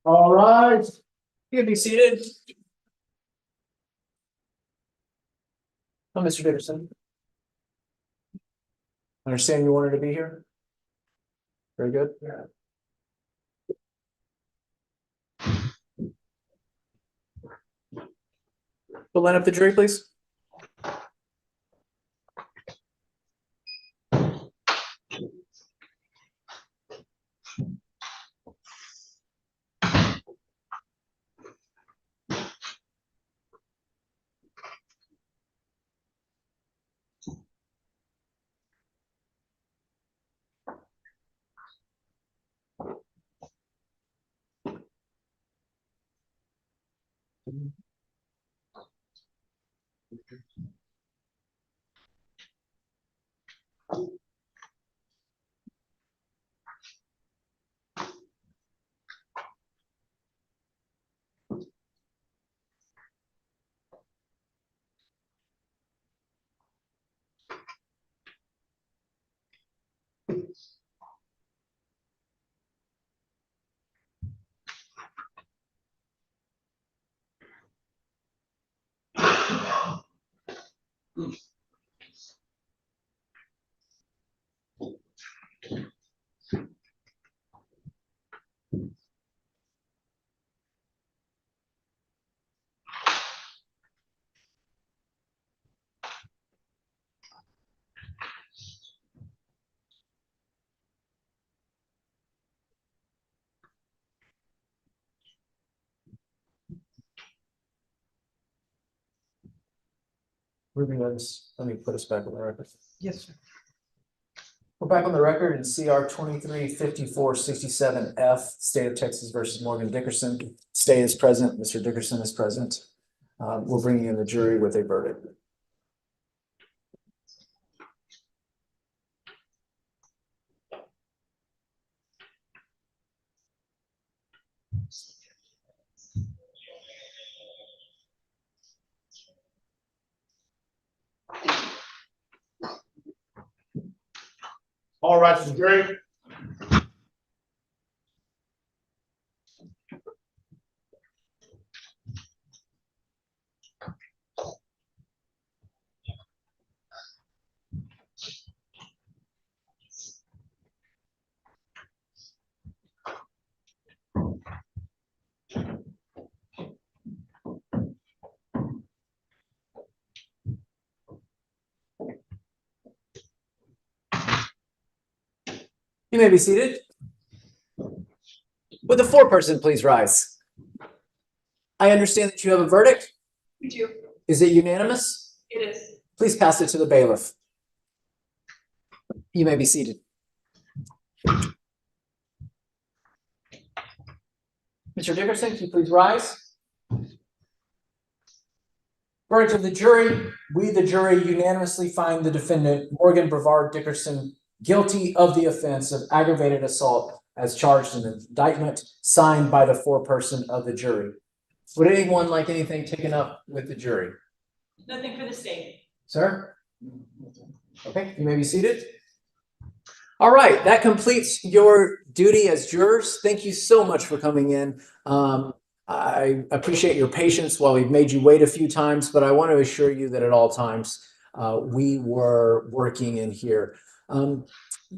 All right, you can be seated. Oh, Mr. Dickerson. Understand you wanted to be here? Very good. We'll line up the jury, please. Moving on, let me put us back on the record. Yes, sir. We're back on the record in CR 235467F, State of Texas versus Morgan Dickerson. State is present, Mr. Dickerson is present. We're bringing in the jury with a verdict. All right, the jury. You may be seated. Would the foreperson please rise? I understand that you have a verdict. We do. Is it unanimous? It is. Please pass it to the bailiff. You may be seated. Mr. Dickerson, can you please rise? Verdict of the jury. We, the jury, unanimously find the defendant, Morgan Brevard Dickerson, guilty of the offense of aggravated assault as charged in the indictment signed by the foreperson of the jury. Would anyone like anything taken up with the jury? Nothing for the state. Sir? Okay, you may be seated. All right, that completes your duty as jurors. Thank you so much for coming in. I appreciate your patience while we've made you wait a few times, but I want to assure you that at all times we were working in here.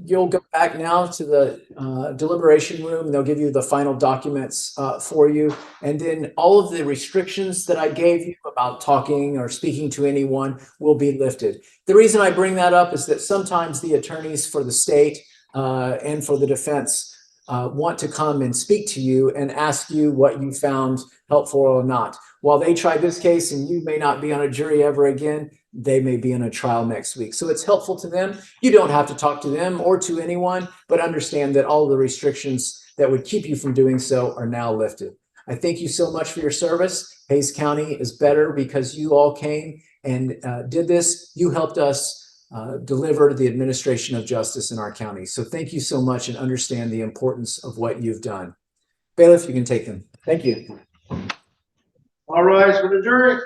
You'll go back now to the deliberation room, and they'll give you the final documents for you. And then all of the restrictions that I gave you about talking or speaking to anyone will be lifted. The reason I bring that up is that sometimes the attorneys for the state and for the defense want to come and speak to you and ask you what you found helpful or not. While they tried this case and you may not be on a jury ever again, they may be in a trial next week. So it's helpful to them. You don't have to talk to them or to anyone, but understand that all the restrictions that would keep you from doing so are now lifted. I thank you so much for your service. Hays County is better because you all came and did this. You helped us deliver the administration of justice in our county. So thank you so much and understand the importance of what you've done. Bailiff, you can take them. Thank you. All rise for the jury.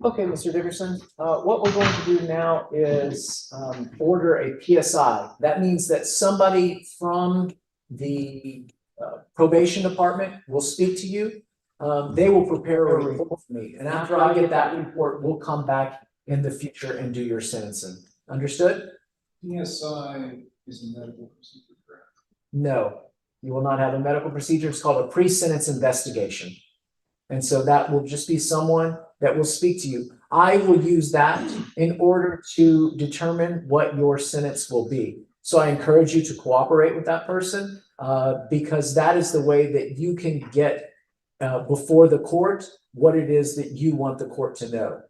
Okay, Mr. Dickerson, what we're going to do now is order a PSI. That means that somebody from the probation department will speak to you. They will prepare a report for me, and after I get that report, we'll come back in the future and do your sentencing. Understood? PSI is a medical procedure, correct? No, you will not have a medical procedure. It's called a pre-sentence investigation. And so that will just be someone that will speak to you. I will use that in order to determine what your sentence will be. So I encourage you to cooperate with that person because that is the way that you can get before the court what it is that you want the court to know.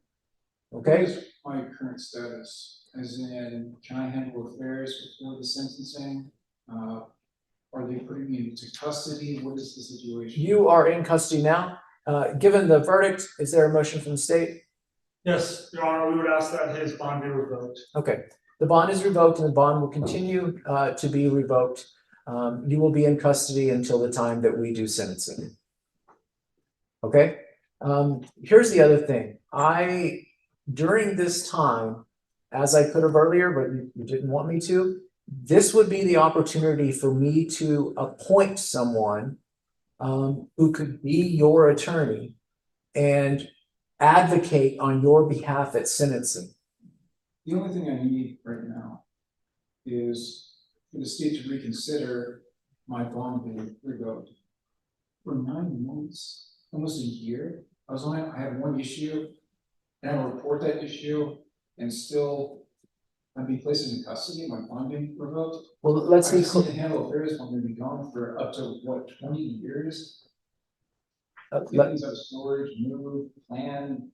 What Okay? is my current status? As in, can I handle affairs before the sentencing? Are they putting me into custody? What is the situation? You are in custody now. Given the verdict, is there a motion from the state? Yes, Your Honor, we would ask that his bond be revoked. Okay, the bond is revoked and the bond will continue to be revoked. You will be in custody until the time that we do sentencing. Okay, here's the other thing. During this time, as I could have earlier, but you didn't want me to, this would be the opportunity for me to appoint someone who could be your attorney and advocate on your behalf at sentencing. The only thing I need right now is for the state to reconsider my bond being revoked. For 9 months, almost a year, I had one issue, and I report that issue, and still I'd be placed in custody, my bond being revoked. Well, let's I be just need clear. to handle affairs when they've been gone for up to what, 20 years? Get Let, things out of storage, move, plan,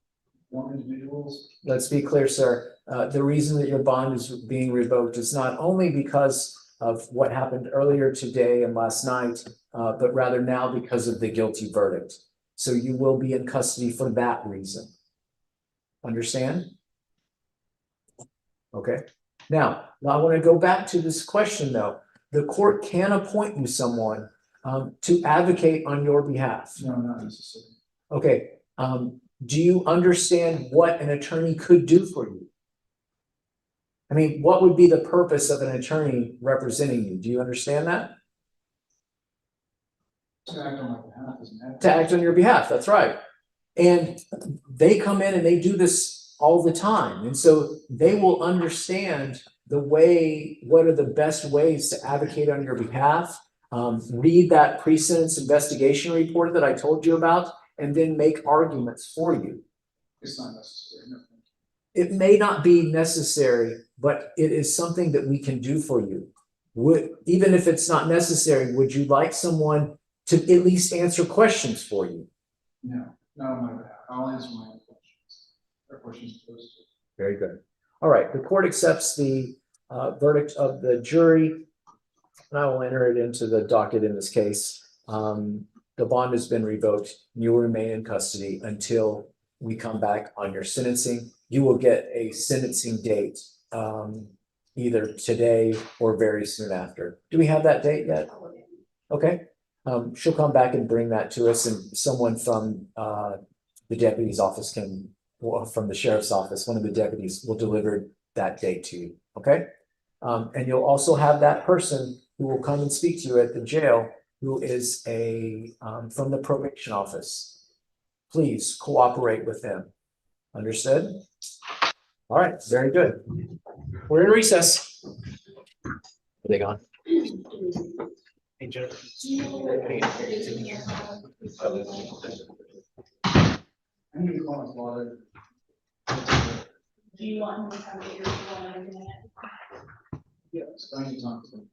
form individuals. let's be clear, sir. The reason that your bond is being revoked is not only because of what happened earlier today and last night, but rather now because of the guilty verdict. So you will be in custody for that reason. Understand? Okay. Now I want to go back to this question though. The court can appoint you someone to advocate on your behalf. No, not necessarily. Okay. Do you understand what an attorney could do for you? I mean, what would be the purpose of an attorney representing you? Do you understand that? To act on my behalf as an advocate. To act on your behalf, that's right. And they come in and they do this all the time. And so they will understand what are the best ways to advocate on your behalf. Read that pre-sentence investigation report that I told you about, and then make arguments for you. It's not necessary, no. It may not be necessary, but it is something that we can do for you. Even if it's not necessary, would you like someone to at least answer questions for you? No, not on my behalf. I'll answer my own questions. Our questions posed. Very good. All right, the court accepts the verdict of the jury, and I will enter it into the docket in this case. The bond has been revoked. You will remain in custody until we come back on your sentencing. You will get a sentencing date either today or very soon after. Do we have that date yet? Okay. She'll come back and bring that to us, and someone from the deputy's office from the sheriff's office, one of the deputies will deliver that date to you. Okay. And you'll also have that person who will come and speak to you at the jail, who is from the probation office. Please cooperate with them. Understood? All right, very good. We're in recess. Are they gone? Hey, Jennifer. I need to call my father. Do you want him to come get your phone and everything? Yes, I need to talk to him.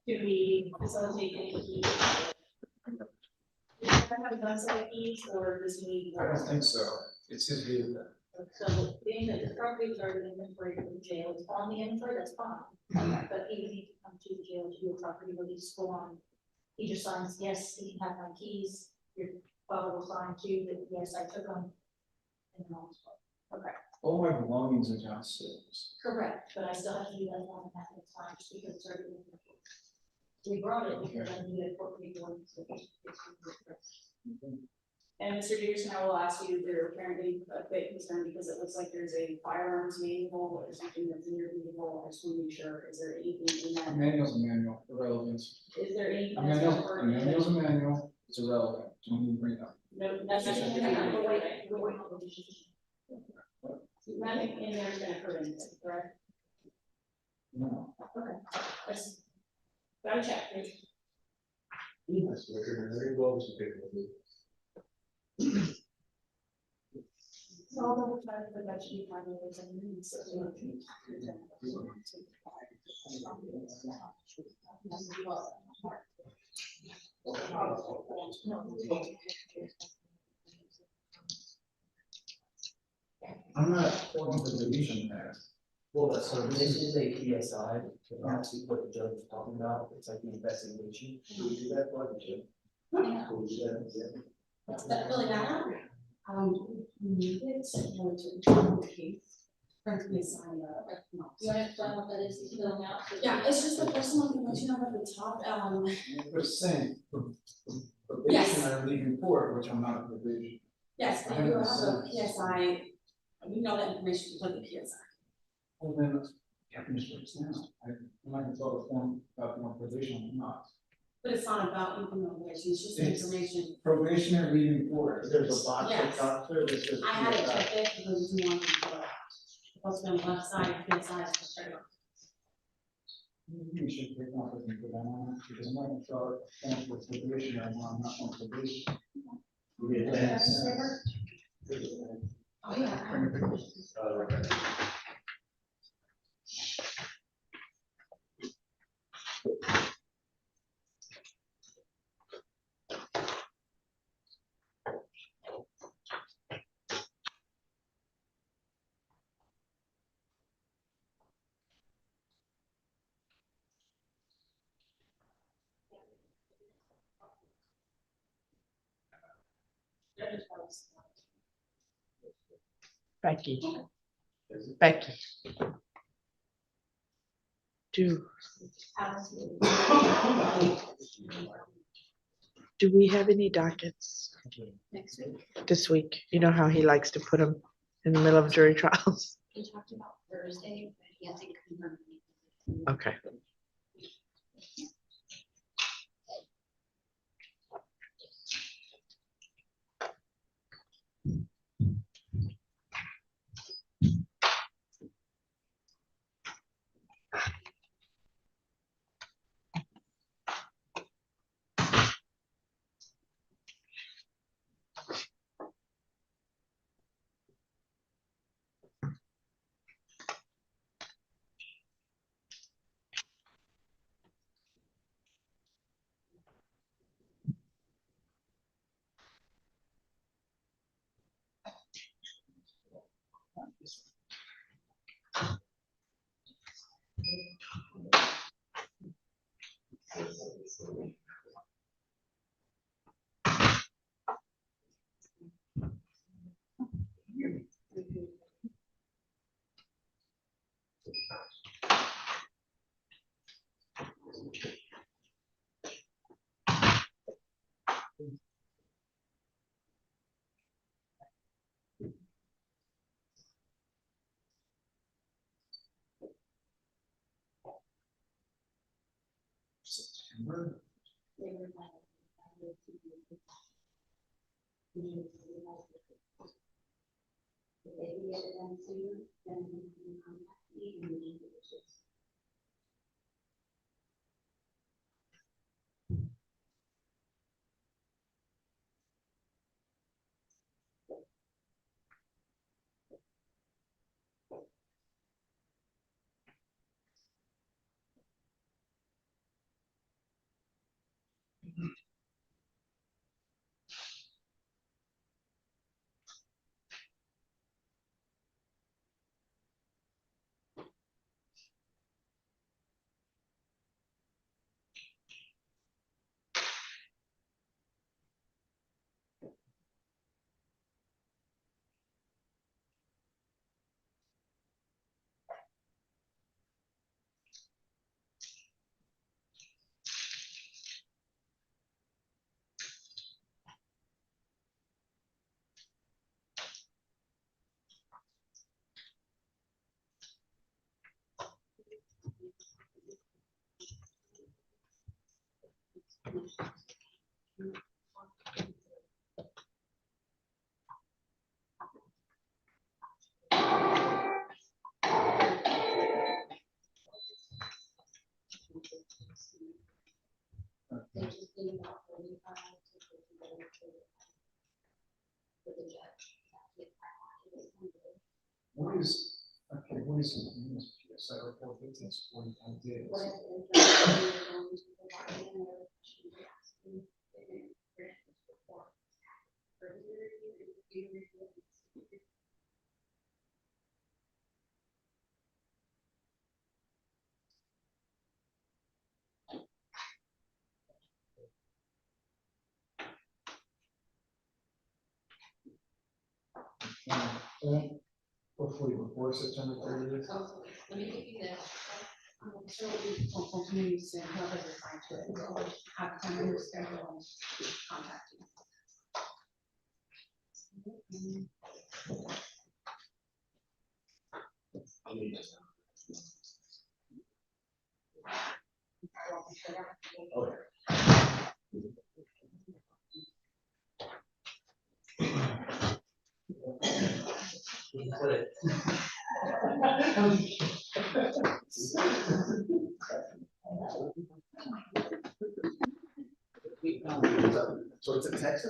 Do we facilitate any keys? Does he have guns like keys, or does he need? I don't think so. It's his vehicle. So being that the property is already inventory for the jail, it's on the inventory, that's fine. But he would need to come to the jail to do a property release form. He just signs, yes, he can have my keys, your father will sign too, that yes, I took them. And all this stuff. Okay, All my belongings are downstairs. correct, but I still have to do that one at the time, just because it's already inventory. We brought it because I needed it for people. And Mr. Dickerson, I will ask you, they're apparently a bit concerned because it looks like there's a firearms manual or something that's in your vehicle. I just want to be sure, is there anything in that? Manual's a manual, irrelevant. Is there anything? A that's manual's, covered a in manual's a the- manual, it's irrelevant, don't even bring it up. No, that's not. Nothing in there is gonna hurt anything, correct? No. Okay. Just gotta check. So I'll double check, but that should be fine with us. I'm not going to deletion there. Well, so this is a PSI, to actually what the judge was talking about, it's like the investigation. Do we do that for the judge? Yeah. Do we do that? Yeah. That's really not. We need it, to the case. Frankly, assign the. You want to explain what that is, filling out? Yeah, it's just the personal information up at the top, We're saying, Yes. probationary report, which I'm not a probation. yes, but you have a PSI, we know that information for the PSI. Well, then, I can just put this now, I'm not gonna fill a form about my probation, I'm not. But it's not about information, it's just It's- information. Probationary report, There's a box Yes. that got clear that says. I had it PSI. checked it, because it was one to fill out. Supposed to be on the left side, PSI is for straight up. You should take off with me for that one, because I'm not gonna fill out a form for probation, right now, I'm not on probation. We get that. Oh, yeah. Becky. Becky. Do we have any dockets Next week, this week? You know how he likes to put them in the middle of jury trials? we talked about Thursday, but he hasn't confirmed. Okay. September. What is, okay, what is the PSI report that that's 45 days? Hopefully before September 30th. Let me give you this. So we will continue to send whoever is assigned to it. We'll have time in your schedule and contact you. So it's a text?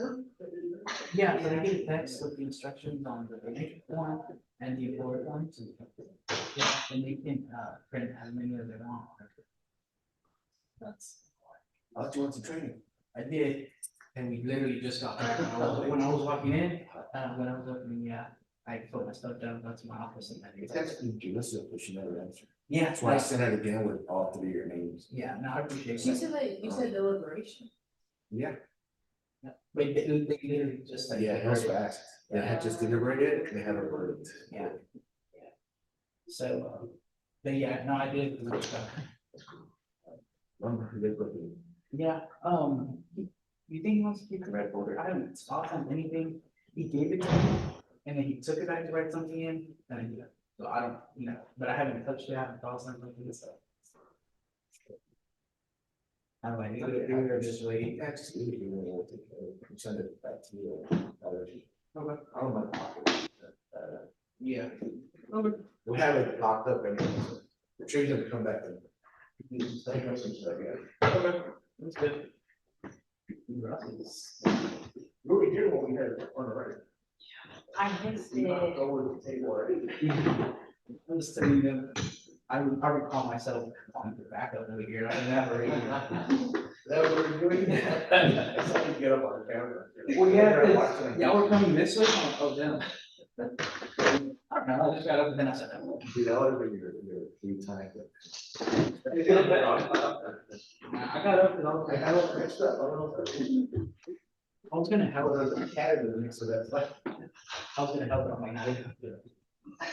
Yeah, so they get a text with the instructions on the donation form and the award form. Yeah, and they can print as many as they want. That's. How'd you want to training? I did, and we literally just got back. When I was walking in, yeah, I put my stuff down, got to my office and It's actually Julissa, but she never answered. yeah, That's why I sent it again with all 3 of your names. yeah, no, I appreciate You it. said that, you said deliberation. Yeah. Yeah, but they literally just like. Yeah, it was fast. They had just deliberated, they had a verdict. Yeah. So, but yeah, no, I did. Yeah, you think he wants to keep the red folder? I haven't stopped on anything. He gave it to me and then he took it back to write something in, and so I don't, but I haven't touched it, I haven't thought something like this. I don't know, they're just waiting. Actually, you want to send it back to you. Okay. I don't mind. Yeah. We have it locked up anyway. The trees have to come back in. Okay, That's good. we did what we had on the right. I missed We knocked it. over the table already. I'm just telling them, I recall myself on the back of the here, I never. Is that what we're doing? I saw you get up on the camera. Well, yeah, 'cause y'all were coming this way, oh, damn. I don't know, I just got up and then I said, oh. Dude, that would have been your free time. I got up and I got all mixed up. I don't know if I was gonna help her, the cat in the mix of that, but I was gonna help her on my night. I-